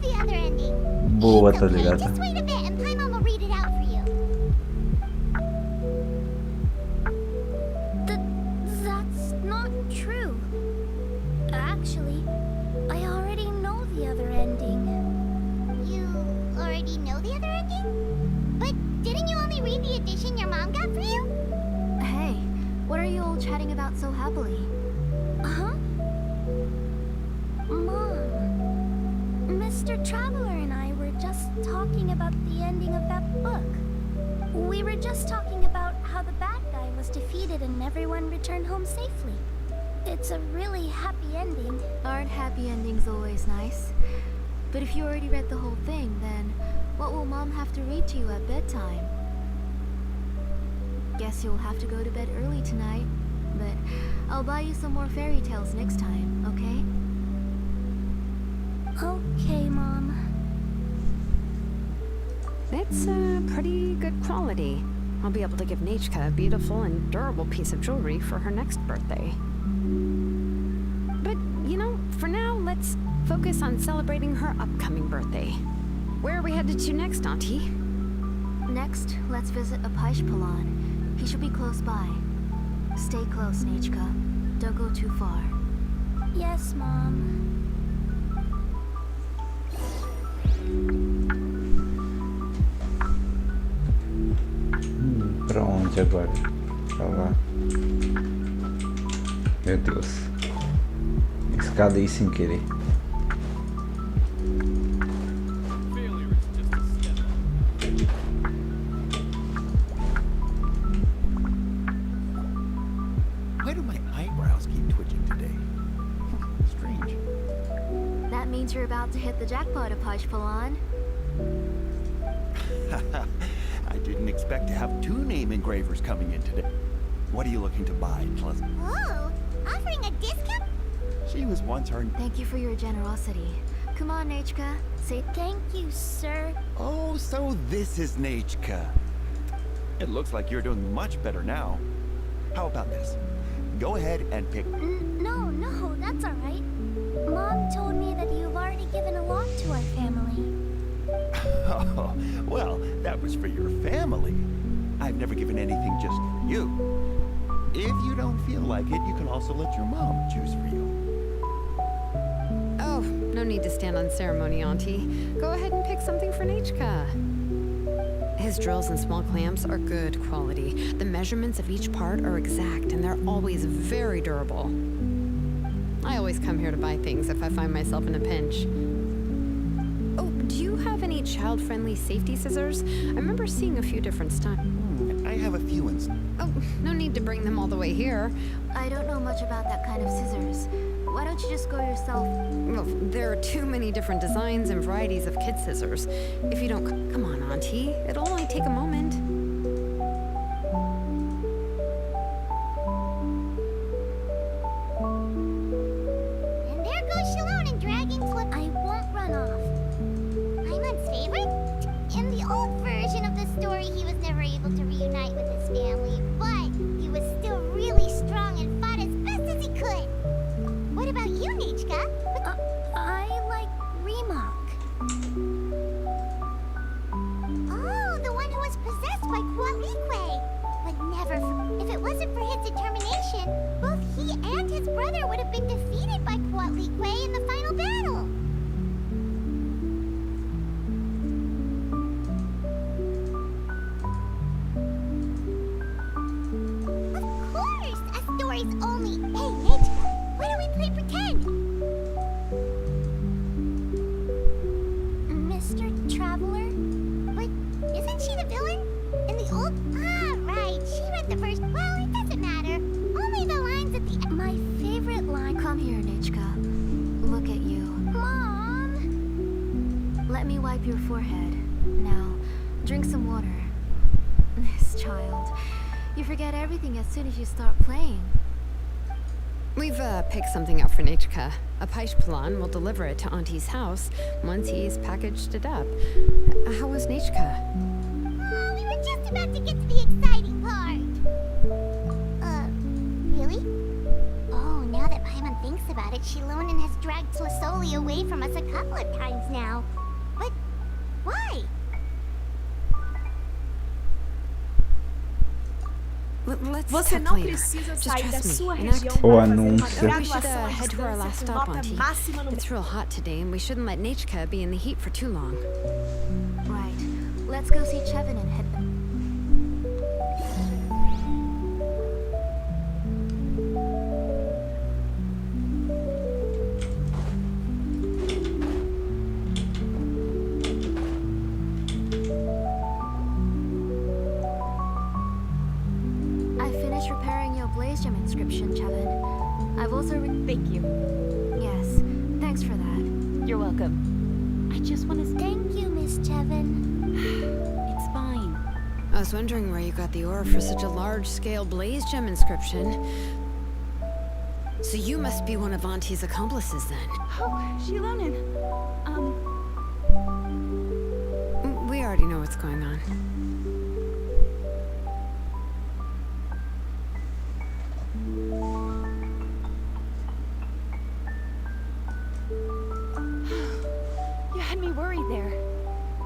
boa, tá ligado? Just wait a bit and Paimon will read it out for you. That's not true. Actually, I already know the other ending. You already know the other ending? But didn't you only read the edition your mom got for you? Hey, what are you all chatting about so happily? Huh? Mom, Mr. Traveler and I were just talking about the ending of that book. We were just talking about how the bad guy was defeated and everyone returned home safely. It's a really happy ending. Aren't happy endings always nice? But if you already read the whole thing, then what will Mom have to read to you at bedtime? Guess you'll have to go to bed early tonight, but I'll buy you some more fairy tales next time, okay? Okay, Mom. It's pretty good quality. I'll be able to give Nichka a beautiful and durable piece of jewelry for her next birthday. But, you know, for now, let's focus on celebrating her upcoming birthday. Where are we headed to next, Auntie? Next, let's visit Apishpalan. He should be close by. Stay close, Nichka. Don't go too far. Yes, Mom. Pra onde agora? Pra lá. Meu Deus. Escada aí sem querer. Why do my eyebrows keep twitching today? Strange. you're about to hit the jackpot, Apache Palan. I didn't expect to have 2 name engravers coming in today. What are you looking to buy, Pleasant? Oh, offering a discount? She was once our... Thank you for your generosity. Come on, Nechka. Say thank you, sir. Oh, so this is Nechka. It looks like you're doing much better now. How about this? Go ahead and pick... No, that's all right. Mom told me that you've already given a lot to our family. Oh, well, that was for your family. I've never given anything just for you. If you don't feel like it, you can also let your mom choose for you. Oh, no need to stand on ceremony, Auntie. Go ahead and pick something for Nechka. His drills and small clamps are good quality. The measurements of each part are exact, and they're always very durable. I always come here to buy things if I find myself in a pinch. Oh, do you have any child-friendly safety scissors? I remember seeing a few different styles. I have a few in... Oh, no need to bring them all the way here. I don't know much about that kind of scissors. Why don't you just go yourself? Well, there are too many different designs and varieties of kid scissors. If you don't... Come on, Auntie. It'll only take a moment. And there goes Shalon and Dragon's What I won't run off. Paimon's favorite? In the old version of the story, he was never able to reunite with his family, but he was still really strong and fought as best as he could. What about you, Nechka? I like Remark. Oh, the one who was possessed by Kualikwe. But never, if it wasn't for his determination, both he and his brother would have been defeated by Kualikwe in the final battle. Of course, a story's only... Hey, Nechka, why don't we play pretend? Mr. Traveler? But isn't she the villain? In the old... Ah, right, she read the first... Well, it doesn't matter. Only the lines at the... My favorite line... Come here, Nechka. Look at you. Mom! Let me wipe your forehead. Now, drink some water. This child. You forget everything as soon as you start playing. We've picked something out for Nechka. Apache Palan will deliver it to Auntie's house once he's packaged it up. How was Nechka? Oh, we were just about to get to the exciting part. Really? Oh, now that Paimon thinks about it, Shilonen has dragged Tlisoli away from us a couple of times now. But why? Você não precisa sair da sua região para fazer uma graduação à distância com nota máxima no... It's real hot today, and we shouldn't let Nechka be in the heat for too long. Right. Let's go see Chevin and head back. Inscription, Chevin. I've also Thank you. Yes, thanks for that. You're welcome. I just want to... Thank you, Miss Chevin. It's fine. I was wondering where you got the ore for such a large-scale blaze gem inscription. So you must be one of Auntie's accomplices, then. Oh, Shilonen. We already know what's going on.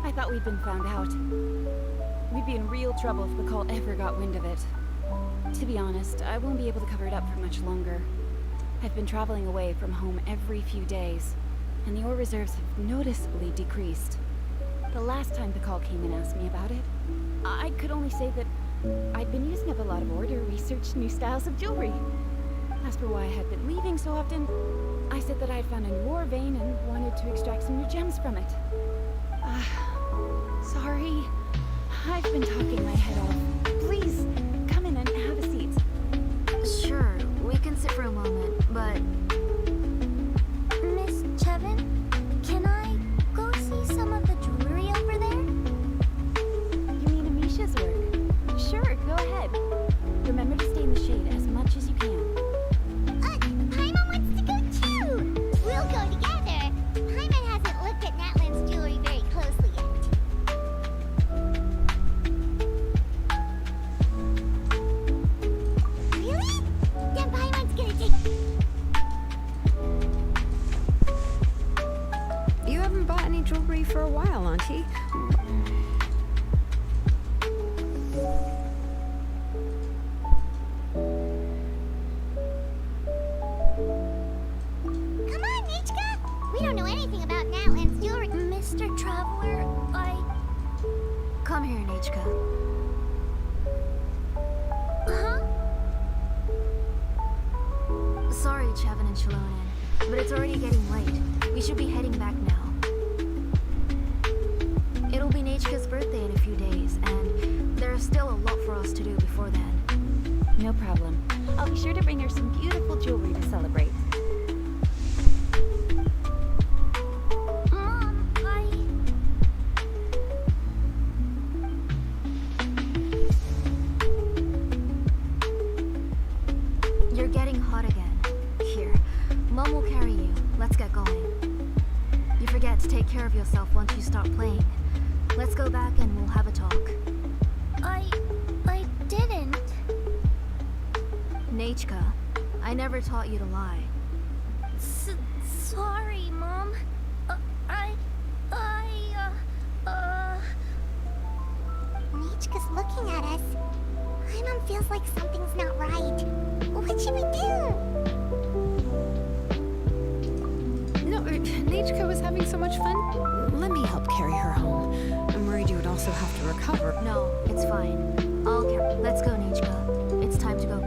I thought we'd been found out. We'd be in real trouble if the cult ever got wind of it. To be honest, I won't be able to cover it up for much longer. I've been traveling away from home every few days, and the ore reserves have noticeably decreased. The last time the call came and asked me about it, I could only say that I'd been using up a lot of ore to research new styles of jewelry. As for why I had been leaving so often, I said that I'd found a new ore vein and wanted to extract some new gems from it. Sorry. I've been talking my head off. Please, come in and have a seat. Sure, we can sit for a moment, but... Miss Chevin, Come here, Nechka. Huh? Sorry, Chevin and Shilonen, but it's already getting late. We should be heading back now. It'll be Nechka's birthday in a few days, and there's still a lot for us to do before then. No problem. I'll be sure to bring her some beautiful jewelry to celebrate. Mom, You're getting hot again. Here, Mom will carry you. Let's get going. You forget to take care of yourself once you start playing. Let's go back and we'll have a talk. I didn't. Nechka, I never taught you to lie. Sorry, Mom. Nechka's looking at us. My mom feels like something's not right. What should we do? No, Nechka was having so much fun. Let me help carry her home. I'm worried you would also have to recover. No, it's fine. I'll carry. Let's go, Nechka. It's time to go.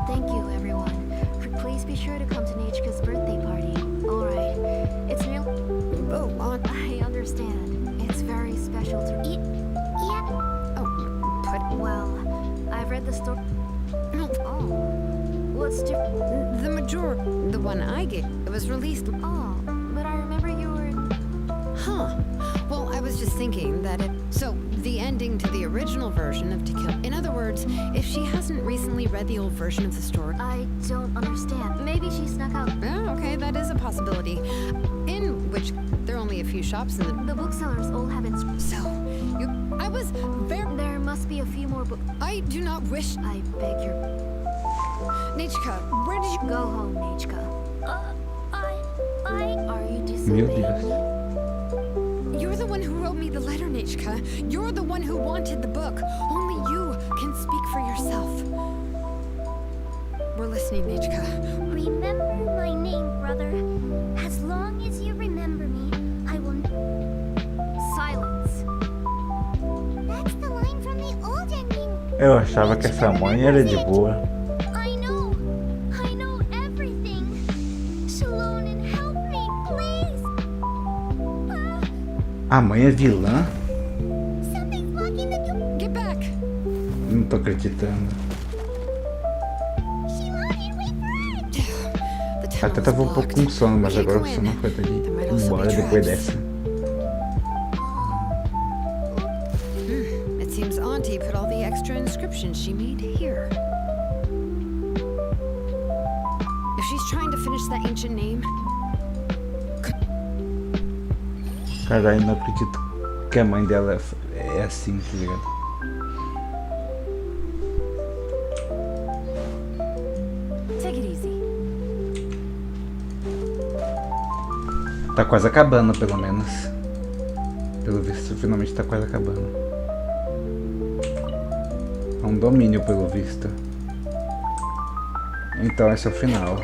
Thank you, everyone. Please be sure to come to Nechka's birthday party. All right. It's real. Oh, I understand. It's very special to eat. Yeah. Oh, but well, I've read the story. Oh, what's different? The the one I get, it was released. Oh, but I remember you were. Huh. Well, I was just thinking that so, the ending to the original version of To Kill. In other words, if she hasn't recently read the old version of the story. I don't understand. Maybe she snuck out. Oh, okay, that is a possibility. In which there are only a few shops in the booksellers all have it. So, I was very. There must be a few more books. I do not wish. I beg your. Nechka, where did you go home, Nechka? Are you Meu disobeying Deus. me? You're the one who wrote me the letter, Nechka. You're the one who wanted the book. Only you can speak for yourself. We're listening, Nechka. Remember my name, brother. As long as you remember me, I will. Silence. That's the line from the old ending. Eu achava que essa mãe era de boa. I know everything. Shilonen, help me, please. A mãe é vilã? Something's blocking the door. Get back. Não tô acreditando. Shilonen, wait for it. Até tava um pouco com sono, mas agora o sono foi pra ir embora depois dessa. It seems Auntie put all the extra inscriptions she made here. If she's trying to finish that ancient name. Caralho, não acredito que a mãe dela é assim, tá ligado? Take it easy. Tá quase acabando, pelo menos. Pelo visto, finalmente tá quase acabando. É um domínio, pelo visto. Então esse é o final.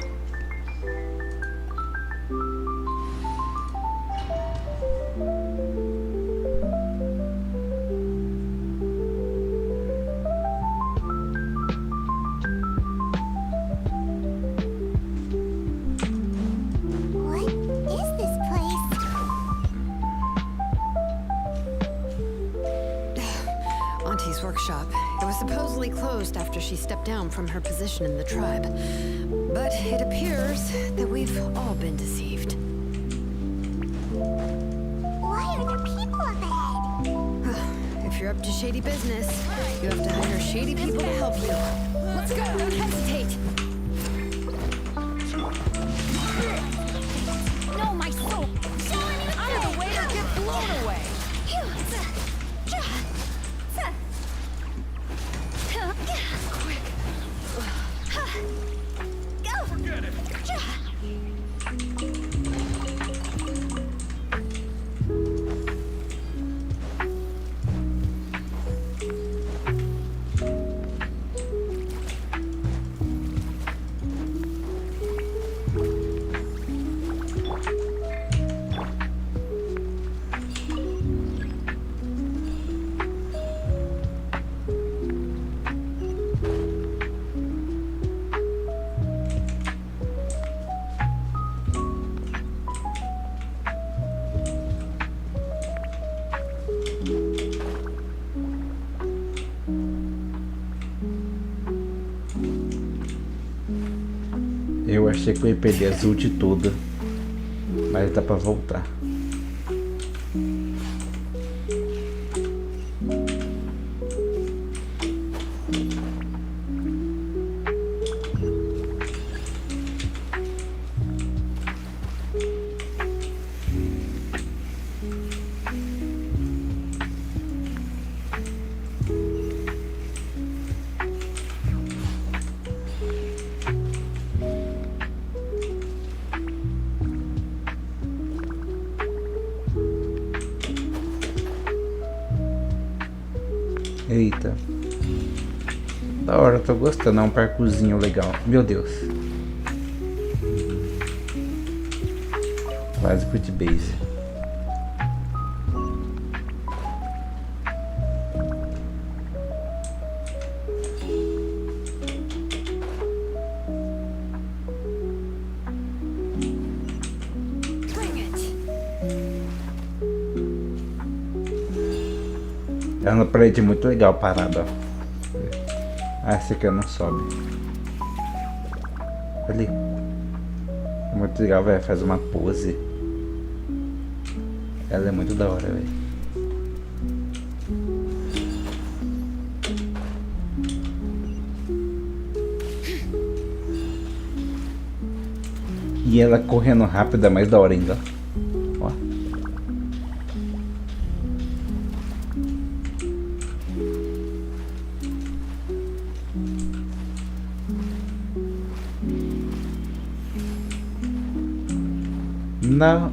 Auntie's workshop. It was supposedly closed after she stepped down from her position in the tribe. But it appears that we've all been deceived. Why are there people up ahead? If you're up to shady business, you have to hire shady people to help you. Let's go, don't hesitate. No, my soul! Out of the way or get blown away! Eu achei que eu ia perder as ult toda, mas dá pra voltar. Eita. Da hora, tô gostando. É um parkourzinho legal. Meu Deus. Quase foot base. É uma parede muito legal parada, ó. Ah, esse aqui não sobe. Ali. É muito legal, velho. Faz uma pose. Ela é muito da hora, velho. E ela correndo rápido é mais da hora ainda. Ó. Não.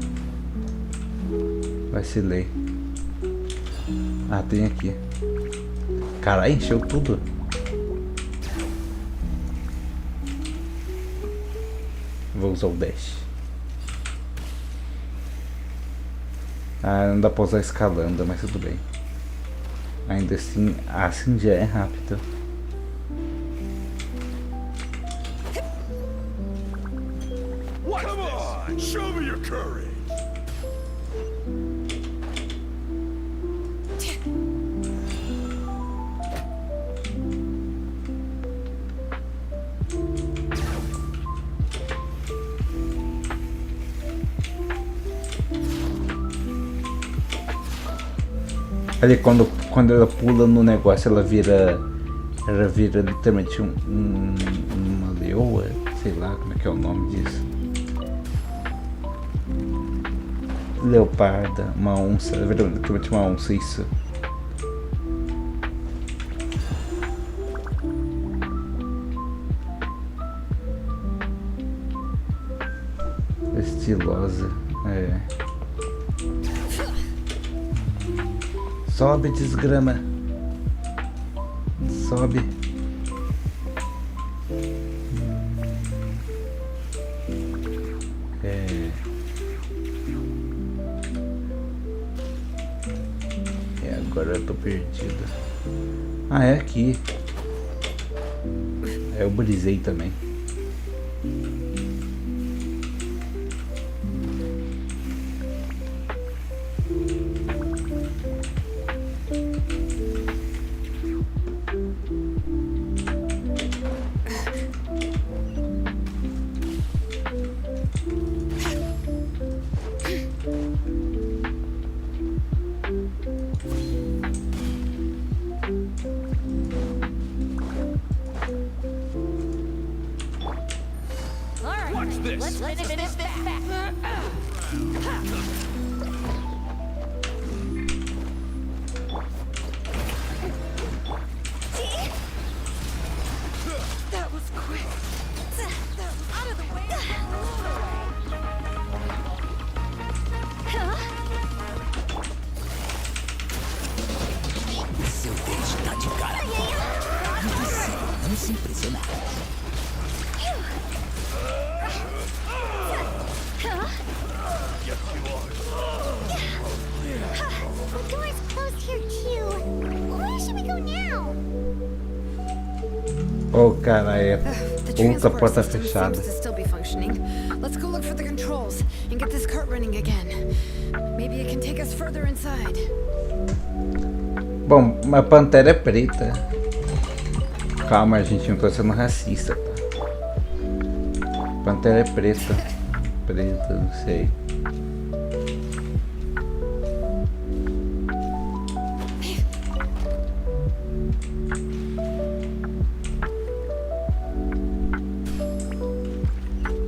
Vacilei. Ah, tem aqui. Caralho, encheu tudo. Vou usar o dash. Ah, não dá pra usar escalando, mas tudo bem. Ainda assim já é rápido. Come on, show me your courage. Ali quando ela pula no negócio, ela vira literalmente uma leoa, sei lá como é que é o nome disso. Leoparda, uma onça, literalmente uma onça, isso. Estilosa, é. Sobe, desgrama. Sobe. Agora eu tô perdido. Ah, é aqui. Eu brisei também. Let's finish this fast. That was quick. Out of the way. Seu dente tá de cara. Impossível não se impressionar. The door's closed here too. Where should we go now? Oh, cara, é outra porta fechada. Seems to still be functioning. Let's go look for the controls and get this cart running again. Maybe it can take us further inside. Bom, uma pantera é preta. Calma, gente, não tô sendo racista, tá? Pantera é preta. Preta, não sei.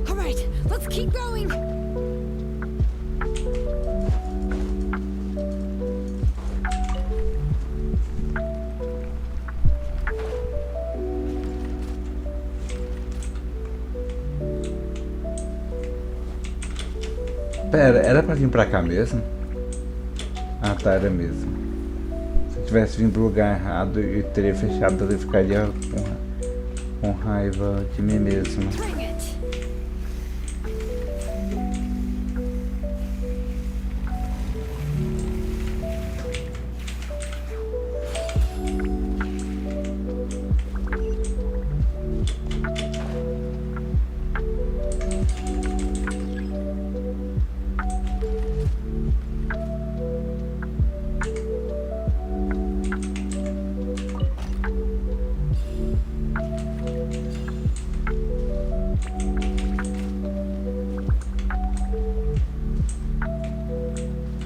All right, let's keep going. Pera, era pra vir pra cá mesmo? Ah tá, era mesmo. Se eu tivesse vindo pro lugar errado e teria fechado, eu ficaria com raiva de mim mesmo.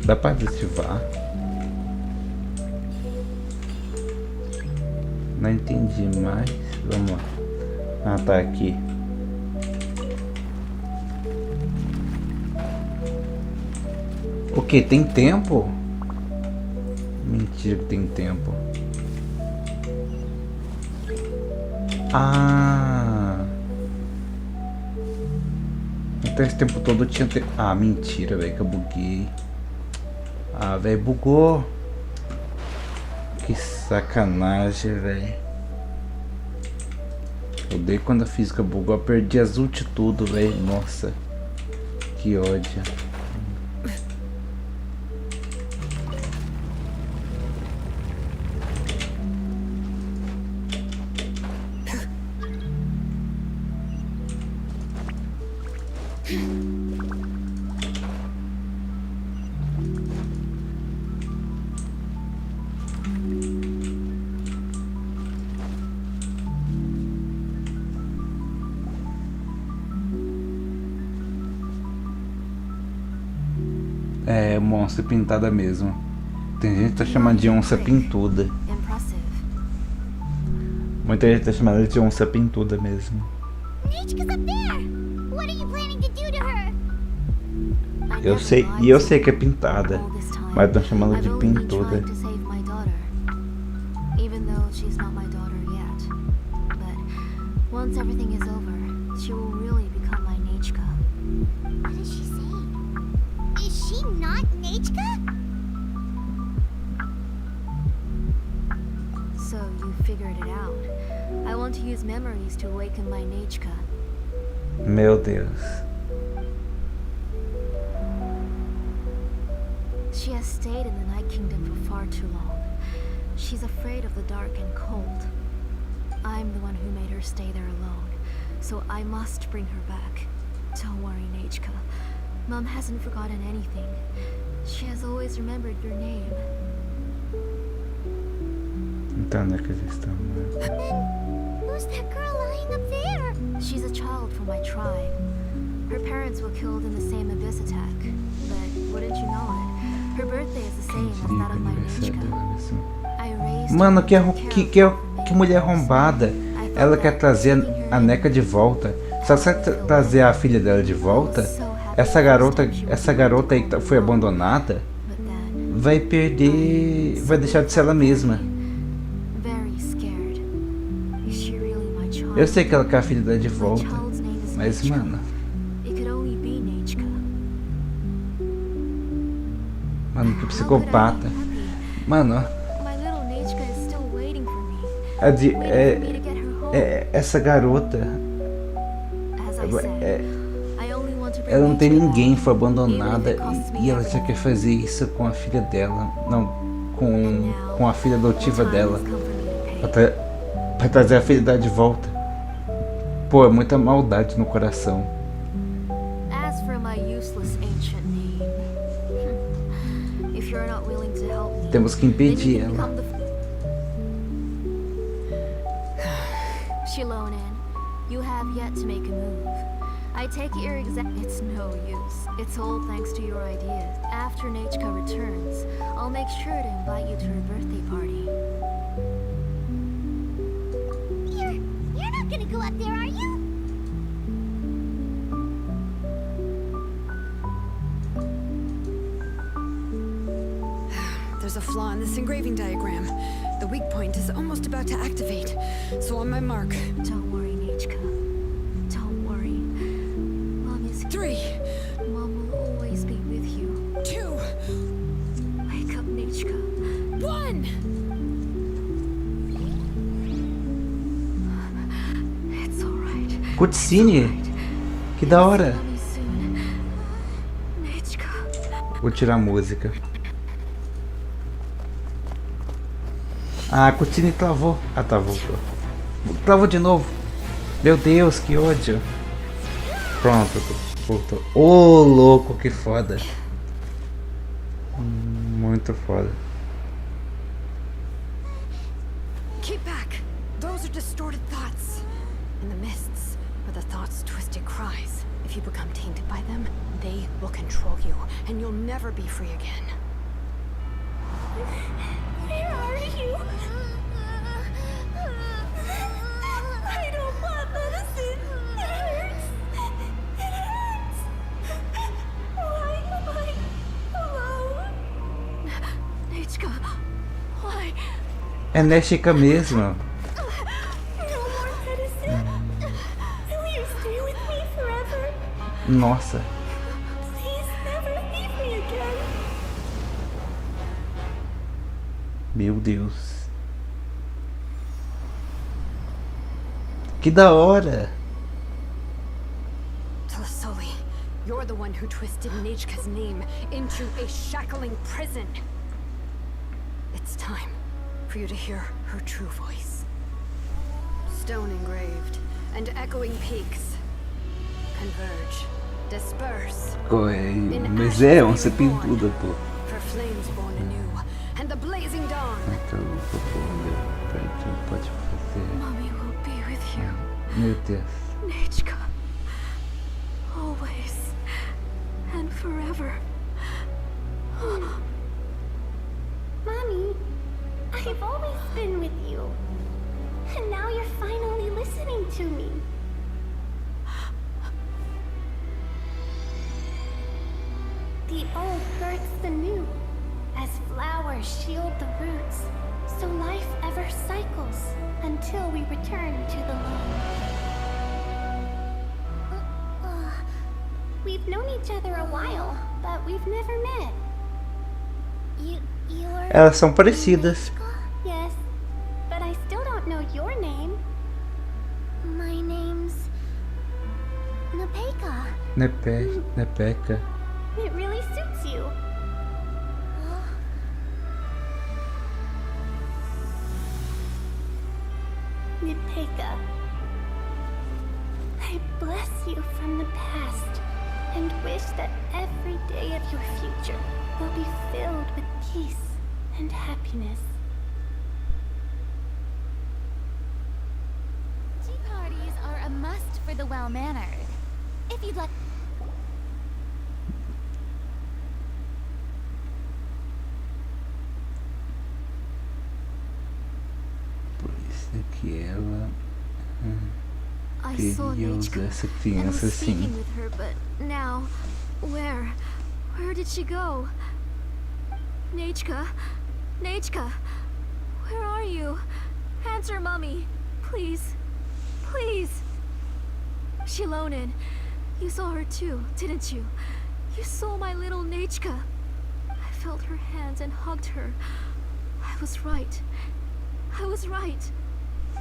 Dá pra desativar? Não entendi mais. Vamos lá. Ah, tá aqui. O que? Tem tempo? Mentira que tem tempo. Ah! Então esse tempo todo tinha tempo. Ah, mentira, velho, que eu buguei. Ah, velho, bugou. Que sacanagem, velho. Odeio quando a física bugou. Eu perdi as ult tudo, velho. Nossa. Que ódio. É, monstro pintada mesmo. Tem gente que tá chamando de onça pintuda. Muita gente tá chamando de onça pintuda mesmo. Eu sei, e eu sei que é pintada, mas estão chamando de pintuda. So you figured it out. I want to use memories to awaken my Nechka. Meu Deus. She has stayed in the Night Kingdom for far too long. She's afraid of the dark and cold. I'm the one who made her stay there alone, so I must bring her back. Don't worry, Nechka. Mom hasn't forgotten anything. She has always remembered your name. Então, onde é que eles estão? Who's that girl lying up there? She's a child from my tribe. Her parents were killed in the same abyss attack. But wouldn't you know it? Her birthday is the same as that of my Nechka. I raised Mano, que mulher arrombada. Ela quer trazer a Neca de volta. Só se trazer a filha dela de volta, essa garota aí que foi abandonada vai perder, vai deixar de ser ela mesma. Eu sei que ela quer a filha dela de volta, mas mano, que psicopata. Mano, essa garota, ela não tem ninguém, foi abandonada e ela já quer fazer isso com a filha dela, não, com a filha adotiva dela, pra trazer a filha dela de volta. Pô, é muita maldade no coração. Temos que impedir ela. Shilonen, you have yet to make a move. I take it you're It's no use. It's all thanks to your ideas. After Nachka returns, I'll make sure to invite you to her birthday party. You're not gonna go up there, are you? There's a flaw in this engraving diagram. The weak point is almost about to activate. So on my mark. Don't worry, Nachka. Don't worry. Mom is 3. Mom will always be with you. 2. Wake up, Nachka. 1. It's alright. Cutscene. Que da hora. Vou tirar a música. Ah, a cutscene travou. Ah, tá, voltou. Travou de novo. Meu Deus, que ódio. Pronto, voltou. Ô, louco, que foda. Muito foda. Keep back. Those are distorted thoughts. In the mists are the thoughts' twisted cries. If you become tainted by them, they will control you, and you'll never be free again. Where are you? I don't want medicine. It hurts. It hurts. Why am I alone? Nachka, why? É Neshika mesmo. No more medicine. Will you stay with me forever? Nossa. Please never leave me again. Meu Deus. Que da hora. Tlasoli, you're the one who twisted Nachka's name into a shackling prison. It's time for you to hear her true voice. Stone engraved and echoing peaks converge, disperse. Mas é onça pintuda, pô. For flames born anew and the blazing dawn. Pode fazer. Mommy will be with you. Meu Deus. Nachka. Always. And forever. Mommy, I've always been with you. And now you're finally listening to me. The old hurts the new, as flowers shield the roots, so life ever cycles until we return to the loam. We've known each other a while, but we've never met. You're... Elas são parecidas. Yes, but I still don't know your name. My name's... Nepeka. Nepeka. It really suits you. Nepeka, I bless you from the past and wish that every day of your future will be filled with peace and happiness. Tea parties are a must for the well-mannered. If you'd like... Por isso que ela I saw queria usar essa criança assim. Speaking with her, but now, where did she go? Nachka, Nachka, where are you? Answer, Mommy, please, please. Shilonen, you saw her too, didn't you? You saw my little Nachka. I felt her hands and hugged her. I was right. I was right.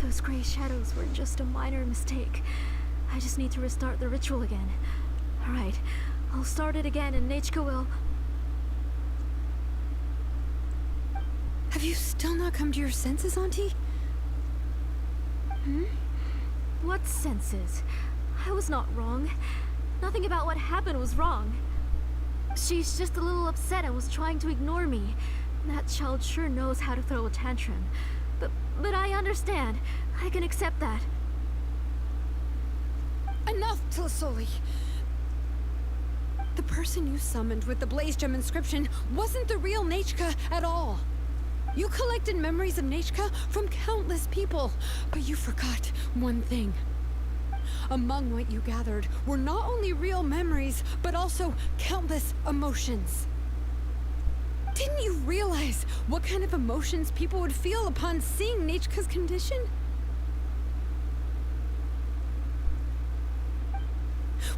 Those gray shadows were just a minor mistake. I just need to restart the ritual again. Alright, I'll start it again and Nachka will... Have you still not come to your senses, Auntie? What senses? I was not wrong. Nothing about what happened was wrong. She's just a little upset and was trying to ignore me. That child sure knows how to throw a tantrum. But I understand. I can accept that. Enough, Tlisoli! The person you summoned with the Blaze Gem inscription wasn't the real Nechka at all. You collected memories of Nechka from countless people, but you forgot one thing. Among what you gathered were not only real memories, but also countless emotions. Didn't you realize what kind of emotions people would feel upon seeing Nechka's condition?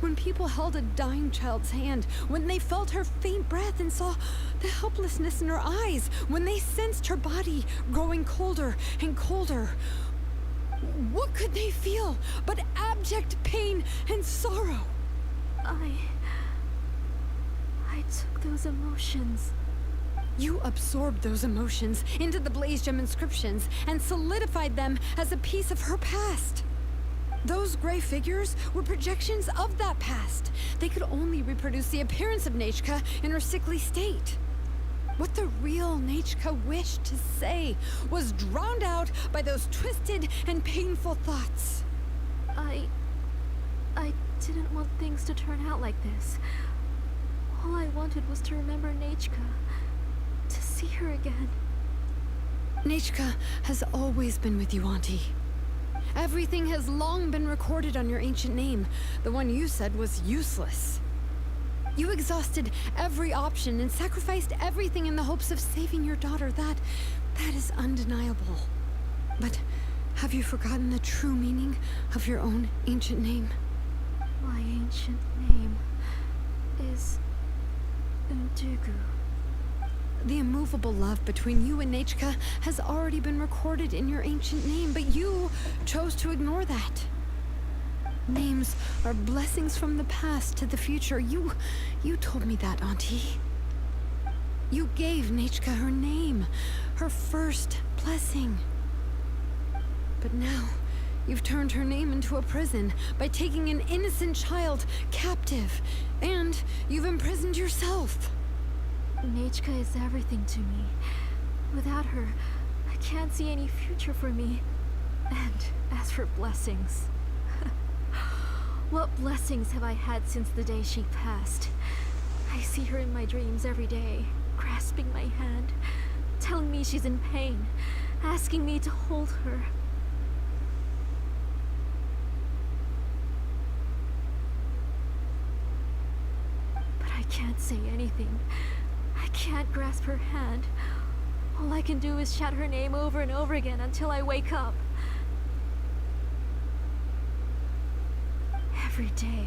When people held a dying child's hand, when they felt her faint breath and saw the helplessness in her eyes, when they sensed her body growing colder and colder, what could they feel but abject pain and sorrow? I took those emotions. You absorbed those emotions into the Blaze Gem inscriptions and solidified them as a piece of her past. Those gray figures were projections of that past. They could only reproduce the appearance of Nechka in her sickly state. What the real Nechka wished to say was drowned out by those twisted and painful thoughts. I didn't want things to turn out like this. All I wanted was to remember Nechka, to see her again. Nechka has always been with you, Auntie. Everything has long been recorded on your ancient name. The one you said was useless. You exhausted every option and sacrificed everything in the hopes of saving your daughter. That is undeniable. But have you forgotten the true meaning of your own ancient name? My ancient name is Undugu. The immovable love between you and Nechka has already been recorded in your ancient name, but you chose to ignore that. Names are blessings from the past to the future. You told me that, Auntie. You gave Nechka her name, her first blessing. But now, you've turned her name into a prison by taking an innocent child captive, and you've imprisoned yourself. Nechka is everything to me. Without her, I can't see any future for me. And as for blessings... what blessings have I had since the day she passed? I see her in my dreams every day, grasping my hand, telling me she's in pain, asking me to hold her. But I can't say anything. I can't grasp her hand. All I can do is shout her name over and over again until I wake up. Every day,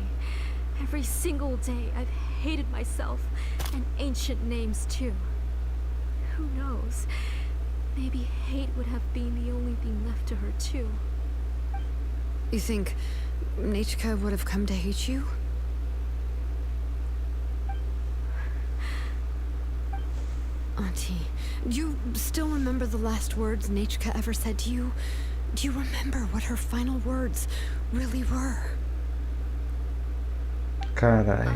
every single day, I've hated myself, and ancient names too. Who knows? Maybe hate would have been the only thing left to her too. You think Nechka would have come to hate you? Auntie, do you still remember the last words Nechka ever said to you? Do you remember what her final words really were? Carai.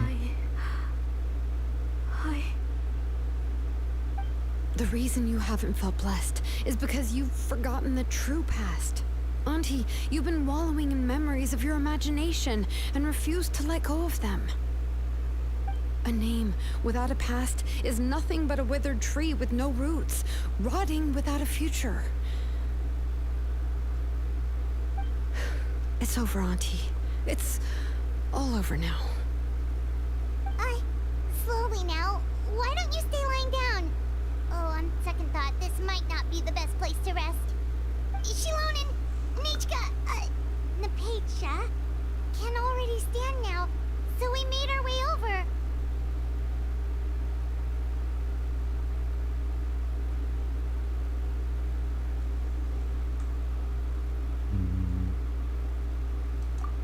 The reason you haven't felt blessed is because you've forgotten the true past. Auntie, you've been wallowing in memories of your imagination and refused to let go of them. A name without a past is nothing but a withered tree with no roots, rotting without a future. It's over, Auntie. It's all over now. Slowly now. Why don't you stay lying down? Oh, on second thought, this might not be the best place to rest. Shilonen, Nechka, Napecha can already stand now, so we made our way over.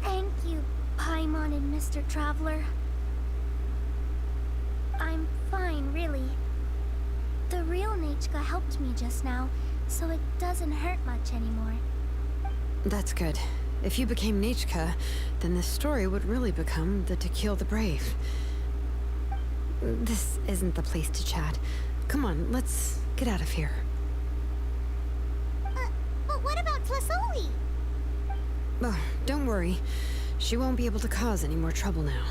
Thank you, Paimon and Mr. Traveler. I'm fine, really. The real Nechka helped me just now, so it doesn't hurt much anymore. That's good. If you became Nechka, then this story would really become the To Kill the Brave. This isn't the place to chat. Come on, let's get out of here. But what about Tlisoli? Oh, don't worry. She won't be able to cause any more trouble now.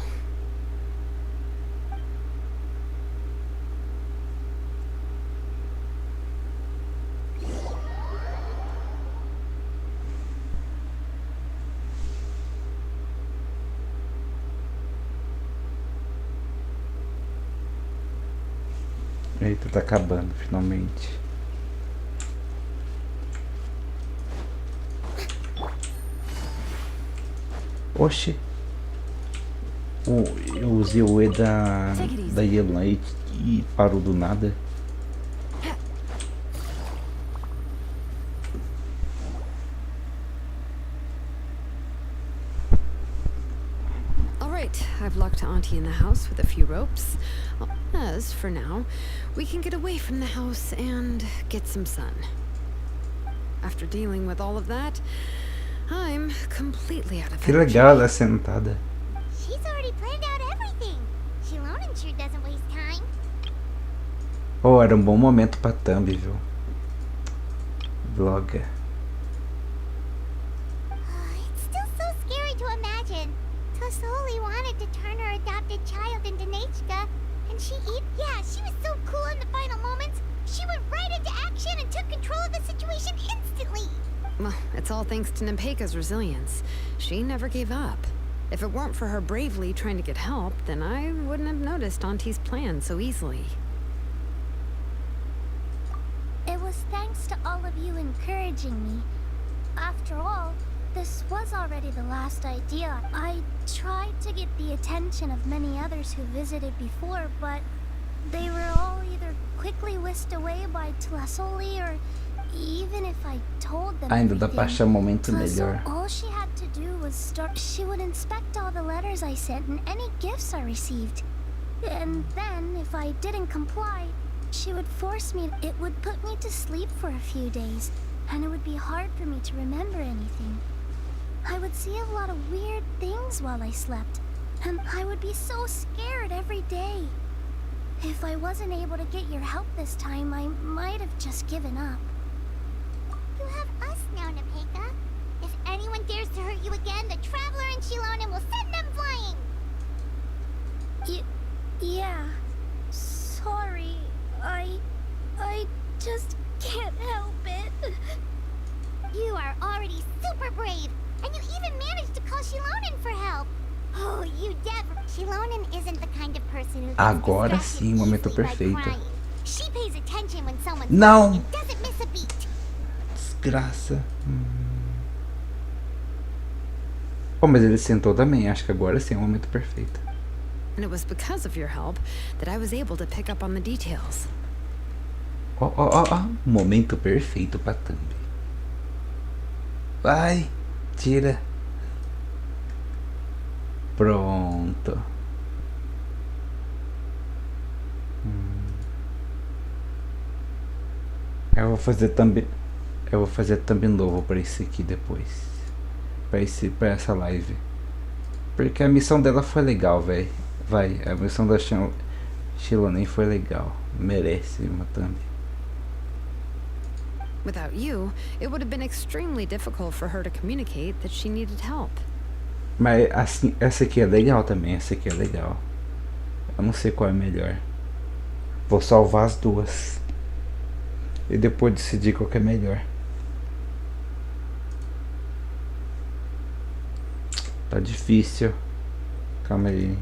Eita, tá acabando, finalmente. Oxi. Eu usei o E da Yellow aí e parou do nada. Alright, I've locked Auntie in the house with a few ropes. As for now, we can get away from the house and get some sun. After dealing with all of that, I'm completely out of Que energy. legal ela sentada. She's already planned out everything. Shilonen sure doesn't waste time. Oh, era um bom momento pra thumb, viu? Vlogger. It's still so scary to imagine. Tosoli wanted to turn her adopted child into Nechka, and she was so cool in the final moments. She went right into action and took control of the situation instantly. Well, it's all thanks to Nempeka's resilience. She never gave up. If it weren't for her bravely trying to get help, then I wouldn't have noticed Auntie's plan so easily. It was thanks to all of you encouraging me. After all, this was already the last idea. I tried to get the attention of many others who visited before, but they were all either quickly whisked away by Tlasoli, or even if I told them Ainda dá pra achar um momento melhor. all she had to do was start. She would inspect all the letters I sent and any gifts I received. And then, if I didn't comply, she would force me. It would put me to sleep for a few days, and it would be hard for me to remember anything. I would see a lot of weird things while I slept, and I would be so scared every day. If I wasn't able to get your help this time, I might have just given up. You have us now, Nempeka. If anyone dares to hurt you again, the Traveler and Shilonen will send them flying! Yeah. Sorry. I just can't help it. You are already super brave, and you even managed to call Shilonen for help. Oh, you Shilonen isn't the kind of person who Agora sim, momento perfeito. She pays attention when someone's Não. and doesn't miss a beat. Desgraça. Oh, mas ele sentou também. Acho que agora sim é o momento perfeito. And it was because of your help that I was able to pick up on the details. Momento perfeito pra thumb. Vai, tira. Pronto. Eu vou fazer thumb novo pra esse aqui depois. Pra essa live. Porque a missão dela foi legal, velho. A missão da Shilonen foi legal. Merece uma thumb. Without you, it would have been extremely difficult for her to communicate that she needed help. Mas assim, essa aqui é legal também. Essa aqui é legal. Eu não sei qual é melhor. Vou salvar as duas. E depois decidir qual que é melhor. Tá difícil. Calma aí.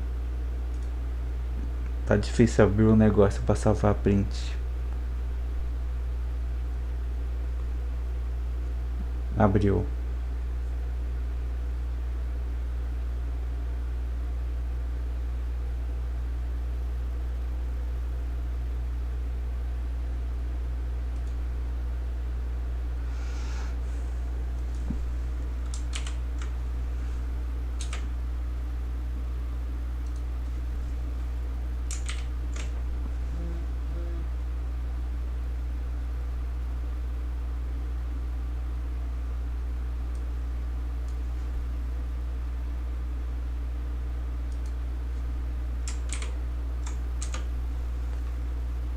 Tá difícil abrir o negócio pra salvar a print. Abriu.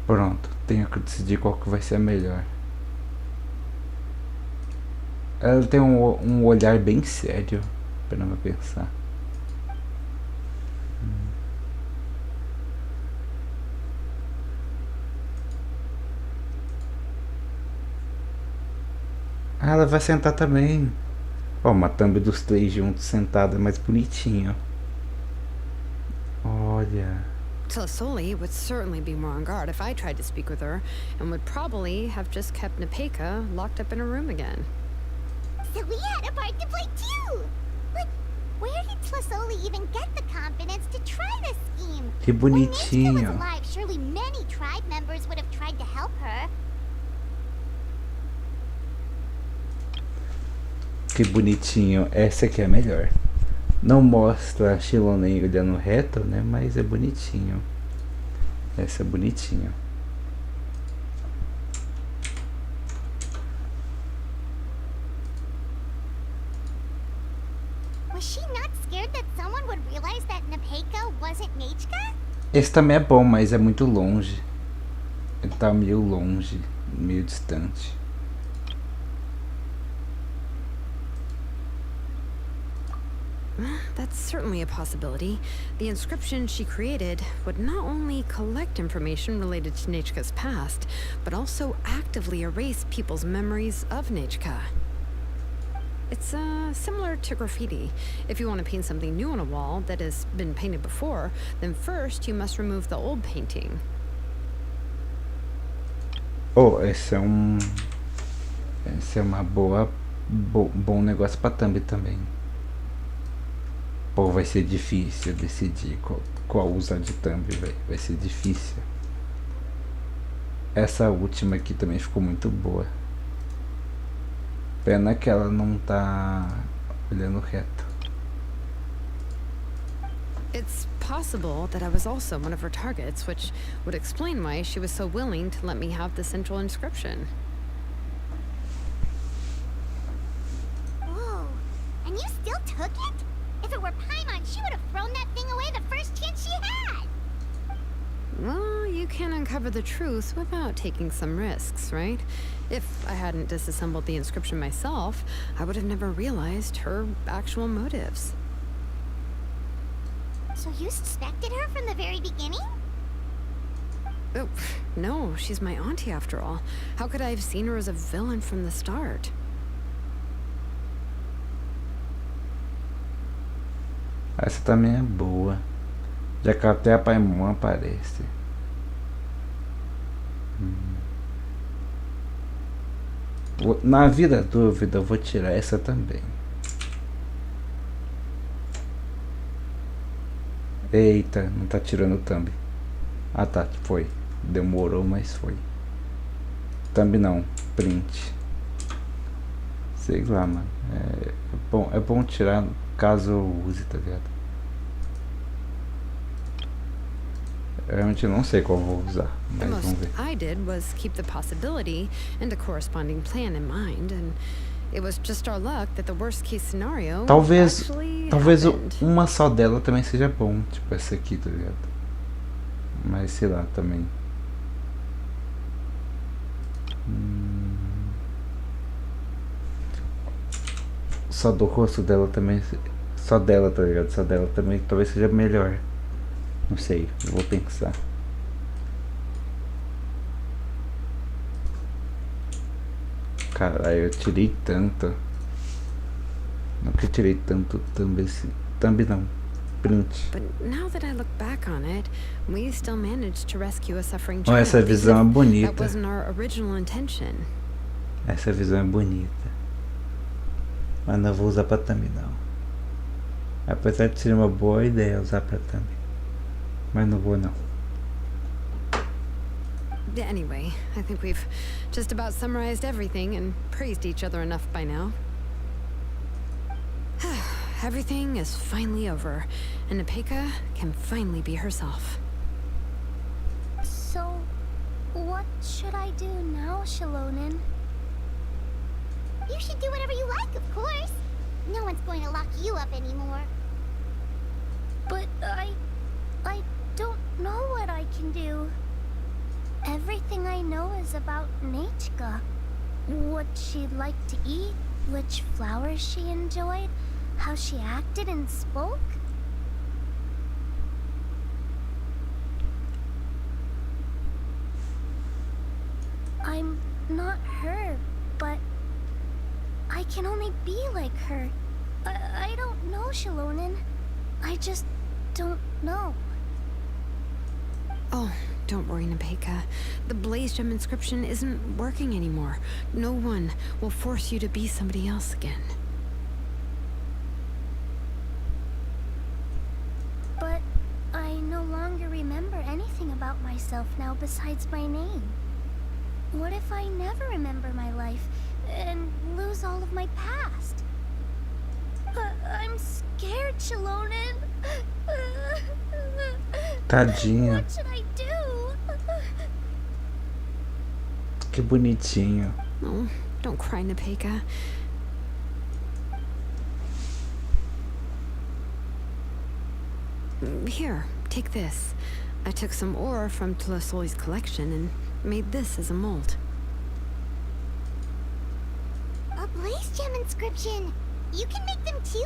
Pronto, tenho que decidir qual que vai ser a melhor. Ela tem um olhar bem sério, pra não pensar. Ah, ela vai sentar também. Ó, uma thumb dos 3 juntos sentada, mais bonitinho. Olha. Tlisoli would certainly be more on guard if I tried to speak with her, and would probably have just kept Nepeka locked up in a room again. So we had a part to play too! But where did Tlisoli even get the confidence to try this scheme? Que bonitinho. When Nate was alive, surely many tribe members would have tried to help her. Que bonitinho. Essa aqui é a melhor. Não mostra a Shilonen olhando reto, né? Mas é bonitinho. Essa é bonitinha. Was she not scared that someone would realize that Nepeka wasn't Nechka? Esse também é bom, mas é muito longe. Ele tá meio longe, meio distante. That's certainly a possibility. The inscription she created would not only collect information related to Nechka's past, but also actively erase people's memories of Nechka. It's similar to graffiti. If you want to paint something new on a wall that has been painted before, then first you must remove the old painting. Oh, esse é uma bom negócio pra thumb também. Pô, vai ser difícil decidir qual usar de thumb, velho. Vai ser difícil. Essa última aqui também ficou muito boa. Pena que ela não tá olhando reto. It's possible that I was also one of her targets, which would explain why she was so willing to let me have the central inscription. Whoa, and you still took it? If it were Paimon, she would have thrown that thing away the first chance she had! Well, you can't uncover the truth without taking some risks, right? If I hadn't disassembled the inscription myself, I would have never realized her actual motives. So you suspected her from the very beginning? Oh, no, she's my auntie after all. How could I have seen her as a villain from the start? Essa também é boa. Já que até a Paimon aparece. Na vida dúvida, eu vou tirar essa também. Eita, não tá tirando o thumb. Ah tá, foi. Demorou, mas foi. Thumb não, print. Sei lá, mano. É bom tirar caso eu use, tá ligado? Eu realmente não sei qual vou usar, mas vamos ver. I did was keep the possibility and a corresponding plan in mind, and it was just our luck that the worst case scenario Talvez happened. uma só dela também seja bom, tipo essa aqui, tá ligado? Mas sei lá também. Só do rosto dela também, só dela, tá ligado? Só dela também talvez seja melhor. Não sei, eu vou pensar. Caralho, eu tirei tanto. Não que eu tirei tanto thumb assim. Thumb não, print. But now that I look back on it, we still managed to rescue a suffering Oh, child. essa visão é bonita. That wasn't our original intention. Essa visão é bonita. Mas não vou usar pra thumb não. Apesar de ser uma boa ideia usar pra thumb. Mas não vou não. Anyway, I think we've just about summarized everything and praised each other enough by now. Everything is finally over, and Nepeka can finally be herself. So, what should I do now, Shilonen? You should do whatever you like, of course. No one's going to lock you up anymore. But I don't know what I can do. Everything I know is about Nechka. What she liked to eat, which flowers she enjoyed, how she acted and spoke. I'm not her, but can only be like her. I don't know, Shilonen. I just don't know. Oh, don't worry, Nepeka. The Blaze Gem inscription isn't working anymore. No one will force you to be somebody else again. But I no longer remember anything about myself now besides my name. What if I never remember my life and lose all of my past? I'm scared, Shilonen. Tadinha. What should I do? Que bonitinho. Oh, don't cry, Nepeka. Here, take this. I took some ore from Tlasoli's collection and made this as a mold. A Blaze Gem inscription. You can make them too?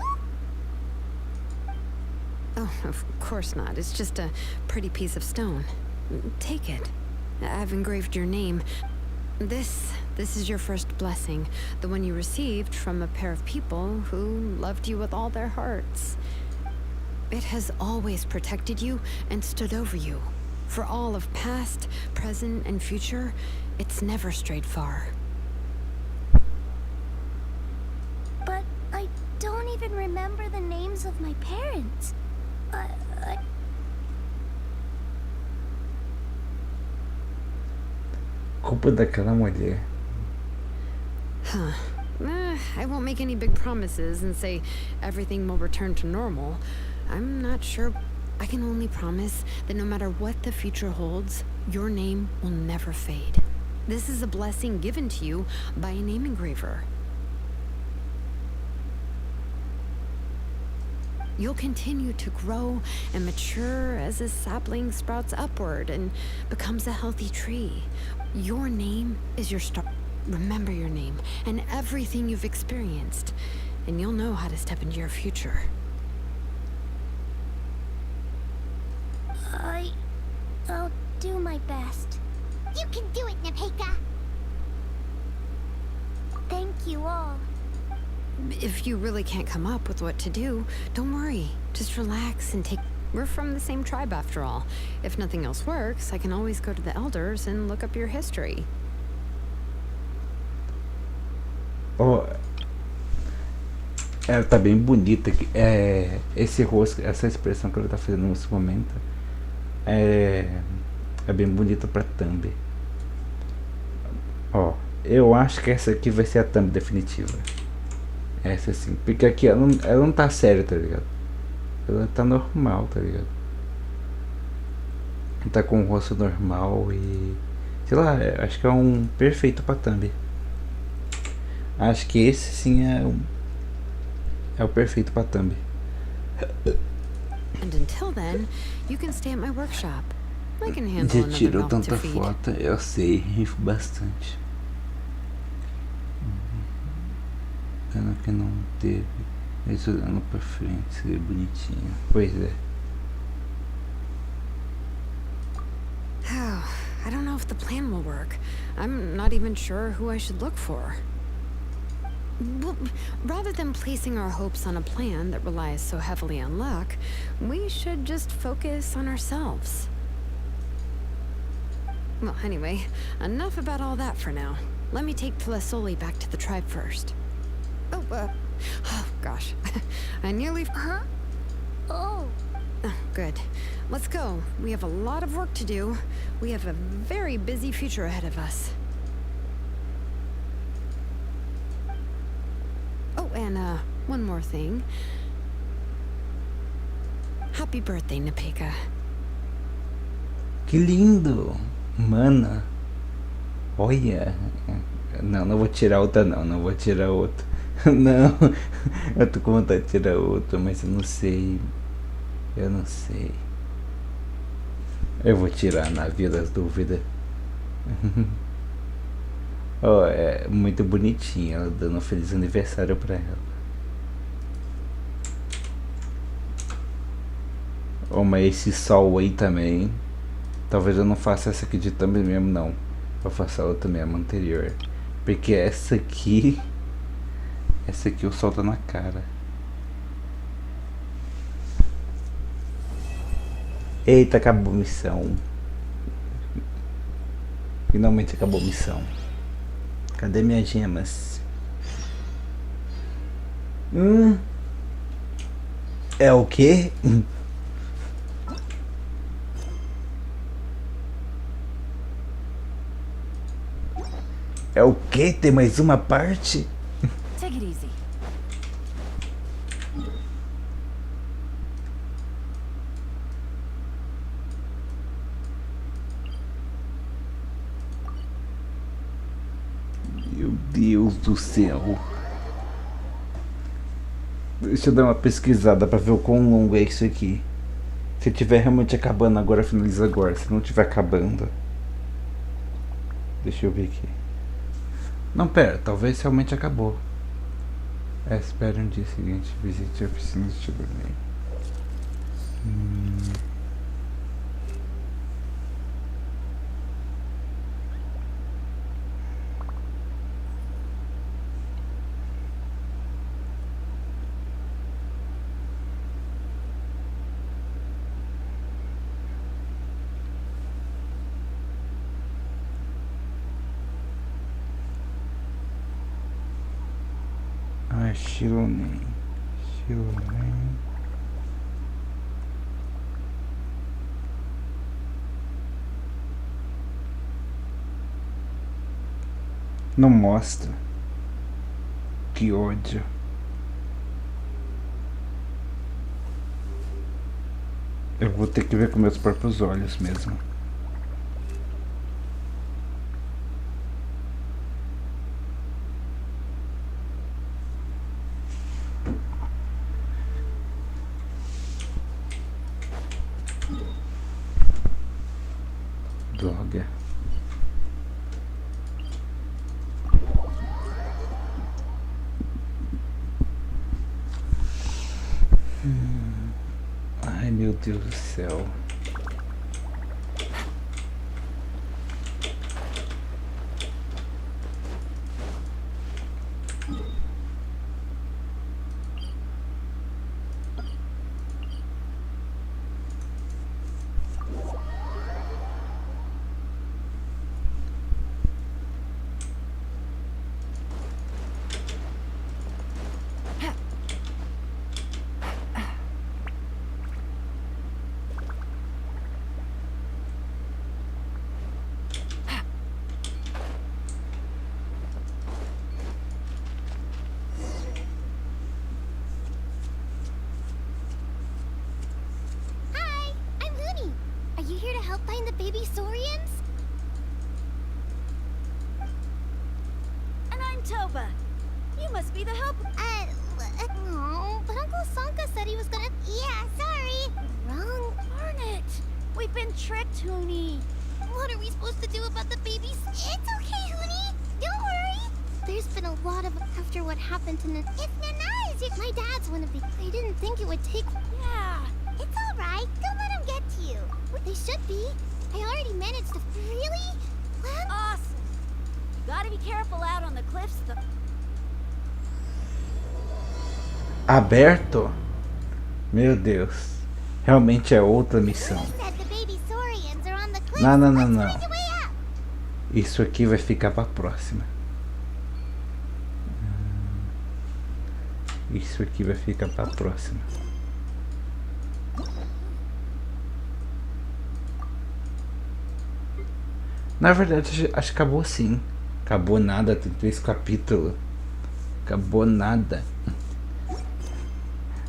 Oh, of course not. It's just a pretty piece of stone. Take it. I've engraved your name. This is your first blessing, the one you received from a pair of people who loved you with all their hearts. It has always protected you and stood over you. For all of past, present, and future, it's never strayed far. But I don't even remember the names of my parents. Culpa daquela mulher. Huh. I won't make any big promises and say everything will return to normal. I'm not sure. I can only promise that no matter what the future holds, your name will never fade. This is a blessing given to you by a name engraver. You'll continue to grow and mature as a sapling sprouts upward and becomes a healthy tree. Your name is your star. Remember your name and everything you've experienced, and you'll know how to step into your future. I'll do my best. You can do it, Nepeka. Thank you all. If you really can't come up with what to do, don't worry. Just relax and take... We're from the same tribe after all. If nothing else works, I can always go to the elders and look up your history. Oh, ela tá bem bonita. Esse rosto, essa expressão que ela tá fazendo nesse momento é bem bonita pra thumb. Ó, eu acho que essa aqui vai ser a thumb definitiva. Essa sim, porque aqui ela não tá séria, tá ligado? Ela tá normal, tá ligado? Tá com o rosto normal e... sei lá, acho que é um perfeito pra thumb. Acho que esse sim é o perfeito pra thumb. And until then, you can stay at my workshop. I can handle Já another tirou mouth tanta to feed. foto, eu sei, bastante. Pena que não teve. Isso olhando pra frente, seria bonitinho. Pois é. Oh, I don't know if the plan will work. I'm not even sure who I should look for. Well, rather than placing our hopes on a plan that relies so heavily on luck, we should just focus on ourselves. Well, anyway, enough about all that for now. Let me take Tlasoli back to the tribe first. Oh, gosh. I nearly... Huh? Oh. Good. Let's go. We have a lot of work to do. We have a very busy future ahead of us. Oh, and, one more thing. Happy birthday, Nepeka. Que lindo! Mana! Olha! Não vou tirar outra não vou tirar outra. Não, eu tô com vontade de tirar outra, mas eu não sei. Eu vou tirar na via das dúvidas. Oh, é muito bonitinha, ela dando um feliz aniversário pra ela. Oh, mas esse sol aí também. Talvez eu não faça essa aqui de thumb mesmo, não. Eu faço a outra mesmo, anterior. Porque essa aqui Essa aqui o sol tá na cara. Eita, acabou a missão. Finalmente acabou a missão. Cadê minhas gemas? É o quê? É o quê? Tem mais uma parte? Take it easy. Meu Deus do céu. Deixa eu dar uma pesquisada pra ver o quão longo é isso aqui. Se tiver realmente acabando agora, finaliza agora. Se não tiver acabando, deixa eu ver aqui. Não, pera, talvez realmente acabou. Espera um dia seguinte, visite a oficina de Chevrolet. Shilonen. Não mostra. Que ódio. Eu vou ter que ver com meus próprios olhos mesmo. Droga. Ai, meu Deus do céu. Find the baby saurians? And I'm Toba. You must be the help. No, but Uncle Sanka said he was gonna. Yeah, sorry. Wrong. Darn it. We've been tricked, Hoonie. What are we supposed to do about the babies? It's okay, Hoonie. Don't worry. There's been a lot of after what happened to Nana. If Nana is my dad's one of the. I didn't think it would take. Yeah. It's all right. Don't let him get to you. They should be. I already managed to. Really? What? Awesome. You gotta be careful out on the cliffs, though. Aberto? Meu Deus. Realmente é outra missão. Não, não, não, não. Isso aqui vai ficar pra próxima. Isso aqui vai ficar pra próxima. Na verdade, acho que acabou sim. Acabou nada, tem 3 capítulos. Acabou nada.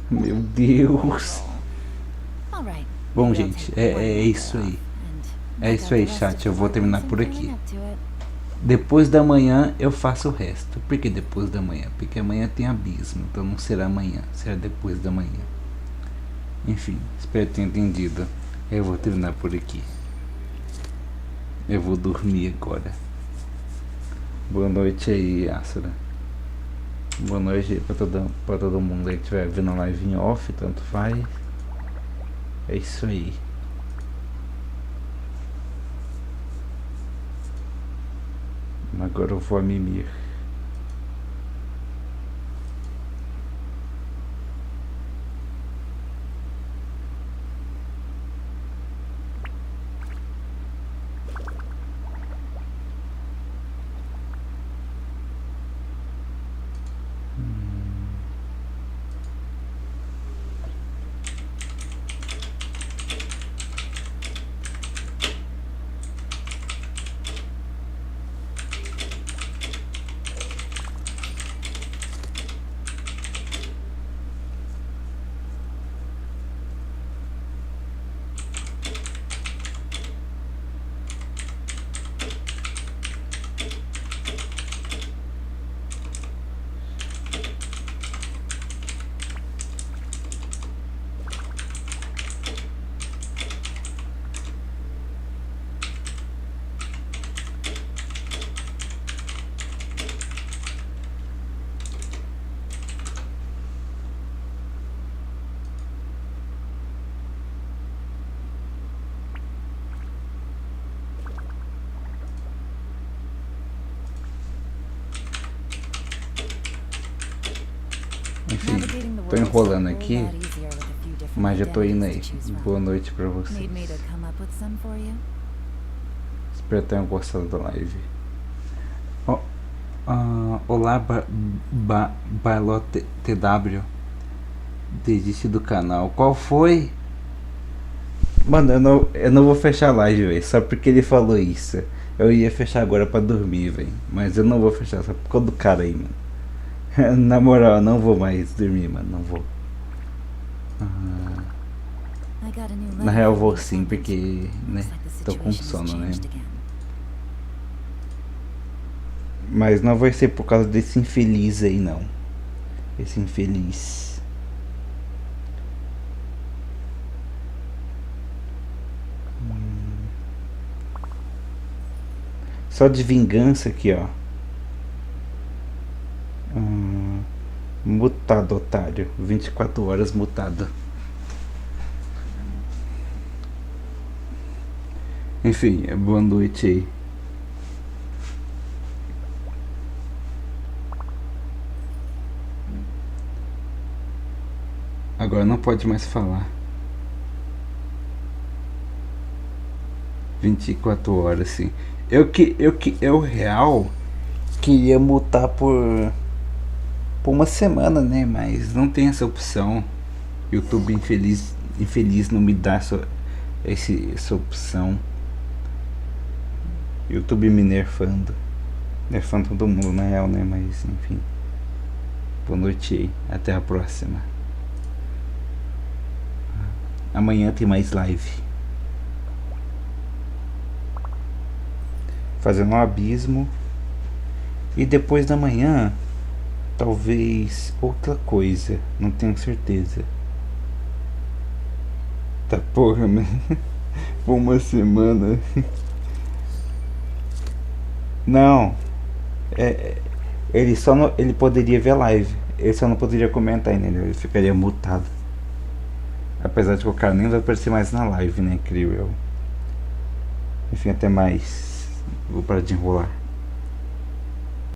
Meu Deus. Bom, gente, é isso aí. É isso aí, chat. Eu vou terminar por aqui. Depois da manhã eu faço o resto. Por que depois da manhã? Porque amanhã tem abismo. Então não será amanhã, será depois da manhã. Enfim, espero que tenha entendido. Eu vou terminar por aqui. Eu vou dormir agora. Boa noite aí, Asura. Boa noite pra todo mundo aí que estiver vendo a live em off, tanto faz. É isso aí. Agora eu vou a mimir. Tô enrolando aqui, mas já tô indo aí. Boa noite pra vocês. Espero que tenham gostado da live. Olá, Bailó TW. Desiste do canal. Qual foi? Mano, eu não vou fechar a live, velho. Só porque ele falou isso. Eu ia fechar agora pra dormir, velho. Mas eu não vou fechar só por causa do cara aí, mano. Na moral, eu não vou mais dormir, mano. Não vou. Na real, eu vou sim, porque, né? Tô com sono, né? Mas não vai ser por causa desse infeliz aí, não. Esse infeliz. Só de vingança aqui, ó. Mutado, otário. 24 horas mutado. Enfim, boa noite aí. Agora não pode mais falar. 24 horas, sim. Eu real queria mutar por uma semana, né? Mas não tem essa opção. YouTube infeliz não me dá essa opção. YouTube me nerfando. Nerfando todo mundo na real, né? Mas enfim. Boa noite aí. Até a próxima. Amanhã tem mais live. Fazendo um abismo. E depois da manhã, talvez outra coisa. Não tenho certeza. Tá porra, mano. Por uma semana. Não. Ele só não, ele poderia ver a live. Ele só não poderia comentar, entendeu? Ele ficaria mutado. Apesar de que o cara nem vai aparecer mais na live, né? Creio eu. Enfim, até mais. Vou parar de enrolar.